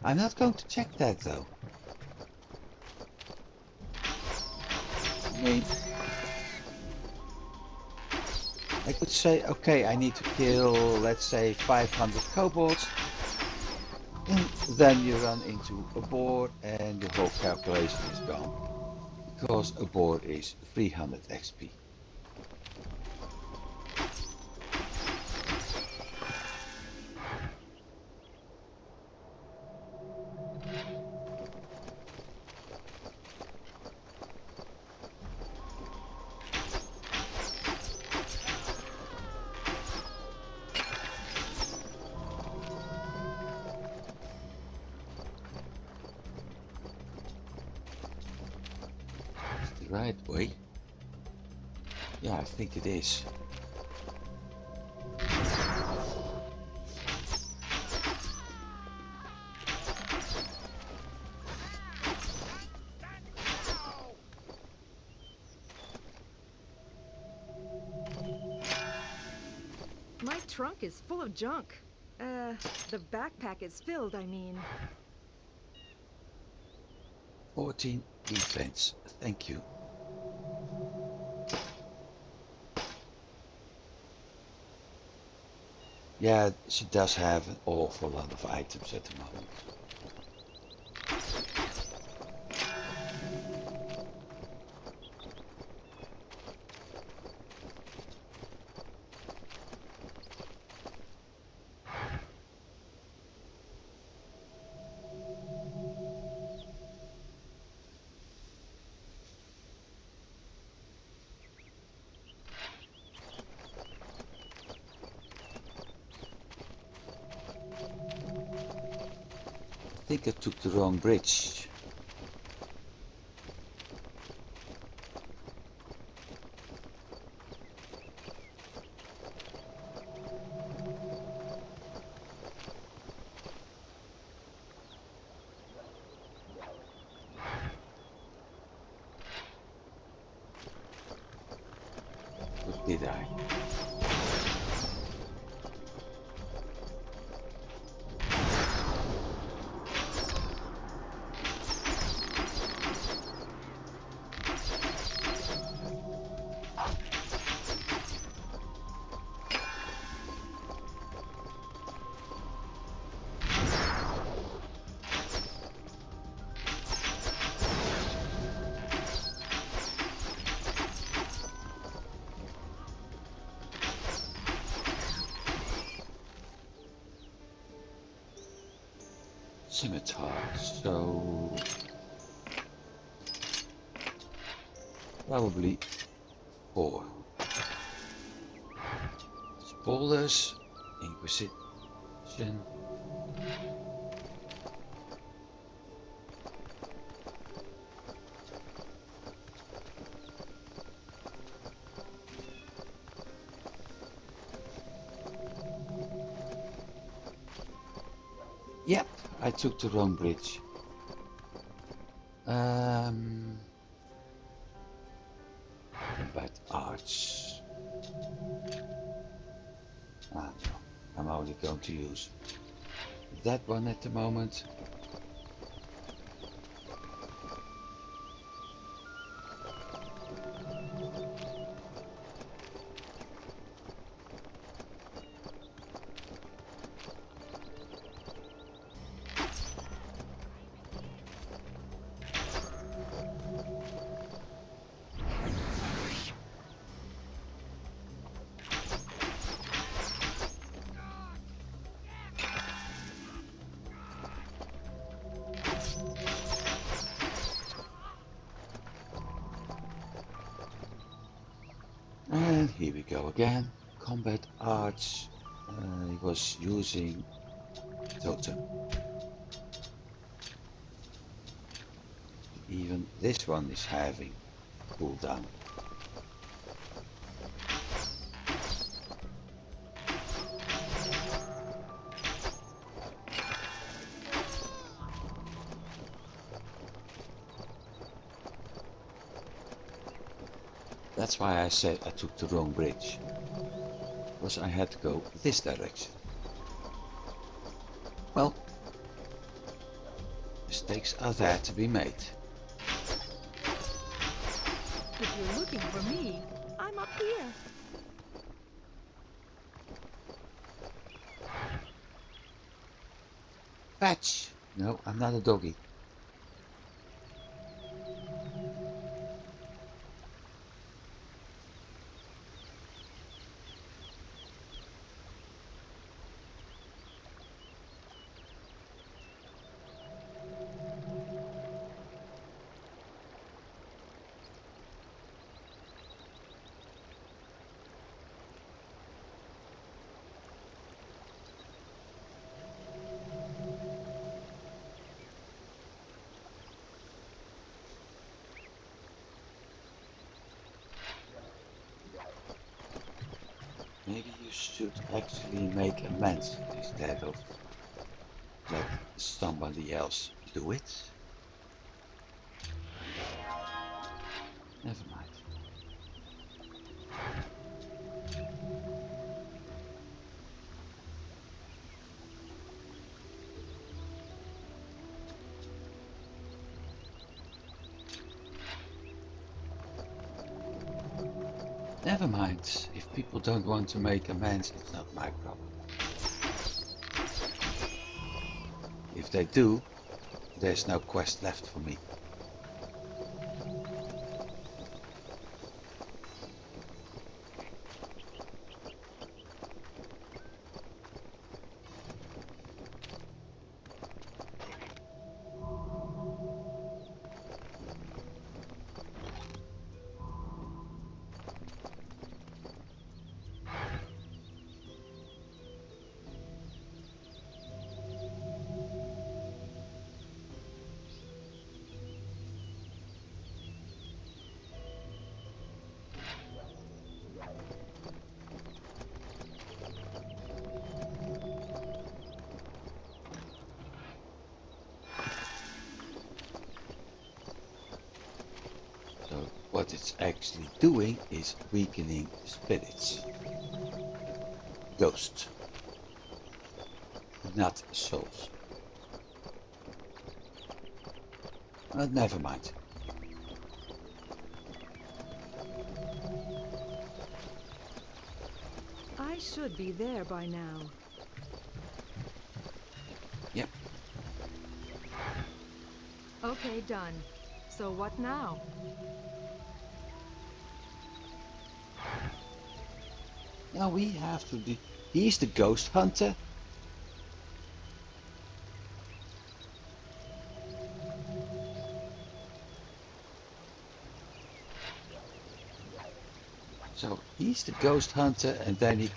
I'm not going to check that though. I mean, I could say, okay, I need to kill, let's say, 500 kobolds. And then you run into a boar and the whole calculation is gone. Because a boar is 300 XP. Is the right way? Yeah, I think it is. My trunk is full of junk. The backpack is filled, I mean. 14 defense. Thank you. Yeah, she does have an awful lot of items at the moment. think I took the wrong bridge. Or did I? Scimitar, so probably 4. Spoilers, Inquisition. Yep, I took the wrong bridge. Combat arts. Ah, no. I'm only going to use that one at the moment. And here we go again. Combat arts. He was using totem. Even this one is having cooldown. That's why I said I took the wrong bridge. Because I had to go this direction. Well, mistakes are there to be made. If you're looking for me, I'm up here. Fetch! No, I'm not a doggy. Maybe you should actually make amends instead of let somebody else do it. Never mind. Never mind. If people don't want to make amends, it's not my problem. If they do, there's no quest left for me. what it's actually doing is weakening spirits. Ghosts. Not souls. Never mind. I should be there by now. Yep. Okay, done. So what now? Now we have to do... He's the ghost hunter. So he's the ghost hunter, and then he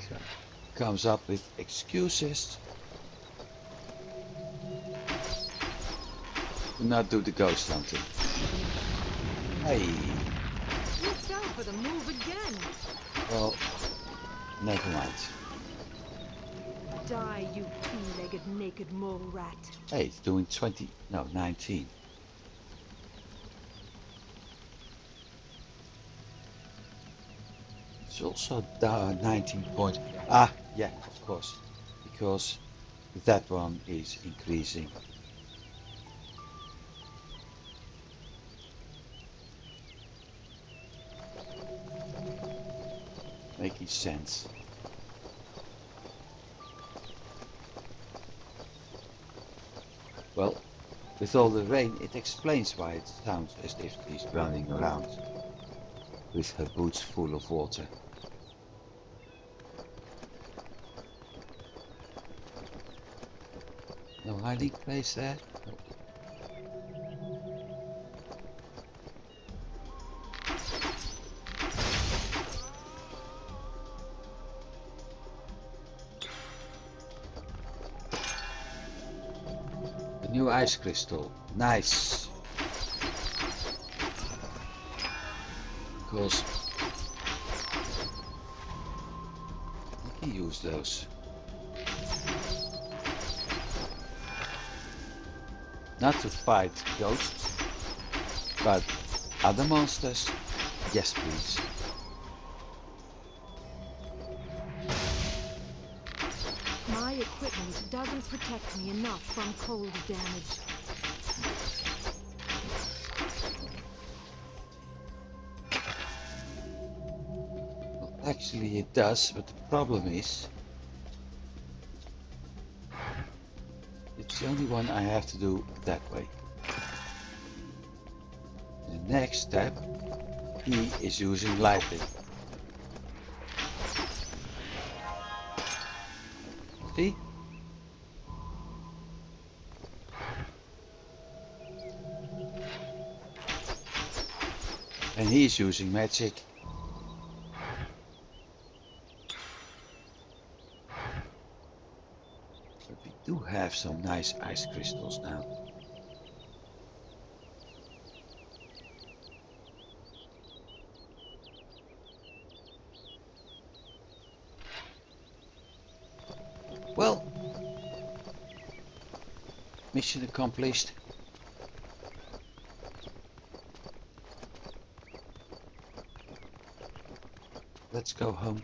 comes up with excuses to not do the ghost hunting. Hey, You fell for the move again! well, never mind. Die, you two-legged naked mole rat. Hey, it's doing 20, no, 19. It's also 19 points. Ah, yeah, of course, because that one is increasing. Making sense. Well, with all the rain, it explains why it sounds as if she's running around with her boots full of water. No hiding place there? No. A new ice crystal. Nice. Because I can use those. Not to fight ghosts, but other monsters. Yes, please. My equipment doesn't protect me enough from cold damage. Well, actually it does, but the problem is it's the only one I have to do that way. The next step, he is using lightning. See? And he is using magic. But we do have some nice ice crystals now. Well, mission accomplished. Let's go home.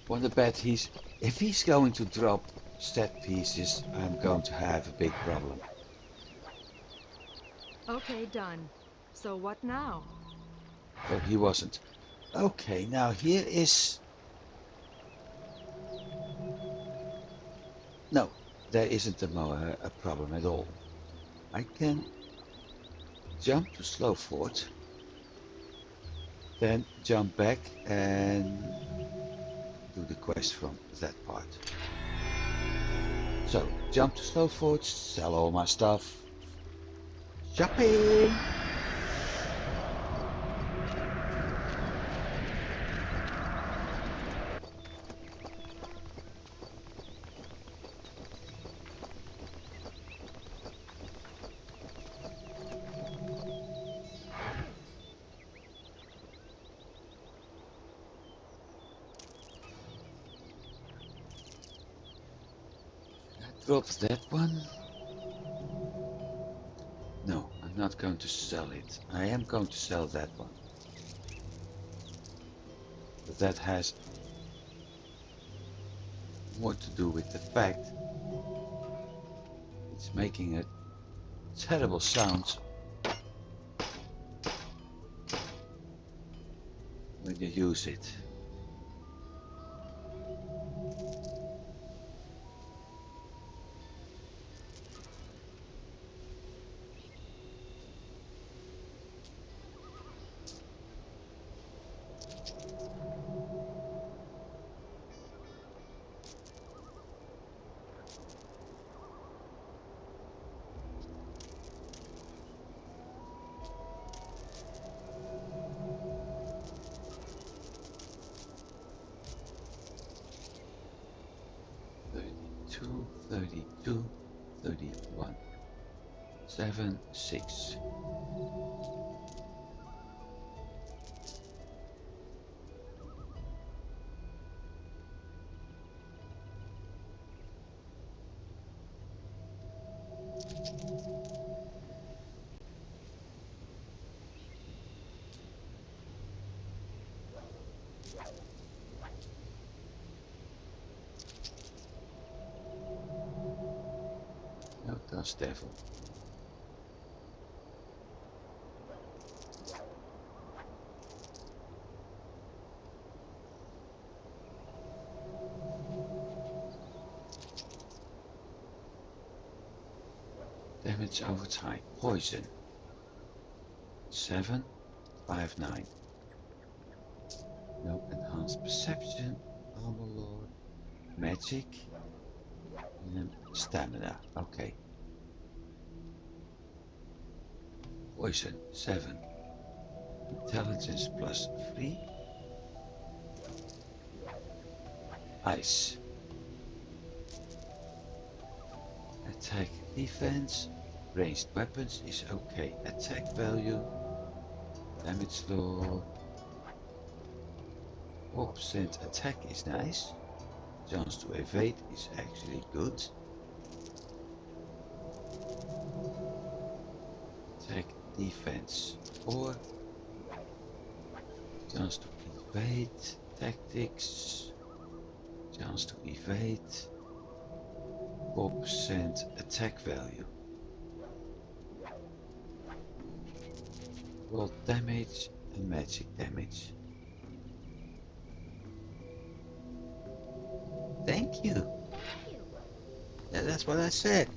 Wonder bet if he's going to drop stat pieces, I'm going to have a big problem. Okay, done. So what now? So he wasn't. Okay, now here is... No, there isn't a problem at all. I can jump to Slowford, then jump back and do the quest from that part. So, jump to Slowford, sell all my stuff. Shopping! Drop that one. No, I'm not going to sell it. I am going to sell that one. But that has more to do with the fact it's making a terrible sound when you use it. Two, 32, 31, 7, 6. No, that's devil. Damage over time. Poison. 7, 5, 9. No enhanced perception. Armor lord. Magic. And stamina. Okay. Poison. 7. Intelligence plus 3. Ice. Attack, defense. Ranged weapons is okay. Attack value. Damage lord. 4% attack is nice. Chance to evade is actually good. Attack, defense 4. Chance to evade. Tactics. Chance to evade. 4% attack value. Roll damage and magic damage. Thank you. Yeah, that's what I said.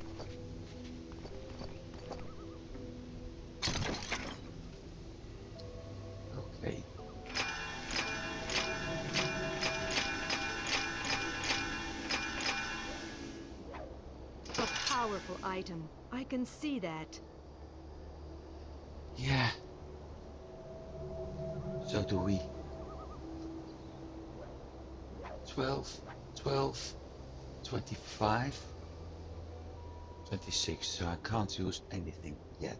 Okay. A powerful item. I can see that. Yeah. So do we. 12, 12, 25, 26. So I can't use anything yet.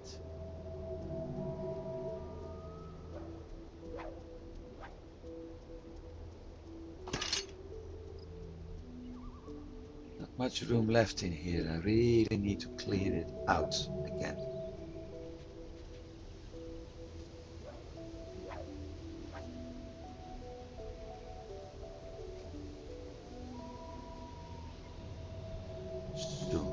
Not much room left in here. I really need to clear it out again. Soon.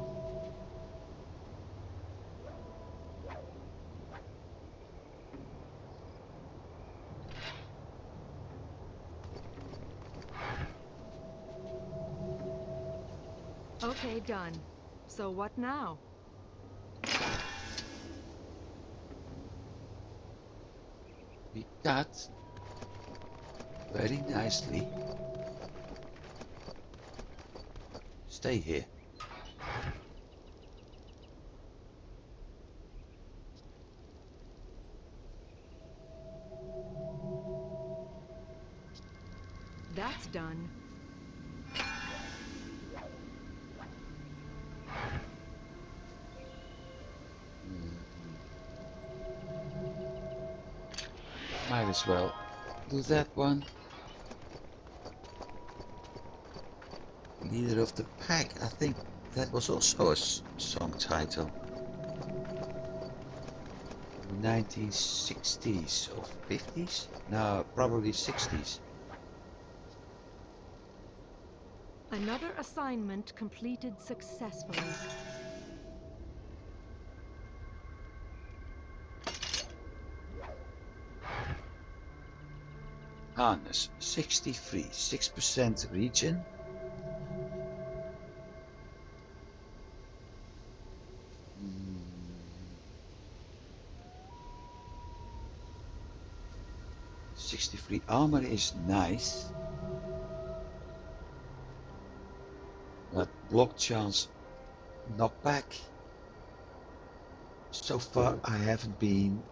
Okay, done. So what now? We got very nicely. Stay here. That's done. Might as well do that one. Leader of the Pack. I think that was also a song title. 1960s or 50s? No, probably 60s. Another assignment completed successfully. Harness 63, 6% region. Mm. 63 armor is nice, but block chance knockback. So far I haven't been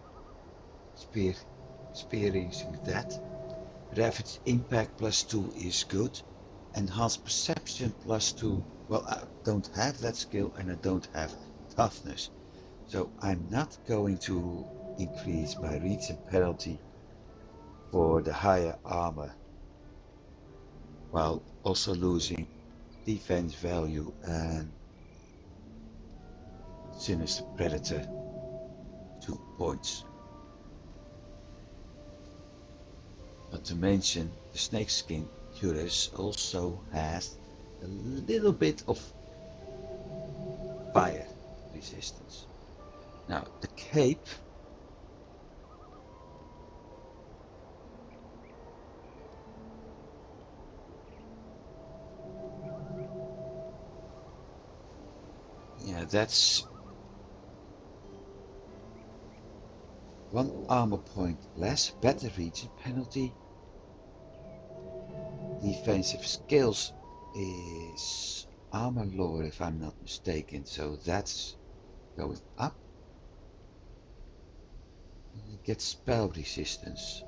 experiencing that. Ravage impact +2 is good. Enhanced perception +2. Well, I don't have that skill and I don't have toughness. So I'm not going to increase my region penalty for the higher armor, while also losing defense value and Sinister Predator 2 points. Not to mention the snakeskin cuirass also has a little bit of fire resistance. Now the cape, yeah, that's 1 armor point less, better region penalty. Defensive skills is armor lore if I'm not mistaken, so that's going up. And it gets spell resistance.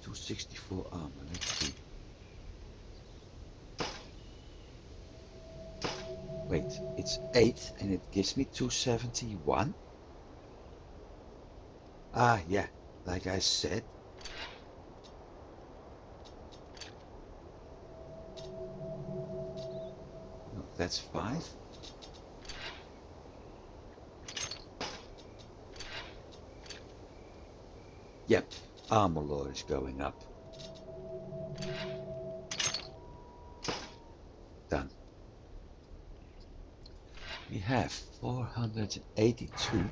264 armor, let's see. Wait, it's 8 and it gives me 271. Ah, yeah, like I said. No, that's 5. Yep, armor lore is going up. Done. We have 482,000.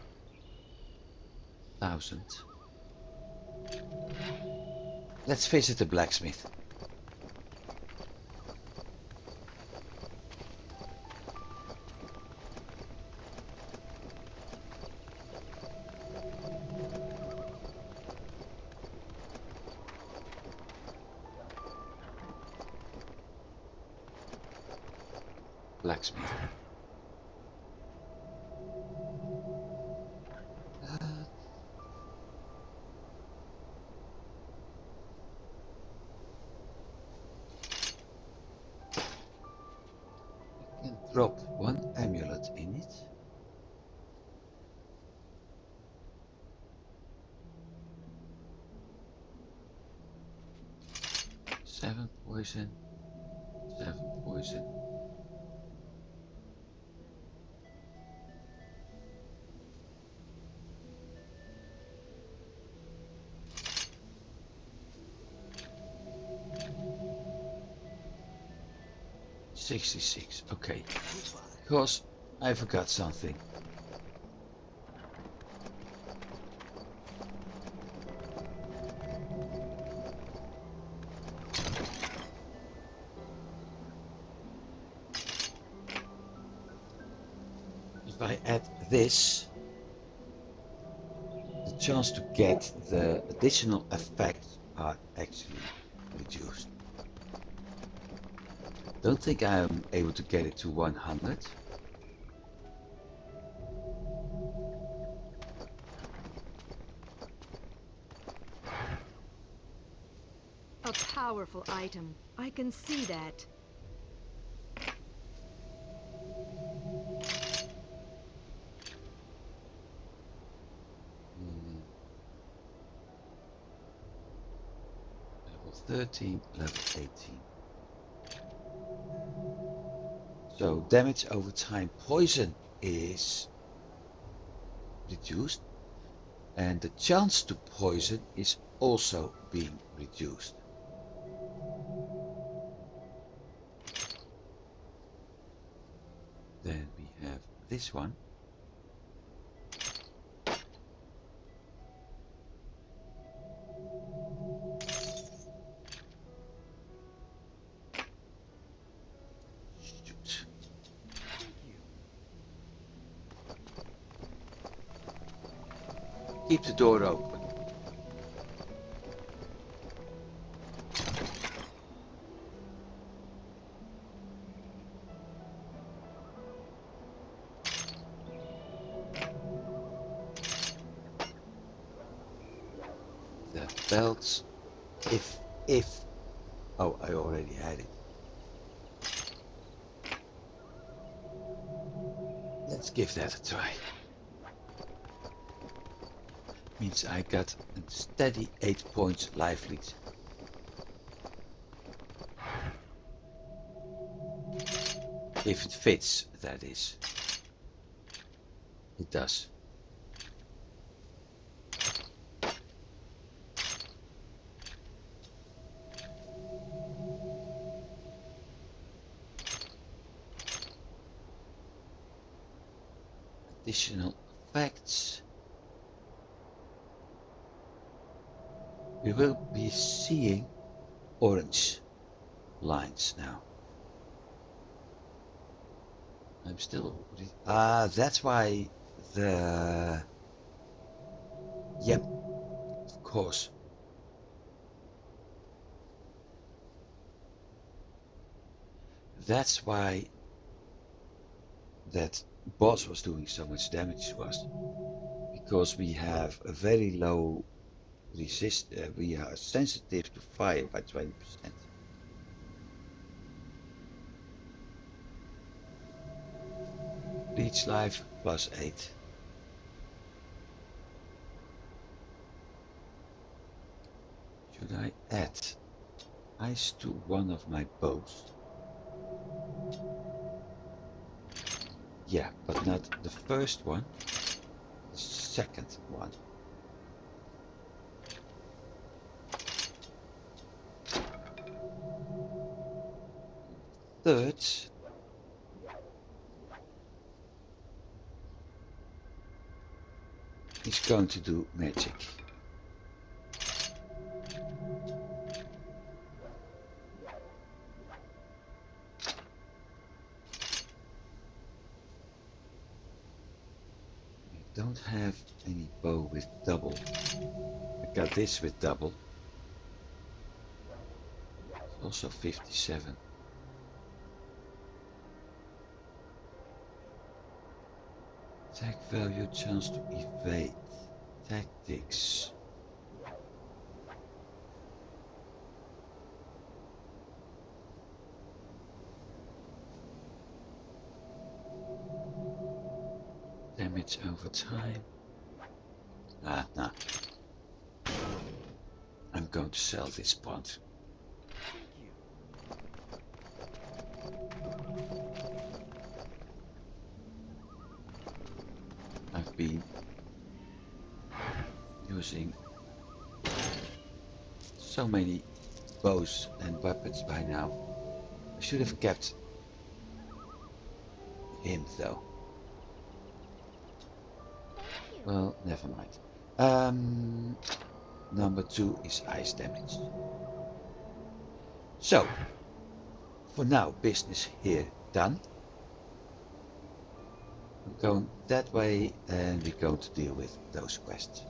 Let's visit the blacksmith. Blacksmith. We can drop 1 amulet in it. Seven poison, 7 poison. $66, okay. Because I forgot something. If I add this, the chance to get the additional effects are actually reduced. Don't think I'm able to get it to 100. A powerful item. I can see that. 13, level 18. So damage over time, poison is reduced, and the chance to poison is also being reduced. Then we have this one. Shoot. Keep the door open. The belts, if, oh, I already had it. Let's give that a try. Means I got a steady 8 points life lead. If it fits, that is. It does. Additional effects. We will be seeing orange lines now. I'm still... that's why the... Yep, of course. That's why that boss was doing so much damage to us. Because we have a very low resist, we are sensitive to fire by 20%. Leech life plus 8. Should I add ice to one of my bows? Yeah, but not the first one, the second one. Third, is going to do magic. I don't have any bow with double. I got this with double. It's also 57. Attack value, chance to evade. Tactics. Damage over time. Nah. I'm going to sell this point. I've been using so many bows and weapons by now. I should have kept him though. Well, never mind. Number 2 is ice damage. So, for now, business here done. I'm going that way and we're going to deal with those quests.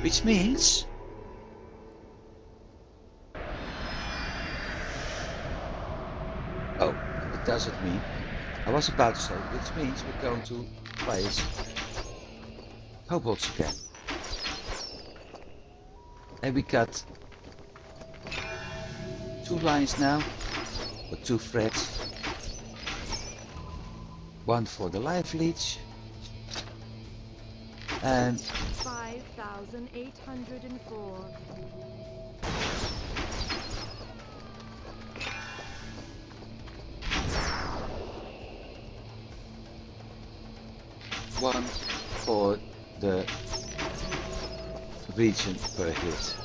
Which means... Oh, it doesn't mean... I was about to say, which means we're going to place kobolds again. And we got 2 lines now, or 2 threads. One for the life leech. And 5,804. one for the region per hit.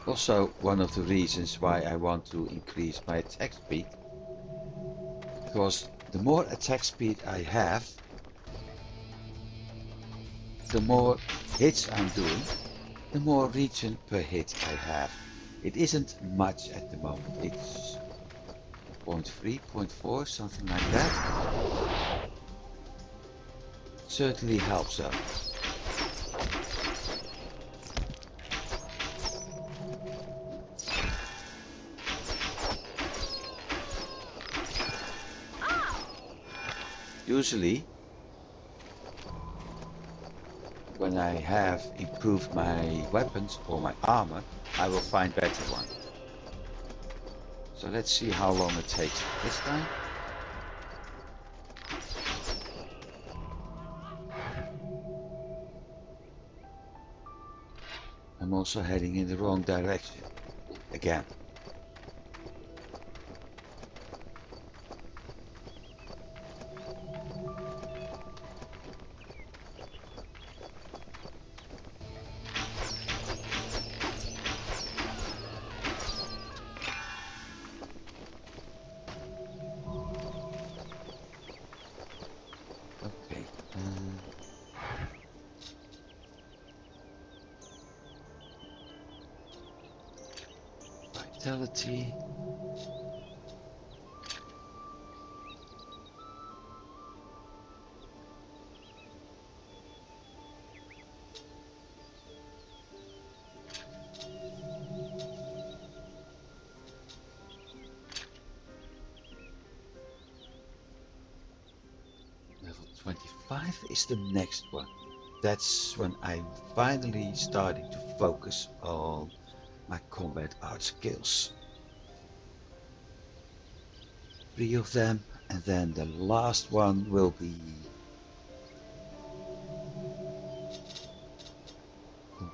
Also, one of the reasons why I want to increase my attack speed, because the more attack speed I have, the more hits I'm doing, the more region per hit I have. It isn't much at the moment, it's 0.3, 0.4, something like that. Certainly helps out. Usually, when I have improved my weapons or my armor, I will find better ones. So let's see how long it takes this time. I'm also heading in the wrong direction again. Okay. Vitality. Level 25 is the next one. That's when I'm finally starting to focus on my combat art skills. 3 of them, and then the last one will be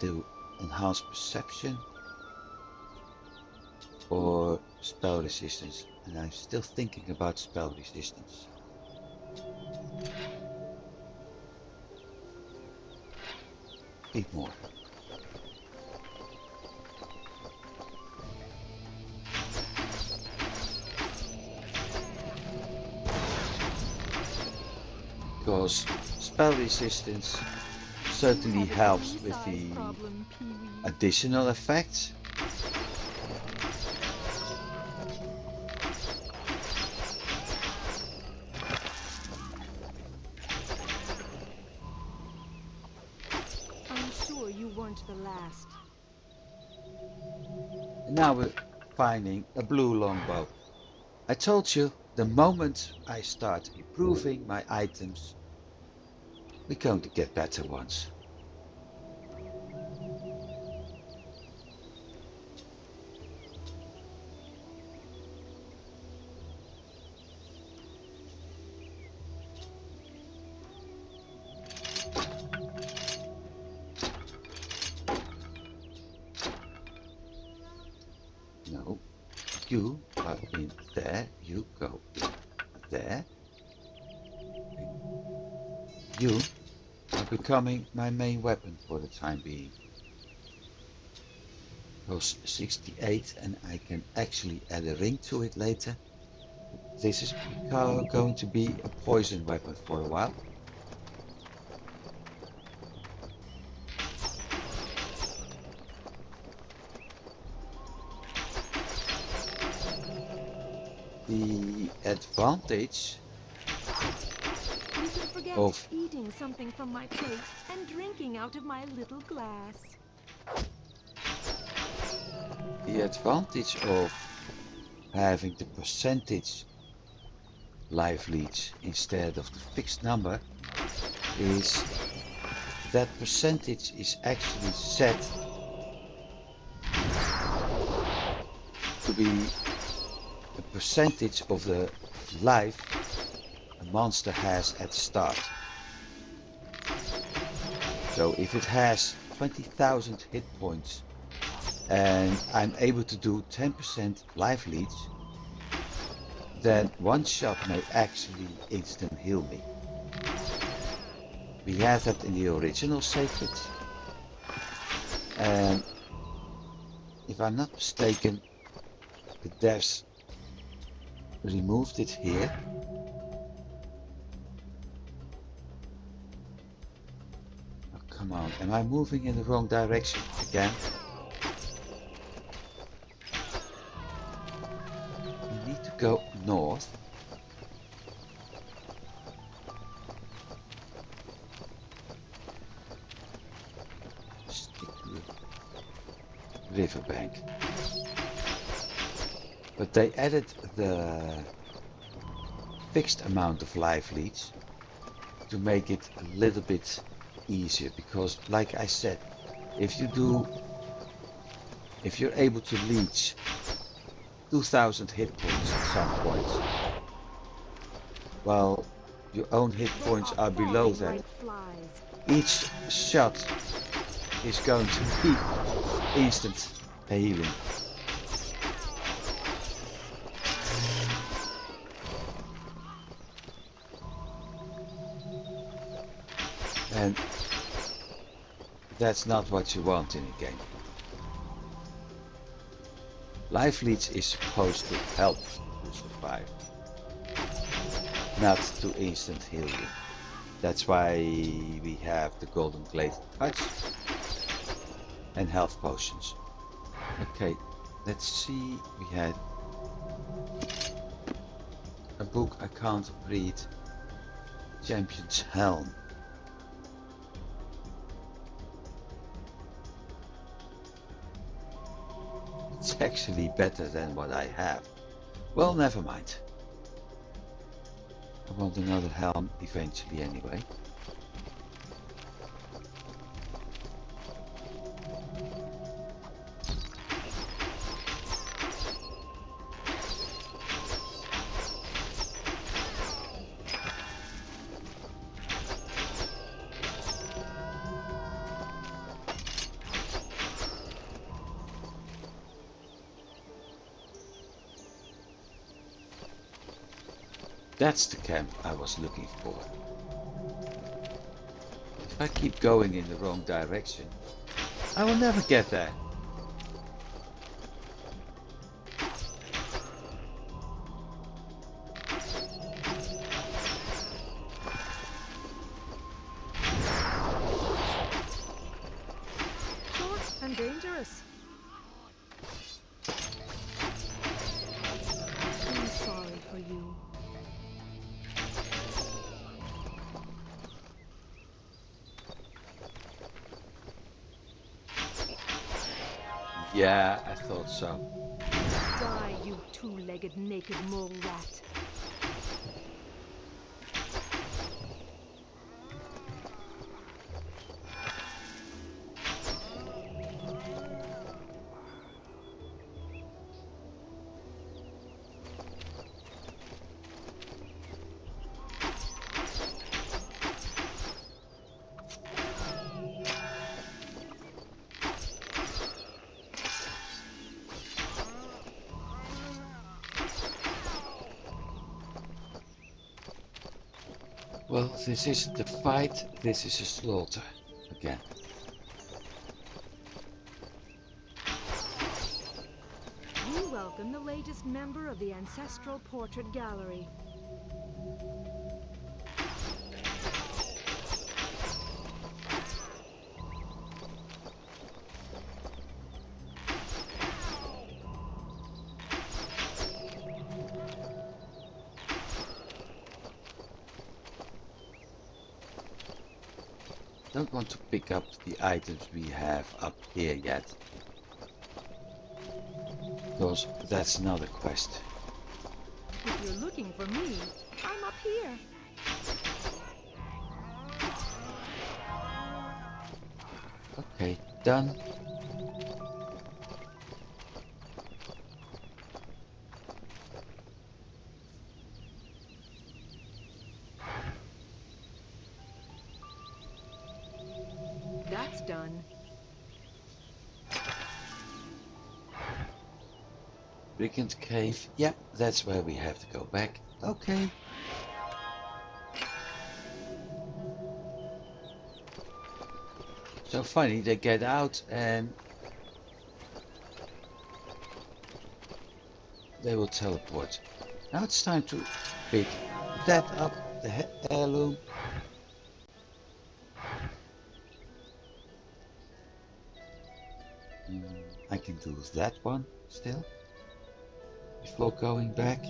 the enhanced perception or spell resistance, and I'm still thinking about spell resistance. Need more. Because spell resistance certainly helps with the additional effects. I'm sure you weren't the last. And now we're finding a blue longbow. I told you, the moment I start improving my items, we're going to get better ones. No, you are in there, you go in there. You are becoming my main weapon for the time being. Goes 68 and I can actually add a ring to it later. This is going to be a poison weapon for a while. The advantage You can forget of eating something from my plate and drinking out of my little glass. having the percentage life leads instead of the fixed number is that percentage is actually set to be a percentage of the life a monster has at the start. So if it has 20,000 hit points and I'm able to do 10% life leech, then one shot may actually instant heal me. We had that in the original Sacred, and if I'm not mistaken, the devs removed it here. Oh, come on, am I moving in the wrong direction again? We need to go north. Stick to the riverbank. But they added the fixed amount of life leech to make it a little bit easier, because like I said, if you're able to leech 2000 hit points at some point, while your own hit points are below that, like flies. each shot is going to be instant healing. And that's not what you want in a game. Life leech is supposed to help you survive, not to instant heal you. That's why we have the golden glade touch and health potions. Okay, let's see, we had a book I can't read, Champion's Helm. It's actually better than what I have. Well, never mind. I want another helm eventually anyway. That's the camp I was looking for. If I keep going in the wrong direction, I will never get there. Short and dangerous. I'm sorry for you. Yeah, I thought so. Die, you two-legged naked mole rat. Well, this isn't a fight, this is a slaughter again. We welcome the latest member of the Ancestral Portrait Gallery. Don't want to pick up the items we have up here yet, because that's another quest. If you're looking for me, I'm up here. Okay, done. done. Brigand Cave. Yeah, that's where we have to go back. Okay. So funny, they get out and they will teleport. Now it's time to pick that up, the heirloom. I can do that one still before going back.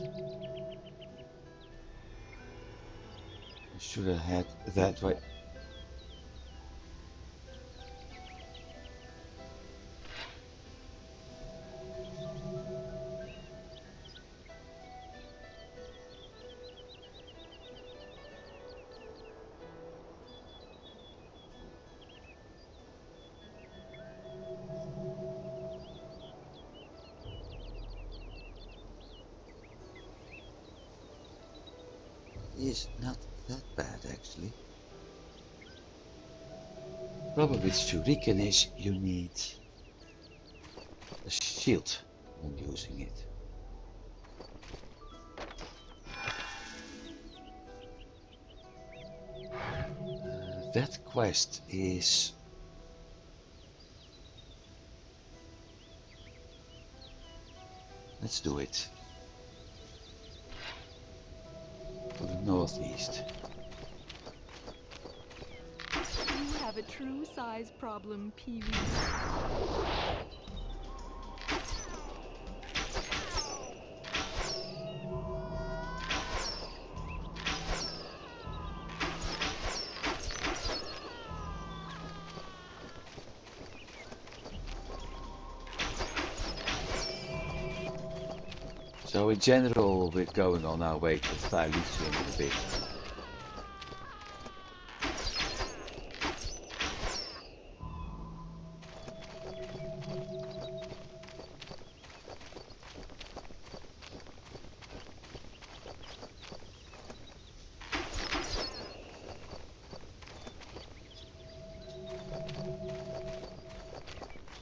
I should have had that way. Is not that bad actually. Problem with shuriken is you need a shield when using it. That quest is let's do it to the northeast. You have a true size problem, Pee-wee. So in general we're going on our way to Thylicium in a bit.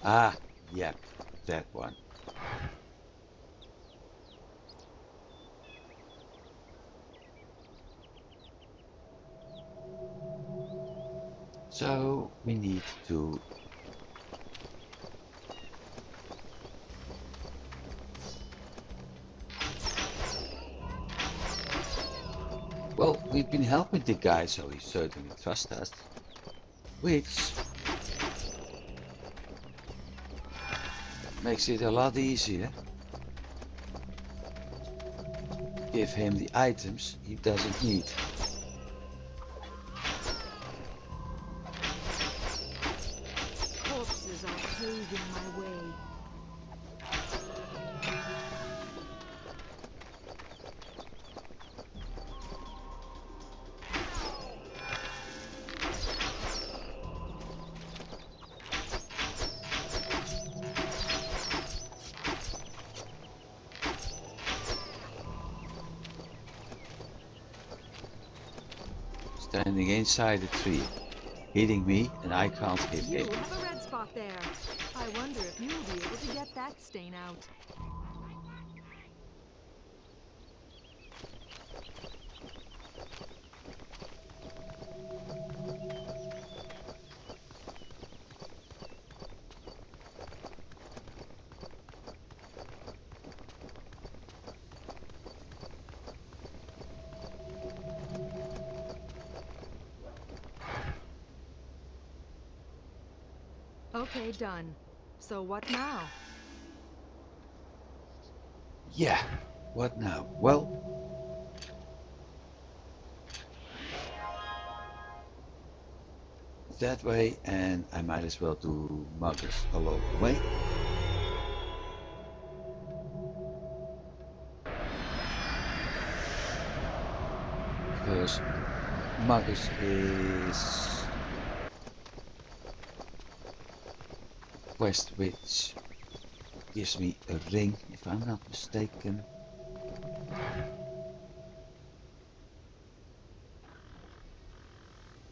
Ah, yep, that one. So we need to well, we've been helping the guy, so he certainly trusts us. Which makes it a lot easier. Give him the items he doesn't need. Corpses are paving my way. Standing inside the tree, hitting me, and I can't hit You him. have a red spot there. I wonder if you'll be able to get that stain out. Okay, done. So what now? Yeah, what now? Well, that way, and I might as well do Magus along the way. Because Magus is a quest which gives me a ring, if I'm not mistaken.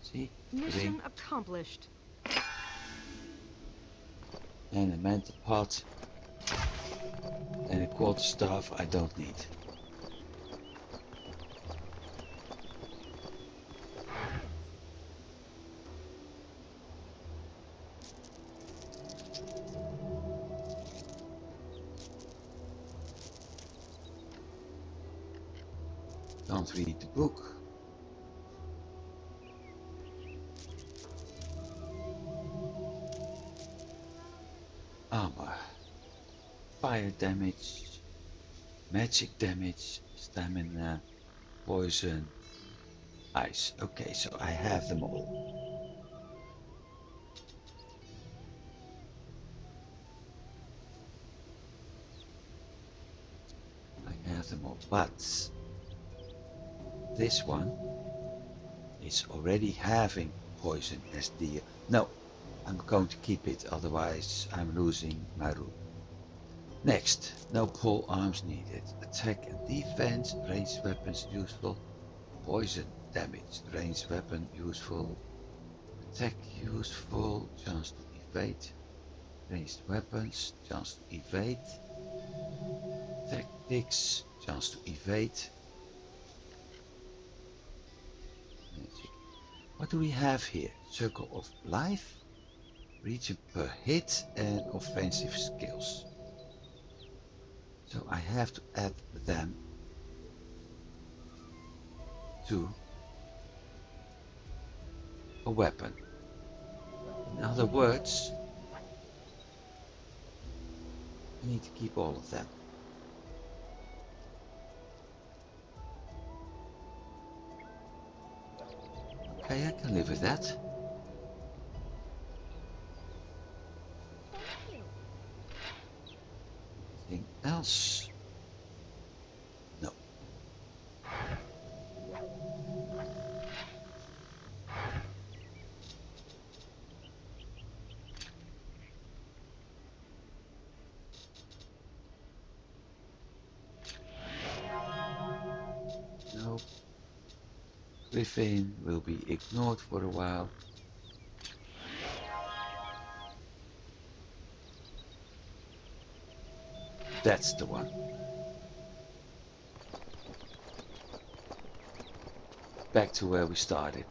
See? Ring. Mission accomplished. and a mental pot and a quarterstaff I don't need. Don't read the book. Armor, fire damage, magic damage, stamina, poison, ice. Okay, so I have them all. I have them all, but this one is already having poison as the... No, I'm going to keep it, otherwise I'm losing my room. Next, no pole arms needed. Attack and defense, ranged weapons useful. Poison damage, ranged weapon useful. Attack useful, chance to evade. Ranged weapons, chance to evade. Tactics, chance to evade. Magic. What do we have here? Circle of life, region per hit, and offensive skills. So I have to add them to a weapon. In other words, I need to keep all of them. Okay, I can live with that. Thank you. Anything else? No. No. Griffin will be ignored for a while. That's the one. Back to where we started.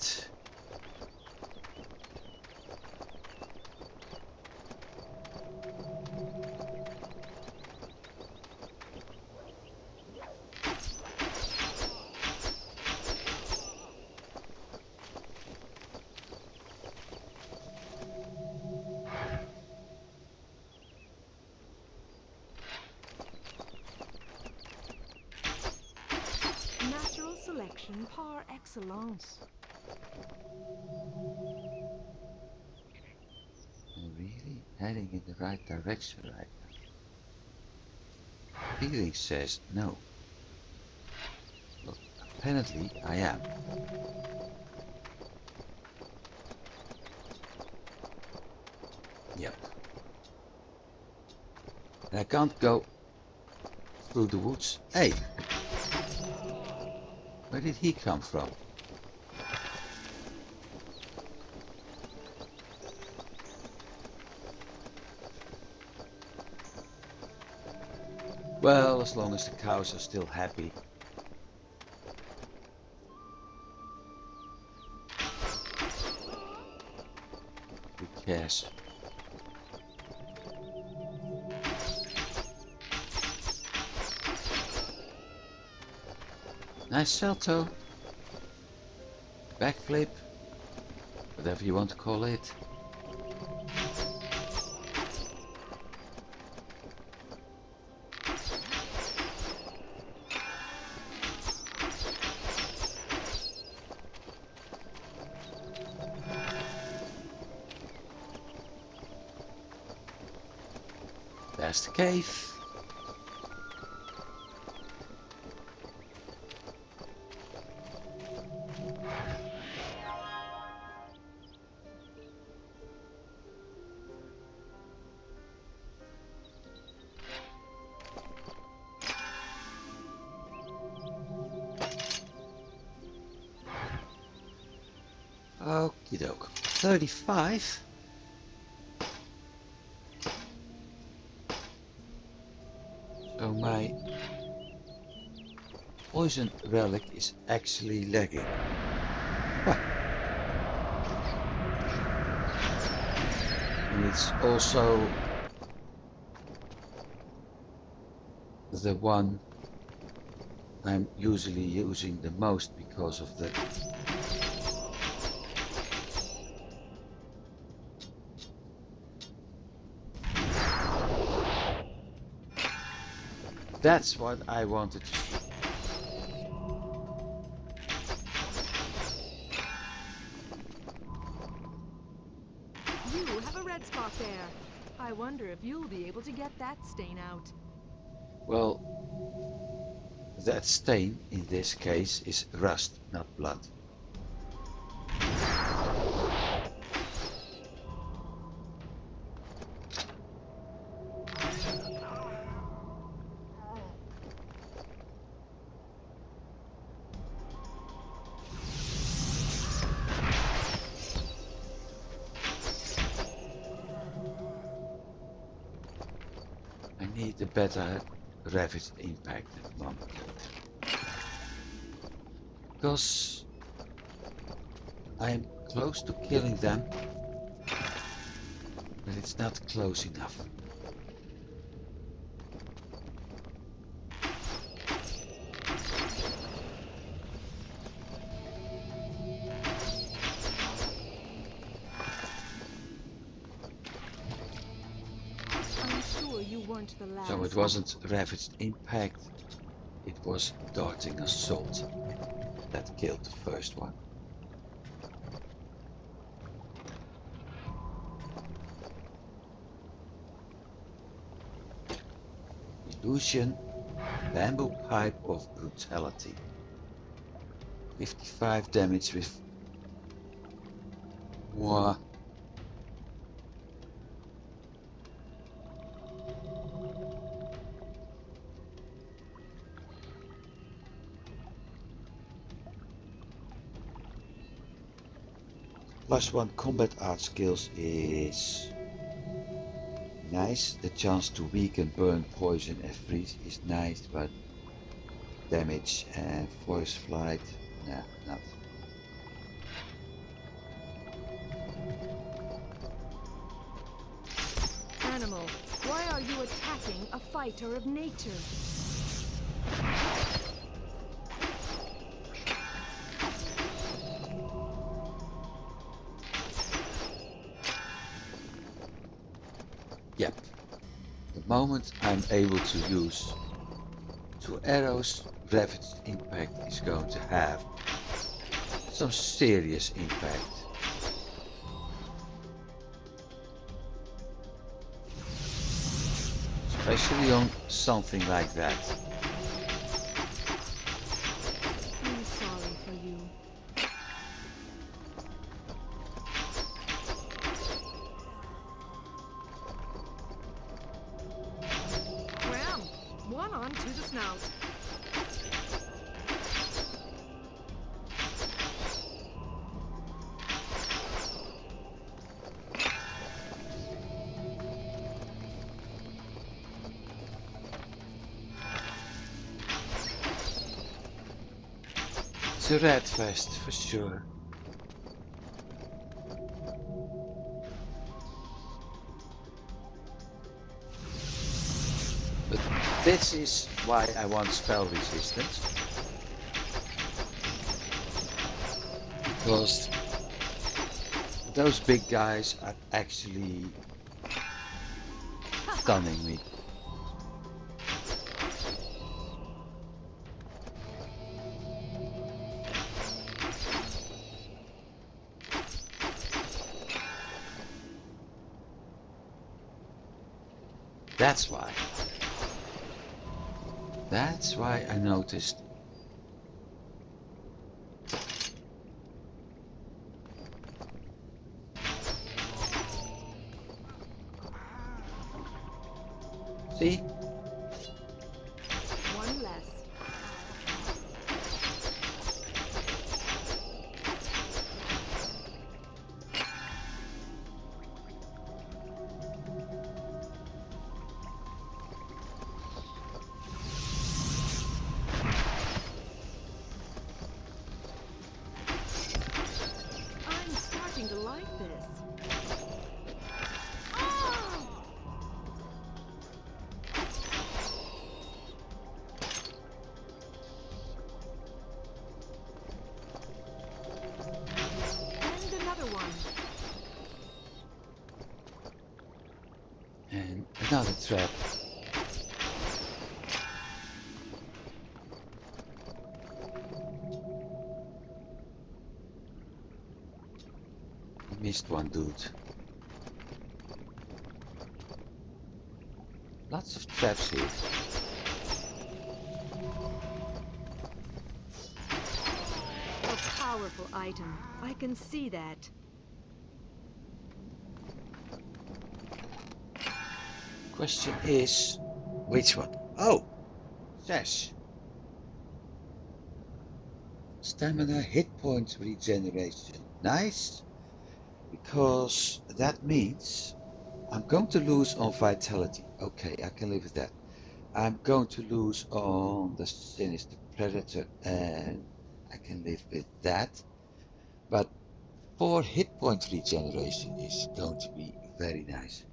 Natural selection par excellence. I'm really heading in the right direction right now. Feeling says no. Well, apparently I am. Yep. And I can't go through the woods. Hey! Where did he come from? Well, as long as the cows are still happy. Who cares? Nice salto. Backflip. Whatever you want to call it. There's the cave. Okie doke. 35. poison relic is actually lagging. What? And it's also the one I'm usually using the most because of the That's what I wanted to see. You have a red spot there. I wonder if you'll be able to get that stain out. Well, that stain in this case is rust, not blood. I need a better ravaged impact at the moment. Because I'm close to killing them, but it's not close enough. I'm sure you weren't the last. So it wasn't ravaged impact, it was darting assault that killed the first one. Illusion, bamboo pipe of brutality. 55 damage with more. +1 combat art skills is nice. The chance to weaken, burn, poison and freeze is nice, but damage and forest flight, nah, not. Animal, why are you attacking a fighter of nature? Yep. The moment I'm able to use 2 arrows, ravaged impact is going to have some serious impact. Especially on something like that. I'm sorry for you. Wham! One on to the snout. It's a red vest for sure. But this is why I want spell resistance. Because those big guys are actually stunning me. That's why. That's why I noticed. See? One less. Another trap. I missed one dude. Lots of traps here. A powerful item. I can see that. Question is, which one? Oh, Sash. Stamina hit point regeneration. Nice. Because that means I'm going to lose on vitality. Okay, I can live with that. I'm going to lose on the Sinister Predator and I can live with that. But 4 hit point regeneration is going to be very nice.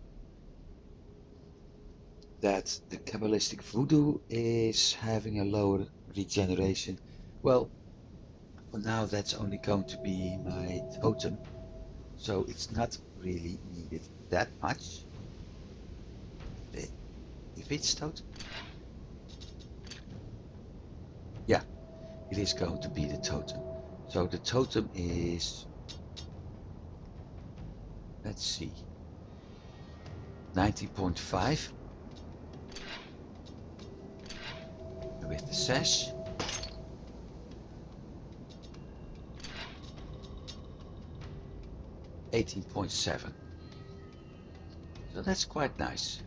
That the Kabbalistic Voodoo is having a lower regeneration. Well, for now that's only going to be my totem. So it's not really needed that much. If it's totem. Yeah, it is going to be the totem. So the totem is, let's see, 19.5 with the sash. $18.7. So that's quite nice.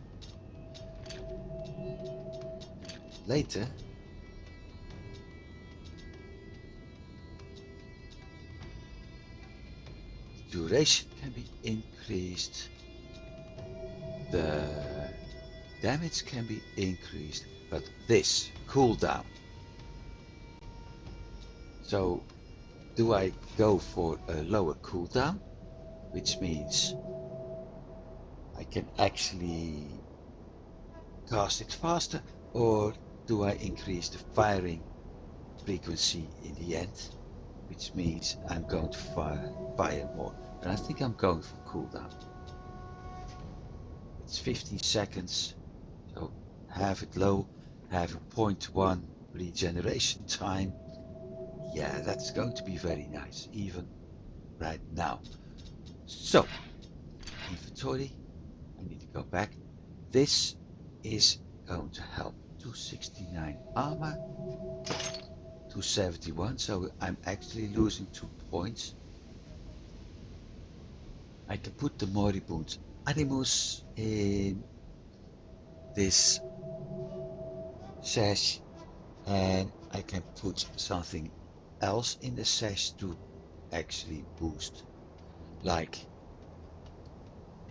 Later, duration can be increased. The damage can be increased, but this cooldown. So do I go for a lower cooldown, which means I can actually cast it faster, or do I increase the firing frequency in the end, which means I'm going to fire more? And I think I'm going for cooldown. It's 15 seconds, so have it low, have a 0.1 regeneration time. Yeah, that's going to be very nice, even right now. So, inventory, I need to go back. This is going to help. 269 armor, 271, so I'm actually losing 2 points. I can put the Moribund Animus in this sash, and I can put something else in the sash to actually boost, like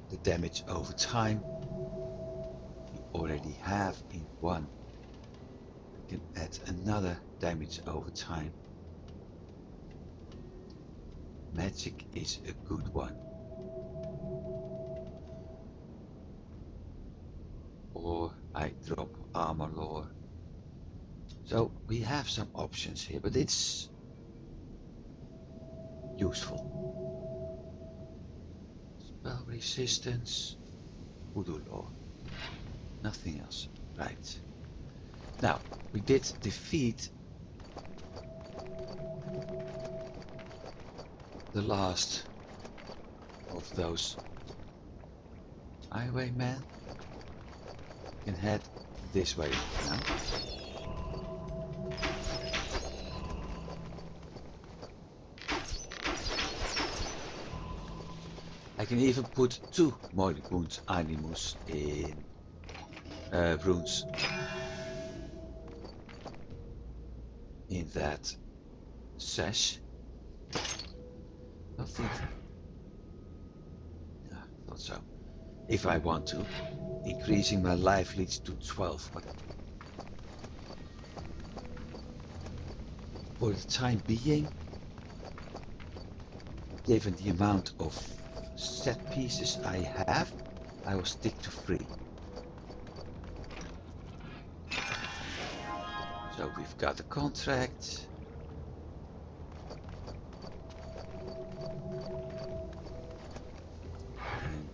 the damage over time we already have in one. I can add another damage over time. Magic is a good one. Or I drop armor lore. So we have some options here, but it's useful. Spell resistance, voodoo lore. Nothing else. Right. Now, we did defeat the last of those highwaymen. Can head this way now. I can even put 2 Moribund Animus in runes in that sash. I think, yeah, I thought so. If I want to, increasing my life leads to 12, but for the time being, given the amount of set pieces I have, I will stick to 3. So we've got a contract. And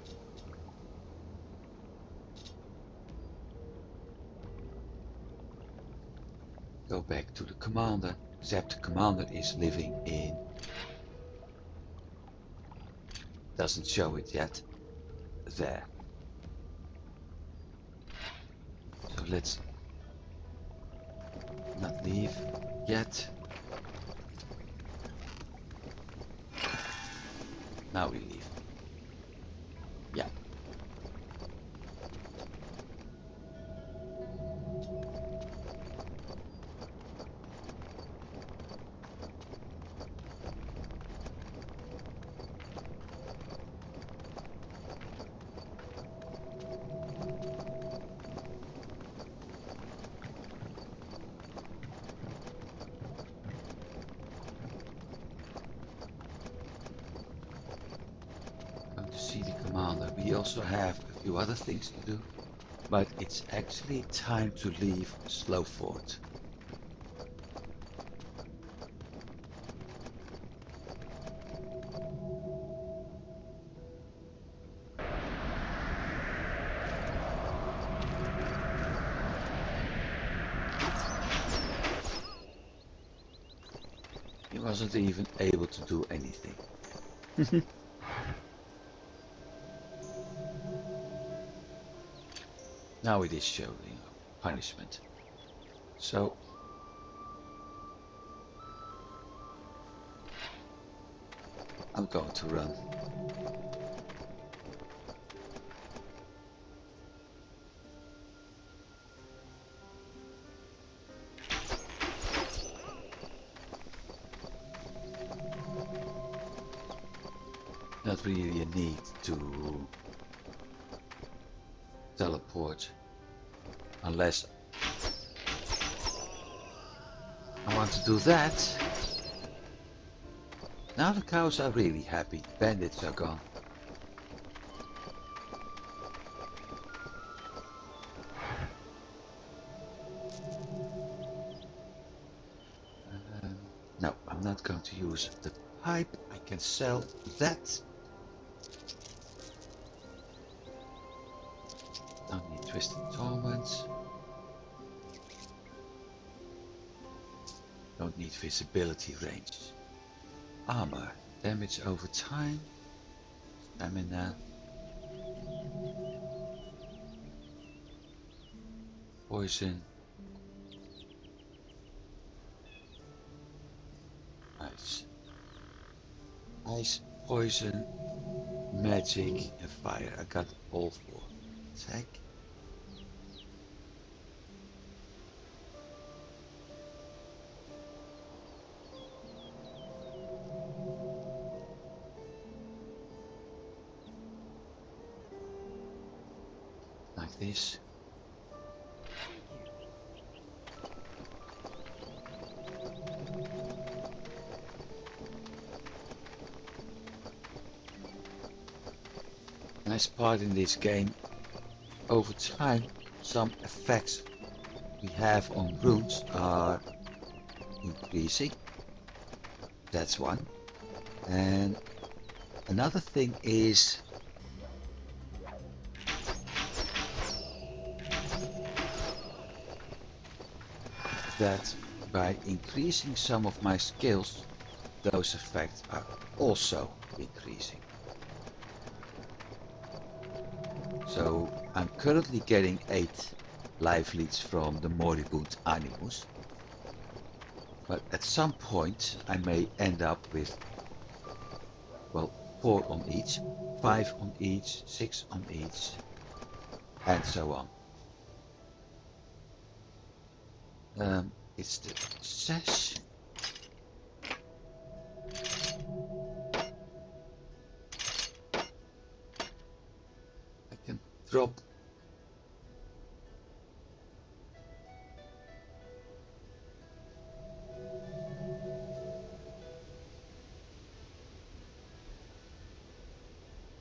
Go back to the commander, except the commander is living in... Doesn't show it yet. There. So let's not leave yet. Now we leave. Yeah. Going to see the commander. We also have a few other things to do, but it's actually time to leave Slowford. He wasn't even able to do anything. Now it is showing punishment. So I'm going to run. Not really a need to teleport unless I want to do that. Now the cows are really happy. Bandits are gone. No, I'm not going to use the pipe. I can sell that. Don't need Twisted Torment. Don't need visibility range. Armor. Damage over time. Stamina. Poison. Ice. Ice, poison, magic and fire. I got all four. Attack. Like this. Nice part in this game. Over time, some effects we have on runes are increasing. That's one. And another thing is that by increasing some of my skills, those effects are also increasing. So I'm currently getting 8 life leads from the Moribund Animus. But at some point I may end up with, well, 4 on each, 5 on each, 6 on each, and so on. It's the sash. I can drop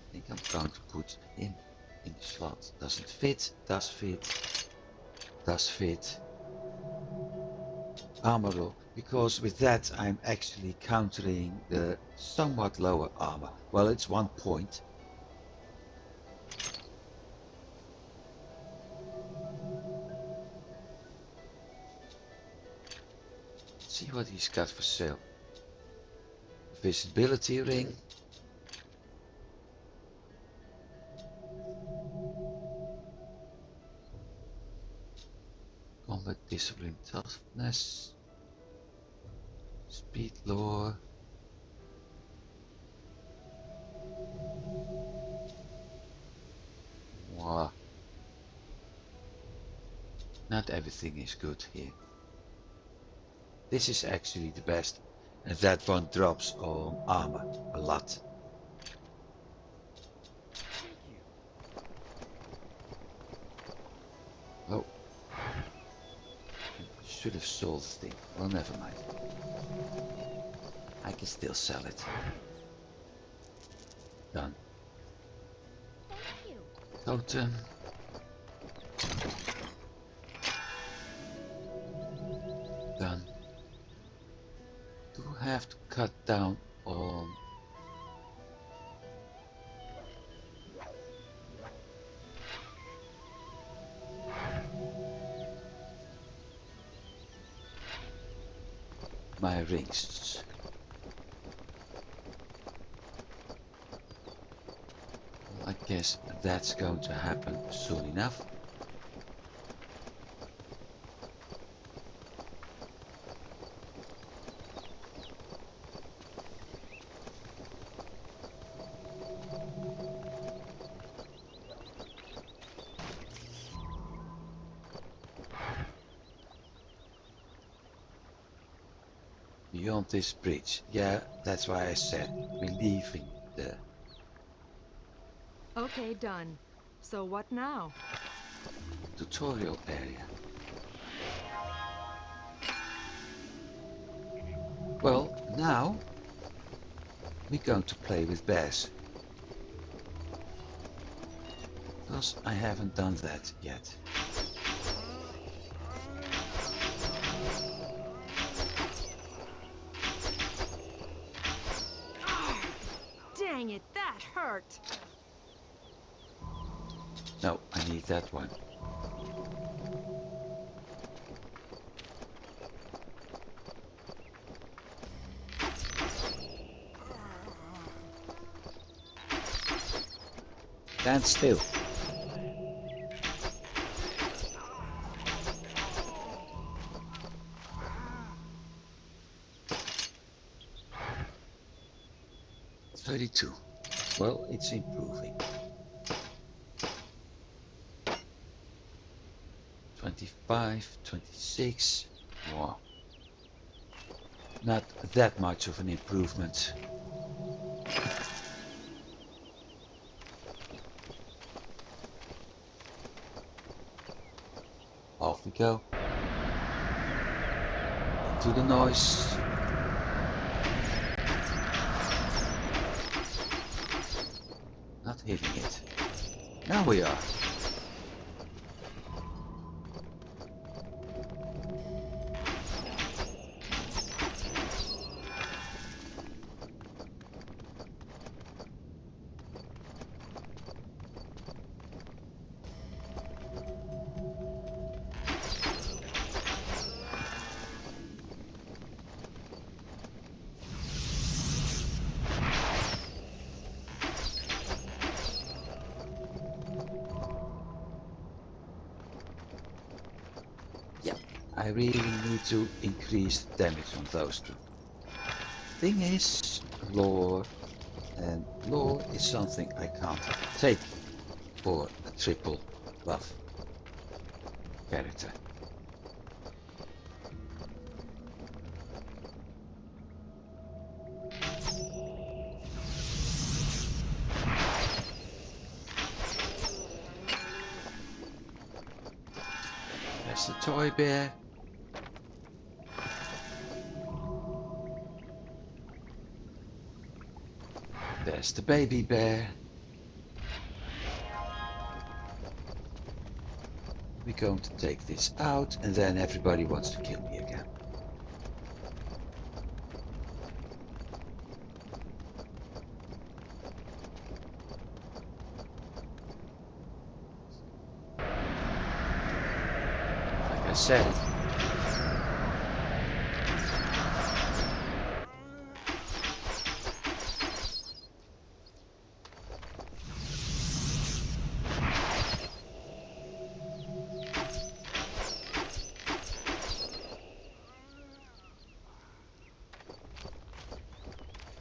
I think I'm going to put in the slot. Doesn't fit, does fit, does fit. Armor roll, because with that I'm actually countering the somewhat lower armor. Well, it's 1 point. what he's got for sale. Visibility ring. Combat discipline toughness. Speed lore. Wow. Not everything is good here. This is actually the best, and that one drops on armor a lot. Thank you. Oh. Should have sold the thing. Well, never mind. I can still sell it. Done. Thank you. Totem. Done. Do have to cut down on my rings. Well, I guess that's going to happen soon enough. Beyond this bridge. Yeah, that's why I said we're leaving the Okay, done. So what now? tutorial area. Well, now we're going to play with bears. Because I haven't done that yet. Dang it, that hurt! No, I need that one. Stand still. $32. Well, it's improving. 25, 26. Wow. Not that much of an improvement. Off we go. Into the noise. Not hitting it. Now we are. I really need to increase damage on those two. Thing is, lore, and lore is something I can't take for a triple buff character. There's the toy bear. There's the baby bear. We're going to take this out and then everybody wants to kill me again. Like I said,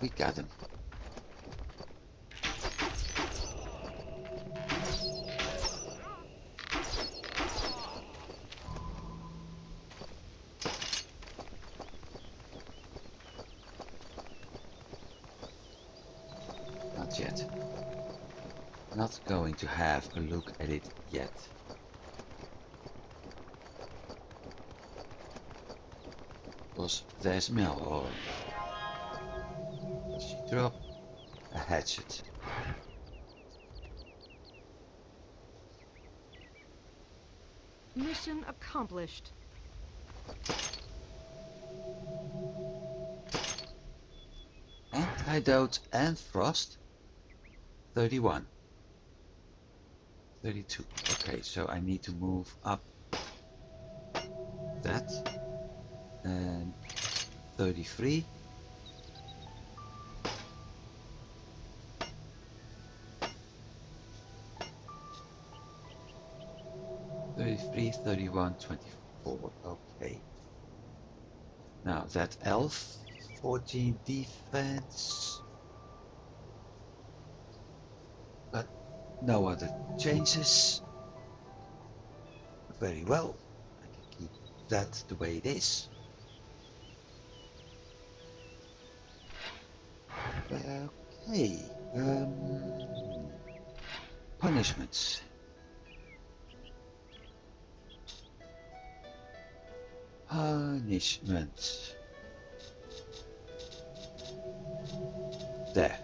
We got him. Not yet. Not going to have a look at it yet. Because there's Malor. She drop a hatchet. Mission accomplished. Antidote and frost. 31. 32. Okay, so I need to move up that. And 33. Thirty-three, 31, 24. Okay. Now that elf, 14 defense. But no other changes. Very well. I can keep that the way it is. Okay. Punishments. Punishment. There.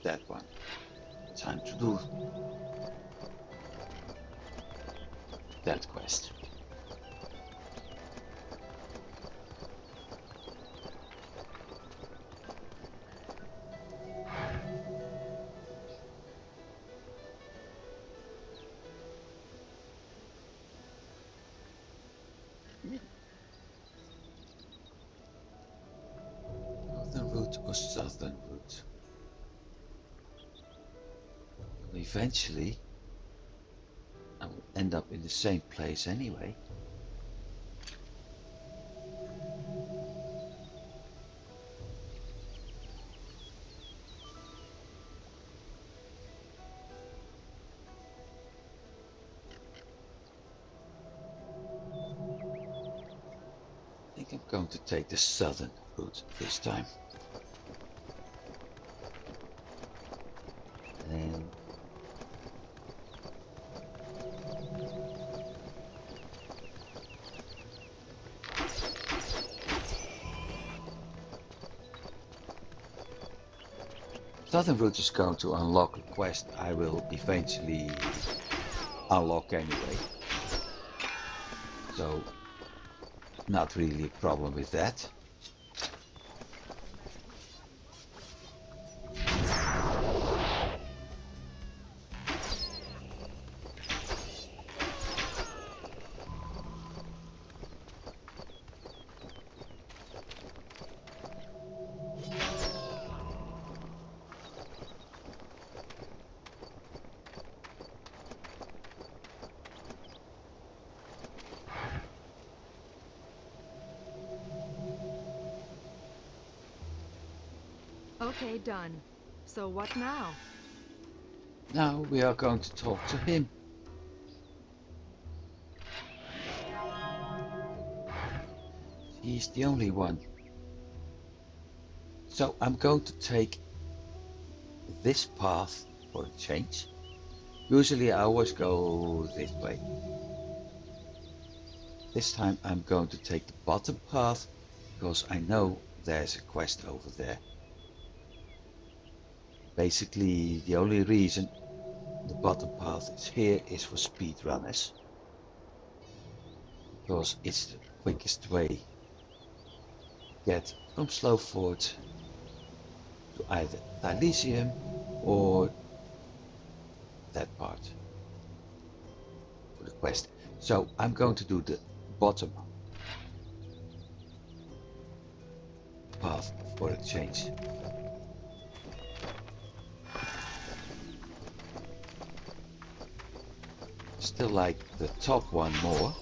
That one. Time to do that quest. Northern route or southern route? Eventually, I will end up in the same place anyway. I think I'm going to take the southern route this time. And southern route is going to unlock a quest I will eventually unlock anyway. So, not really a problem with that. Okay, done. So what now? Now we are going to talk to him. He's the only one. So I'm going to take this path for a change. Usually I always go this way. This time I'm going to take the bottom path because I know there's a quest over there. Basically the only reason the bottom path is here is for speedrunners. Because it's the quickest way to get from Slowford to either Dilesium or that part for the quest. So I'm going to do the bottom path for a change. Still like the top one more.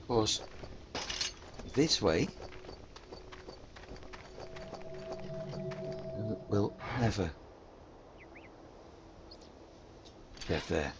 Of course, this way we'll never get there.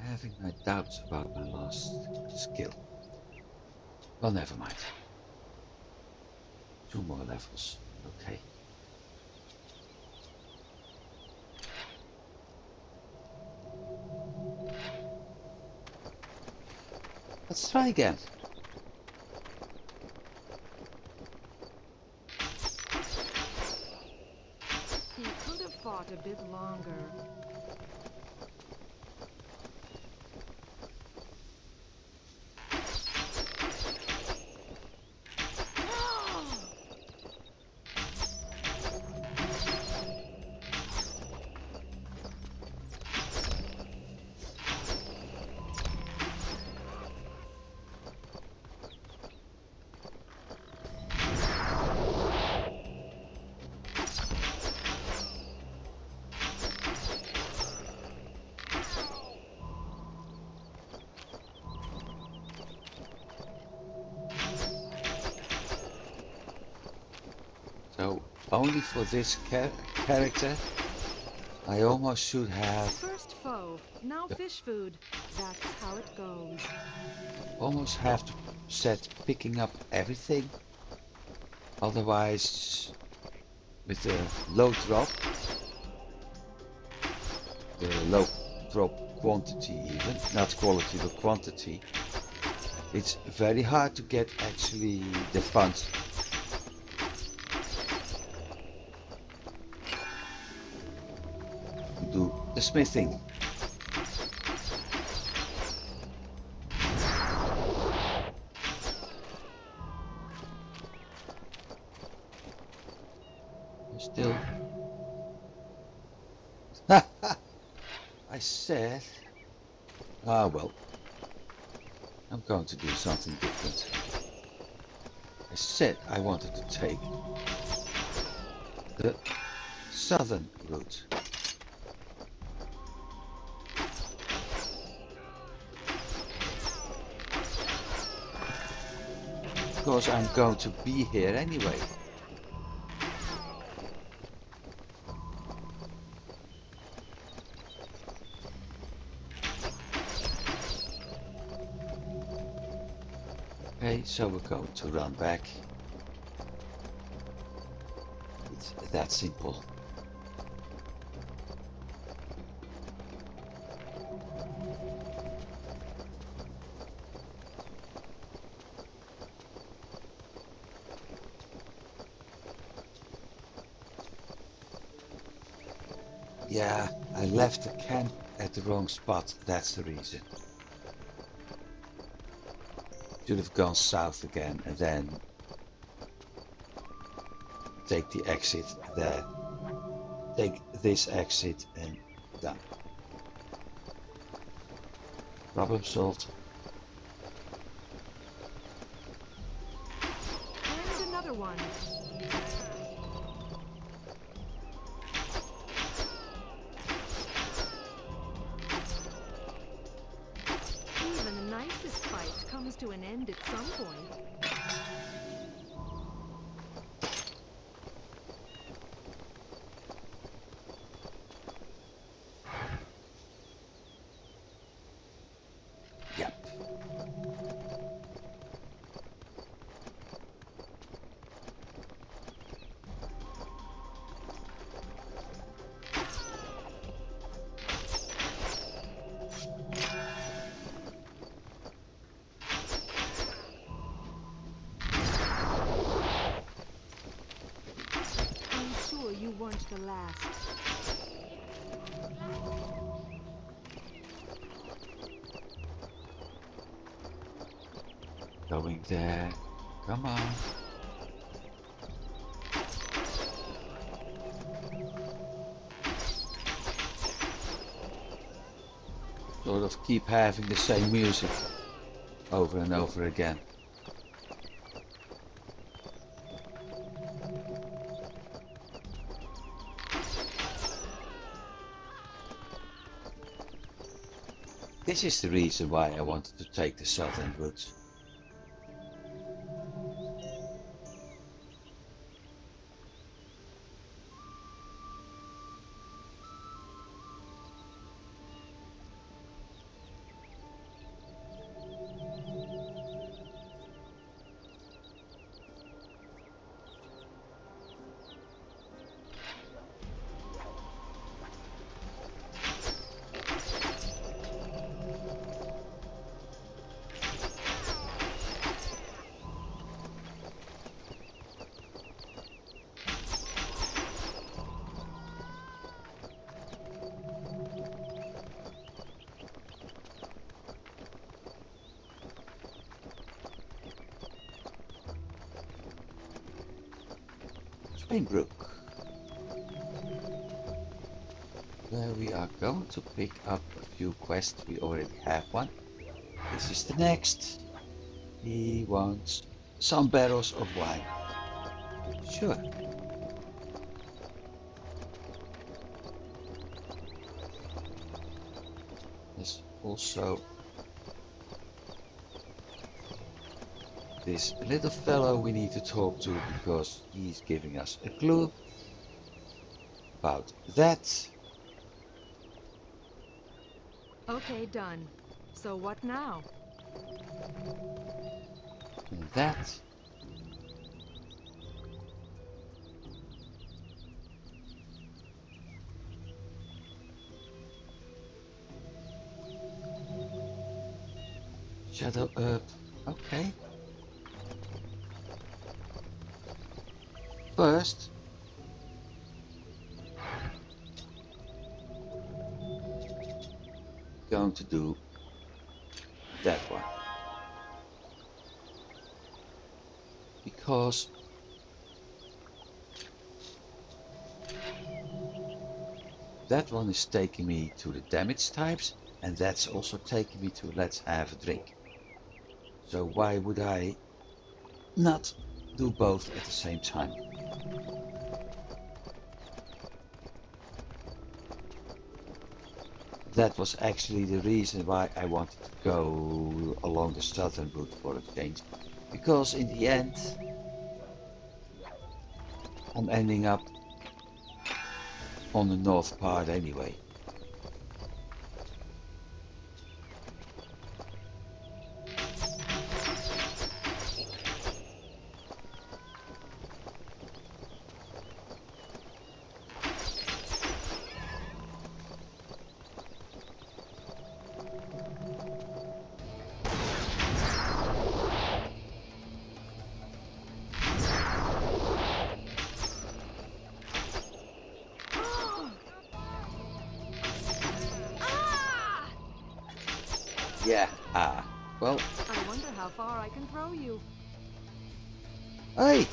Having my doubts about my last skill. Well, never mind. 2 more levels. Okay. Let's try again. He could have fought a bit longer. So only for this character, I almost should have First foe, now fish food. That's how it goes. almost have to set picking up everything. Otherwise, with the low drop quantity even, not quality but quantity, it's very hard to get actually the funds. To do the smithing. Still. I said, well, I'm going to do something different. I said I wanted to take the southern route. Because I'm going to be here anyway. Okay, so we're going to run back. It's that simple. Yeah, I left the camp at the wrong spot, that's the reason. Should have gone south again and then take the exit there. Take this exit and done. Problem solved. And another one. Even the nicest fight comes to an end at some point. Yep. Going there. Come on. Sort of keep having the same music over and over again. This is the reason why I wanted to take the southern route. Springbrook, where we are going to pick up a few quests. We already have one. This is the next. He wants some barrels of wine. Sure. There's also this little fellow we need to talk to because he's giving us a clue about that. Okay, done. So what now? And that. Shadow up. Okay. First, going to do that one. Because that one is taking me to the damage types, and that's also taking me to let's have a drink. So why would I not do both at the same time? That was actually the reason why I wanted to go along the southern route for a change. Because in the end, I'm ending up on the north part anyway. Yeah, well, I wonder how far I can throw you. hey,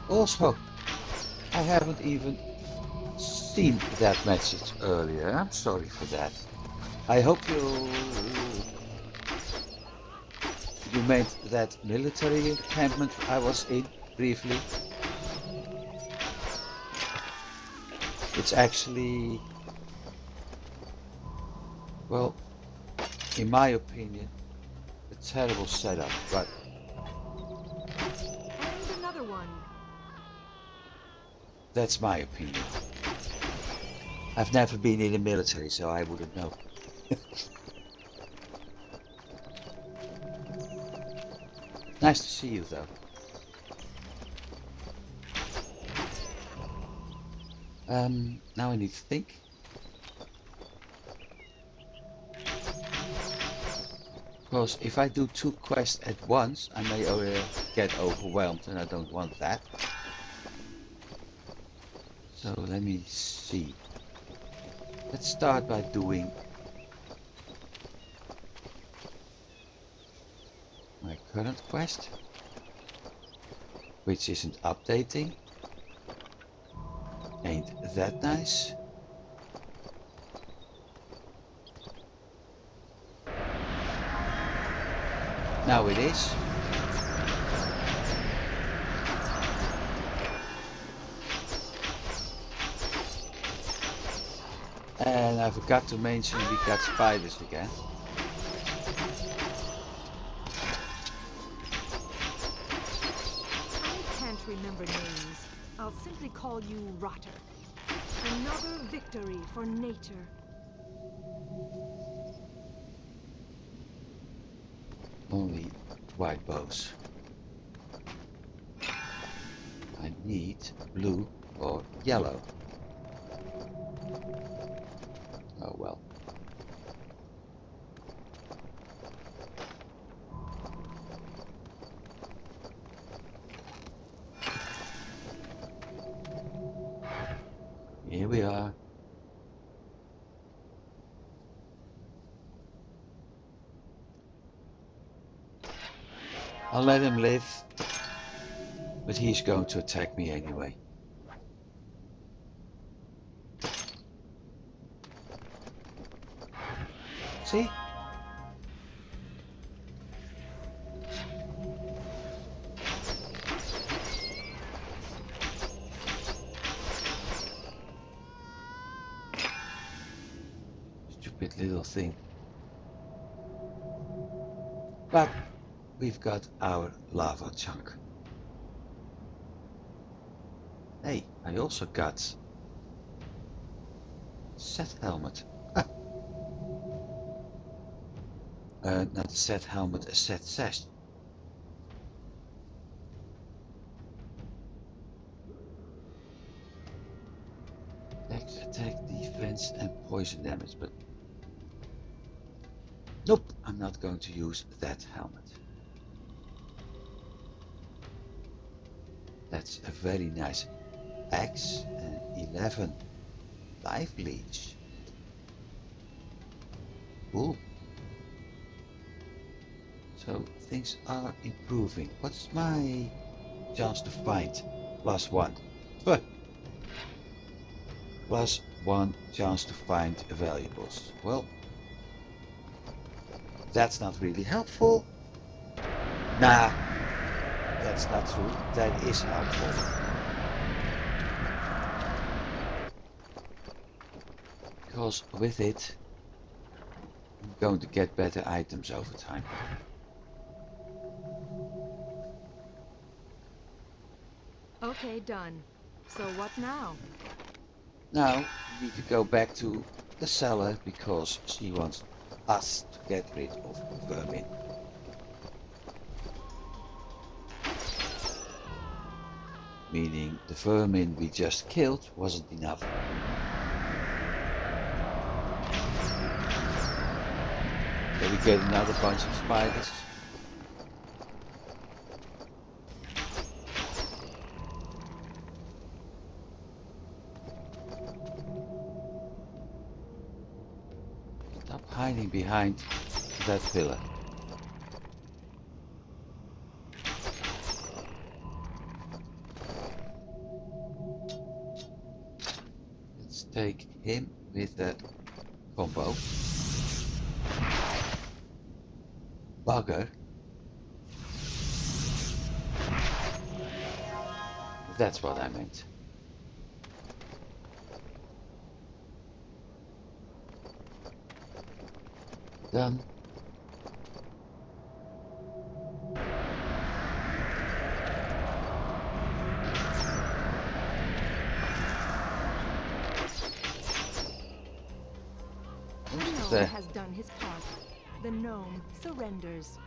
also, I haven't even seen that message earlier. I'm sorry for that. I hope you made that military encampment I was in briefly. It's actually, well, in my opinion, a terrible setup, but And another one. that's my opinion. I've never been in the military, so I wouldn't know. Nice to see you, though. Now I need to think. Because if I do two quests at once, I may get overwhelmed, and I don't want that. So let me see. Let's start by doing my current quest, which isn't updating. Ain't that nice? Now it is. And I forgot to mention we got spiders again. I can't remember names. I'll simply call you Rotter. Another victory for nature. Only white bows. I need blue or yellow. Oh well. Here we are. I'll let him live, but he's going to attack me anyway. See? Stupid little thing. But we've got our lava chunk. Hey, I also got set helmet. Ah. Not a set helmet, a set sash. Attack, defense and poison damage, but nope, I'm not going to use that helmet. That's a very nice axe and 11 life leech. Cool. So things are improving. What's my chance to find? +1. But +1 chance to find valuables. Well, that's not really helpful. Nah, that's not true. That is helpful. Because with it, I'm going to get better items over time. Okay, done. So what now? Now, we need to go back to the cellar because she wants us to get rid of vermin. Meaning the vermin we just killed wasn't enough. So we get another bunch of spiders. Stop hiding behind that pillar. Let's take him with the combo. Bugger. That's what I meant. Done. The gnome has done his part. The gnome surrenders.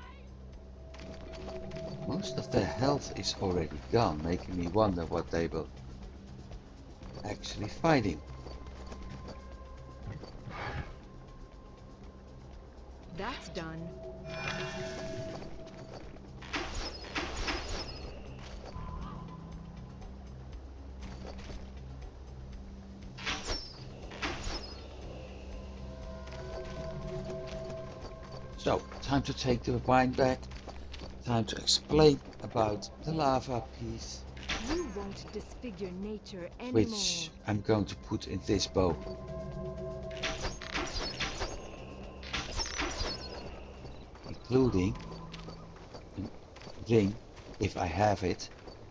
Most of their health is already gone, making me wonder what they were actually fighting. That's done. So, time to take the wine back. Time to explain about the lava piece, You won't disfigure nature which anymore. I'm going to put in this bow. Including a ring, if I have it,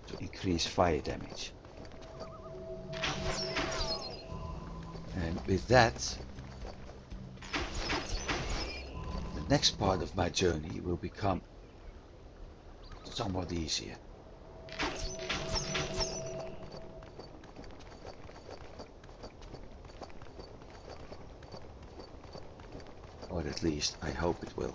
to increase fire damage. And with that, the next part of my journey will become somewhat easier. Or at least I hope it will.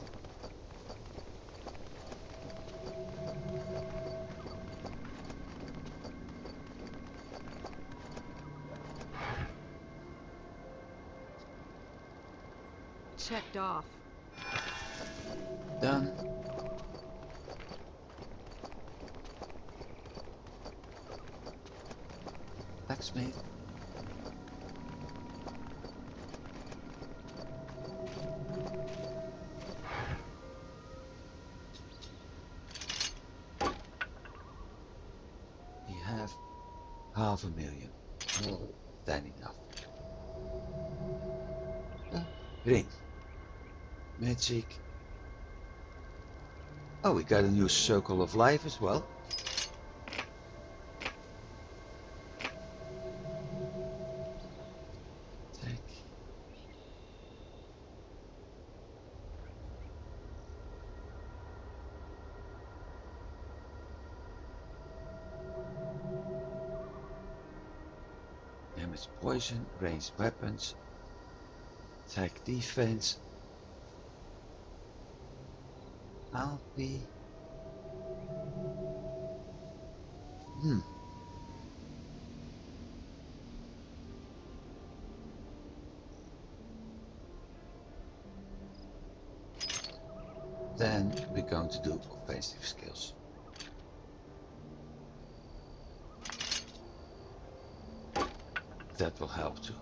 Checked off. Done. Blacksmith. We have 500,000. More than enough. Ring. Magic. Oh, we got a new circle of life as well. Attack. Damage poison, ranged weapons, attack defense. I'll be... Then we're going to do offensive skills. That will help too.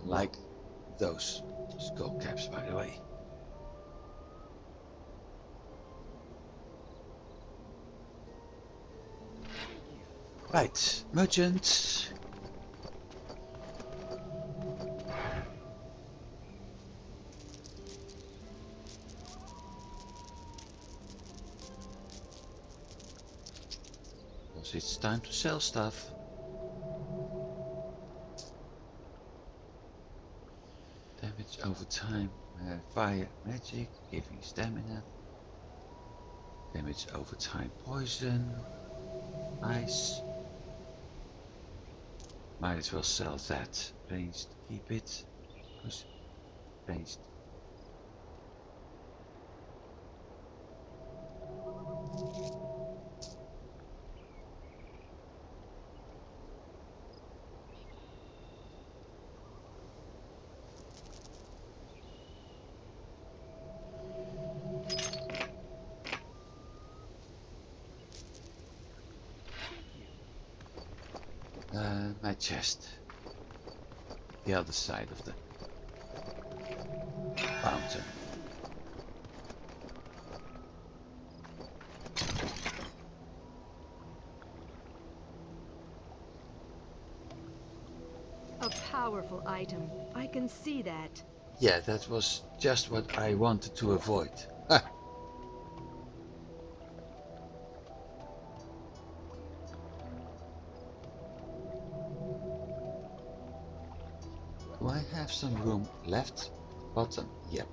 Like those skull caps, by the way. Right, merchant. Because it's time to sell stuff. Damage over time, fire, magic, giving stamina. Damage over time, poison, ice. Might as well sell that. Ranged, keep it. Push, ranged. My chest. The other side of the fountain. A powerful item. I can see that. Yeah, that was just what I wanted to avoid. Ha! Do I have some room left? Bottom, yep.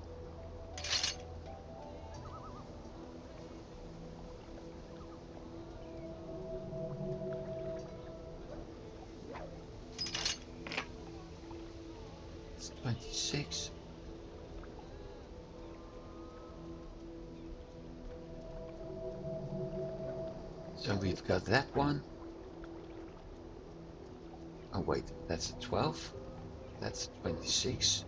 It's 26. So we've got that one. Oh wait, that's a 12. That's a 26.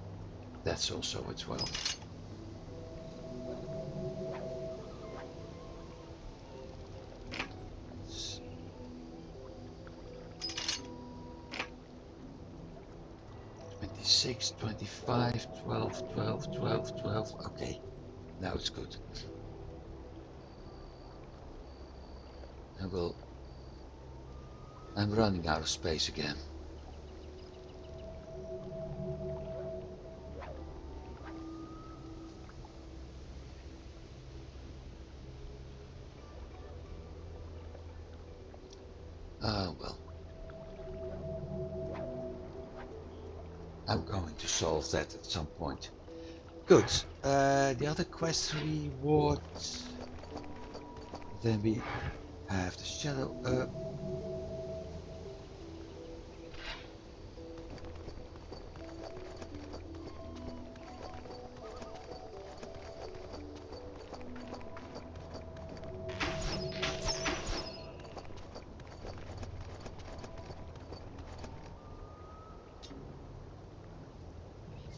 That's also a 12. 26, 25, 12, 12, 12, 12. Okay, now it's good. I'm running out of space again. Oh well. I'm going to solve that at some point. Good. The other quest reward. Then we have the shadow up.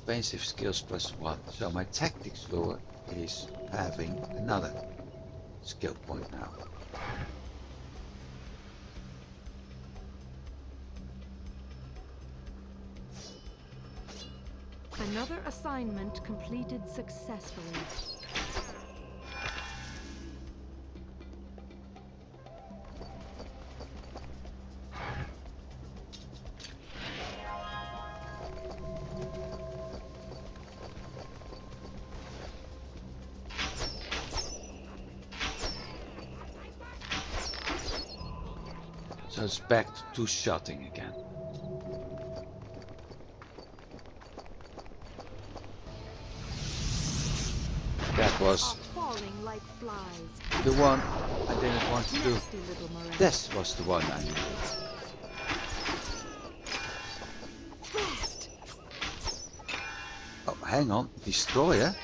Offensive skills +1. So my tactics lure is having another skill point now. Another assignment completed successfully. So it's back to two-shotting again. That was Are falling like flies. the one I didn't want to do. Nasty little Moran. This was the one I needed. Fast. Oh, hang on. Destroyer?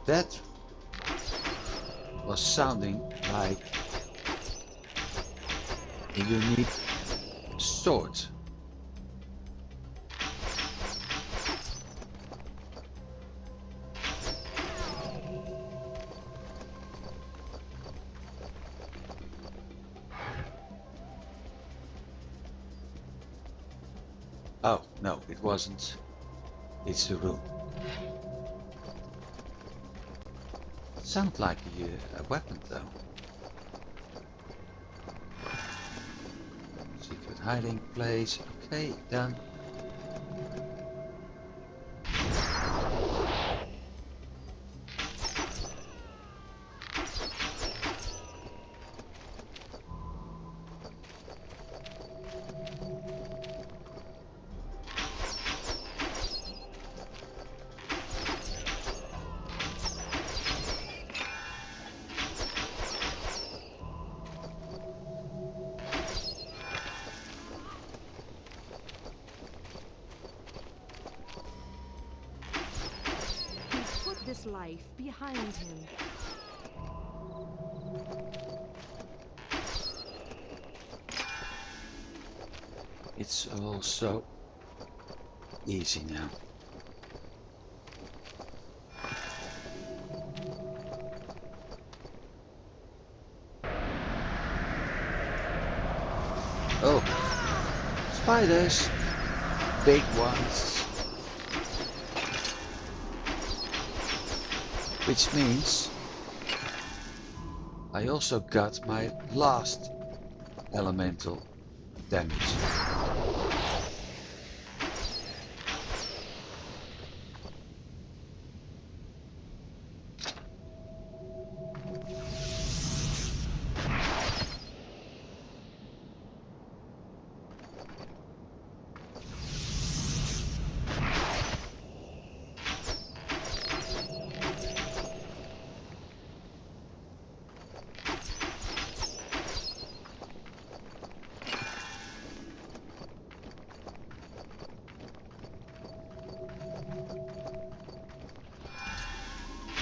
That was sounding like a unique sword. Oh, no, it wasn't. It's a room. Sounds like a weapon though. Secret hiding place. Okay, done. He's put this life behind him. It's all so easy now. Oh, spiders, big ones. Which means I also got my last elemental damage.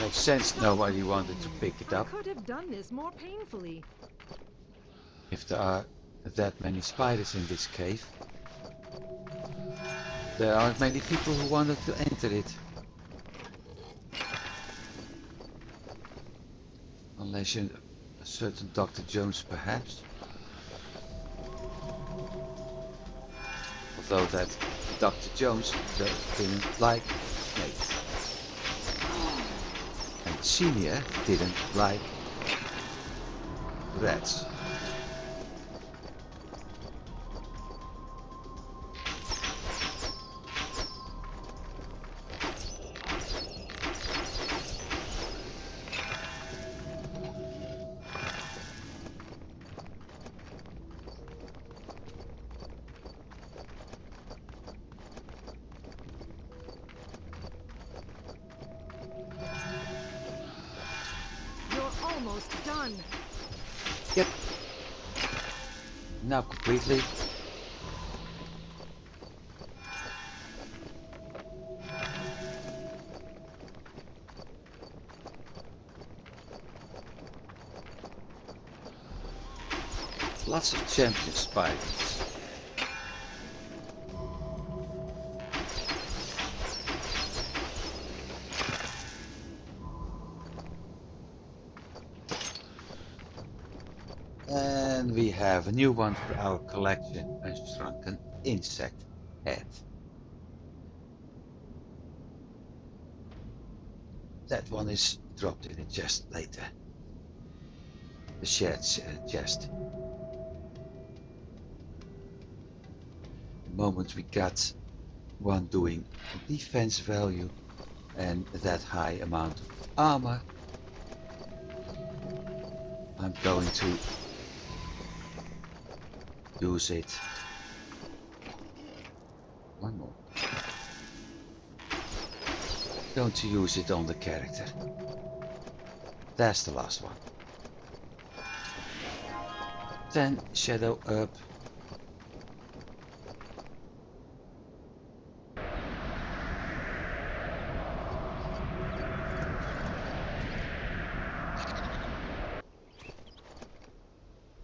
Makes sense nobody wanted to pick it I up. could have done this more painfully. If there are that many spiders in this cave, there aren't many people who wanted to enter it. Unless you're a certain Dr. Jones perhaps. Or Although that Dr. Jones didn't like Nate. And Senior didn't like rats. You're almost done. Yep. Now completely. Lots of champion spiders. And we have a new one for our collection, a shrunken insect head. That one is dropped in a chest later. The shared chest. The moment we got one doing defense value and that high amount of armor, I'm going to use it. One more. Going to use it on the character. That's the last one. Then shadow up.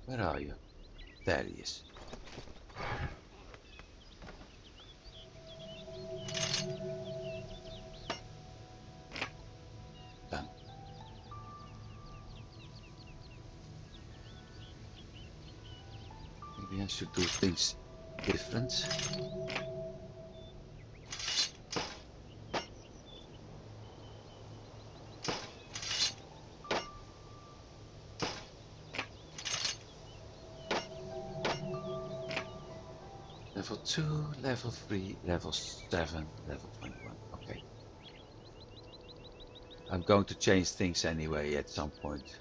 Where are you? There he is. Done. Maybe I should do things different. Level 2, level 3, level 7, level 21. Okay. I'm going to change things anyway at some point.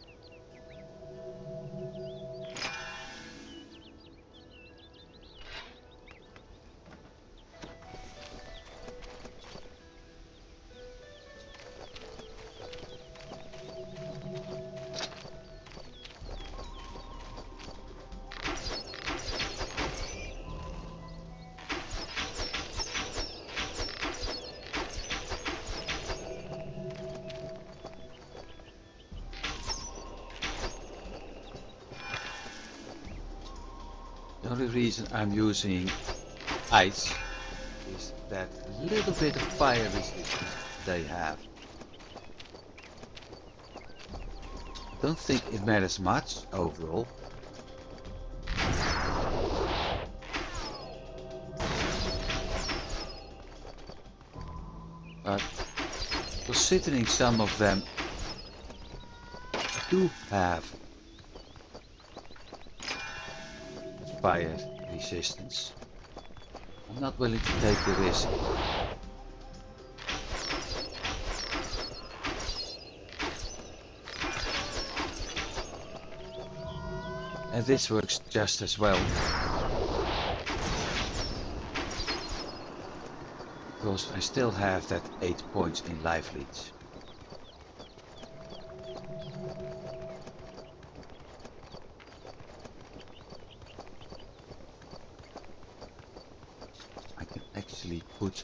The only reason I'm using ice is that little bit of fire resistance they have. I don't think it matters much overall. But considering some of them do have fire resistance, I'm not willing to take the risk. And this works just as well. Because I still have that 8 points in life leech. I can actually put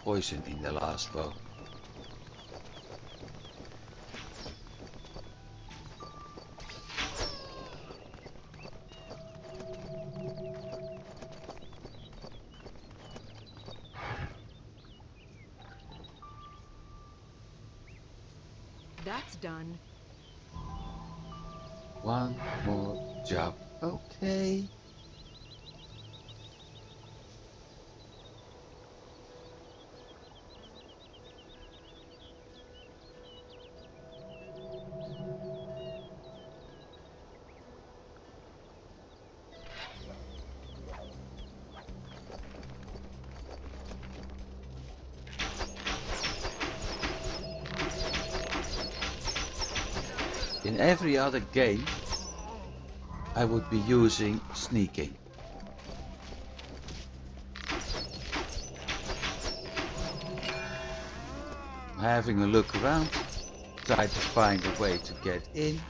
poison in the last bow. That's done. One more job. Okay. In every other game, I would be using sneaking. Having a look around, try to find a way to get in,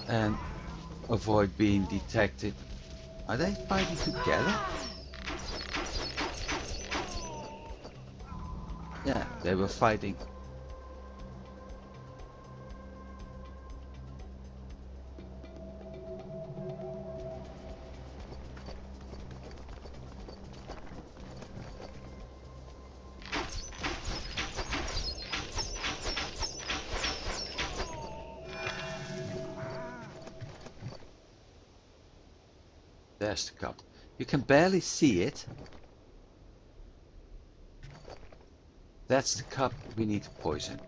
and avoid being detected. Are they fighting together? Yeah, they were fighting. There's the cup. You can barely see it. That's the cup we need to poison.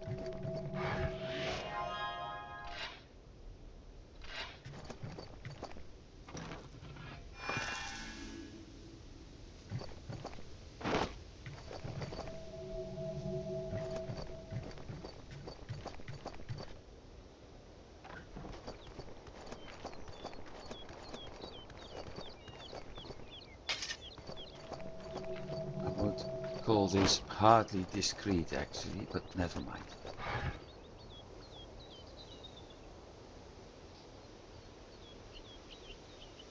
I would call this hardly discreet actually, but never mind.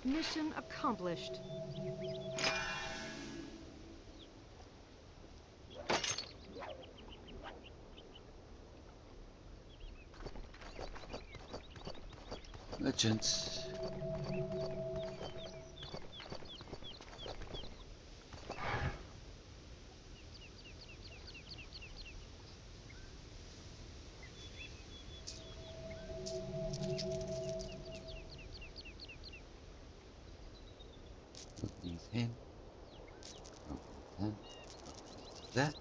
Mission accomplished. Merchants. Don't need him. Don't need him. Don't need that.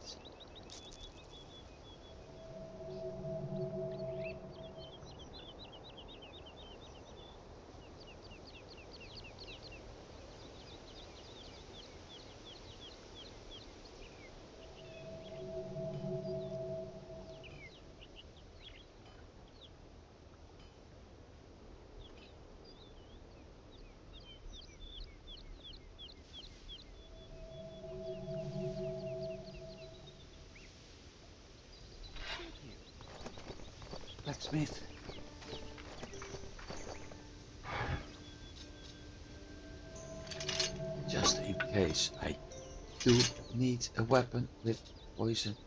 Blacksmith. Just in case I do need a weapon with poison.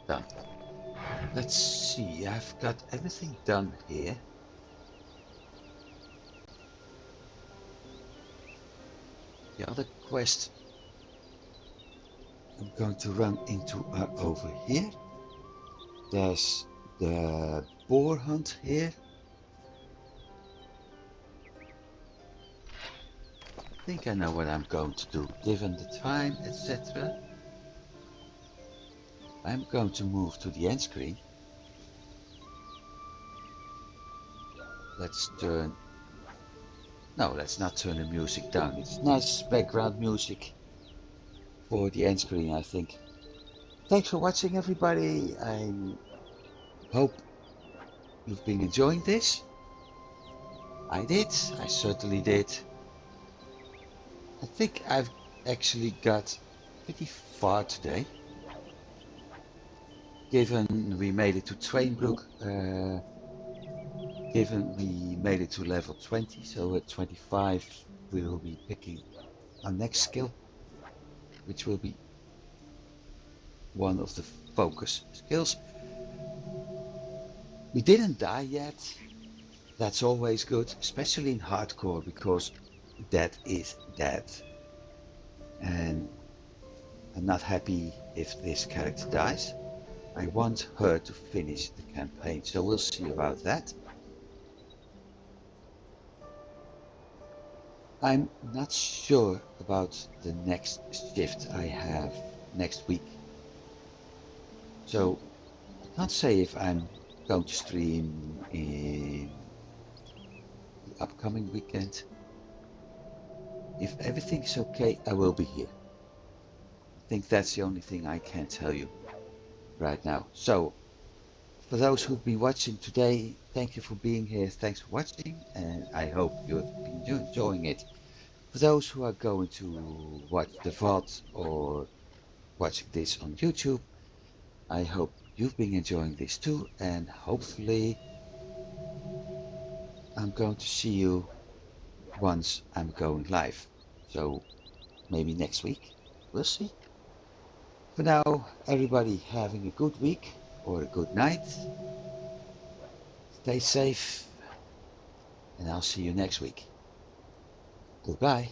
Done. Let's see, I've got everything done here. The other quest I'm going to run into are over here. There's the boar hunt here. I think I know what I'm going to do, given the time, etc. I'm going to move to the end screen. Let's turn... No, let's not turn the music down. It's nice background music for the end screen, I think. Thanks for watching, everybody. I hope you've been enjoying this. I did. I certainly did. I think I've actually got pretty far today. Given we made it to Trainbrook, given we made it to level 20, so at 25 we will be picking our next skill, which will be one of the focus skills. We didn't die yet. That's always good, especially in hardcore, because dead is dead. And I'm not happy if this character dies. I want her to finish the campaign, so we'll see about that. I'm not sure about the next shift I have next week. So I can't say if I'm going to stream in the upcoming weekend. If everything's okay, I will be here. I think that's the only thing I can tell you right now. So for those who've been watching today, thank you for being here. Thanks for watching, and I hope you have been enjoying it. For those who are going to watch the VOD or watching this on YouTube, I hope you've been enjoying this too, and hopefully I'm going to see you once I'm going live. So maybe next week, we'll see. For now, everybody having a good week or a good night. Stay safe, and I'll see you next week. Goodbye.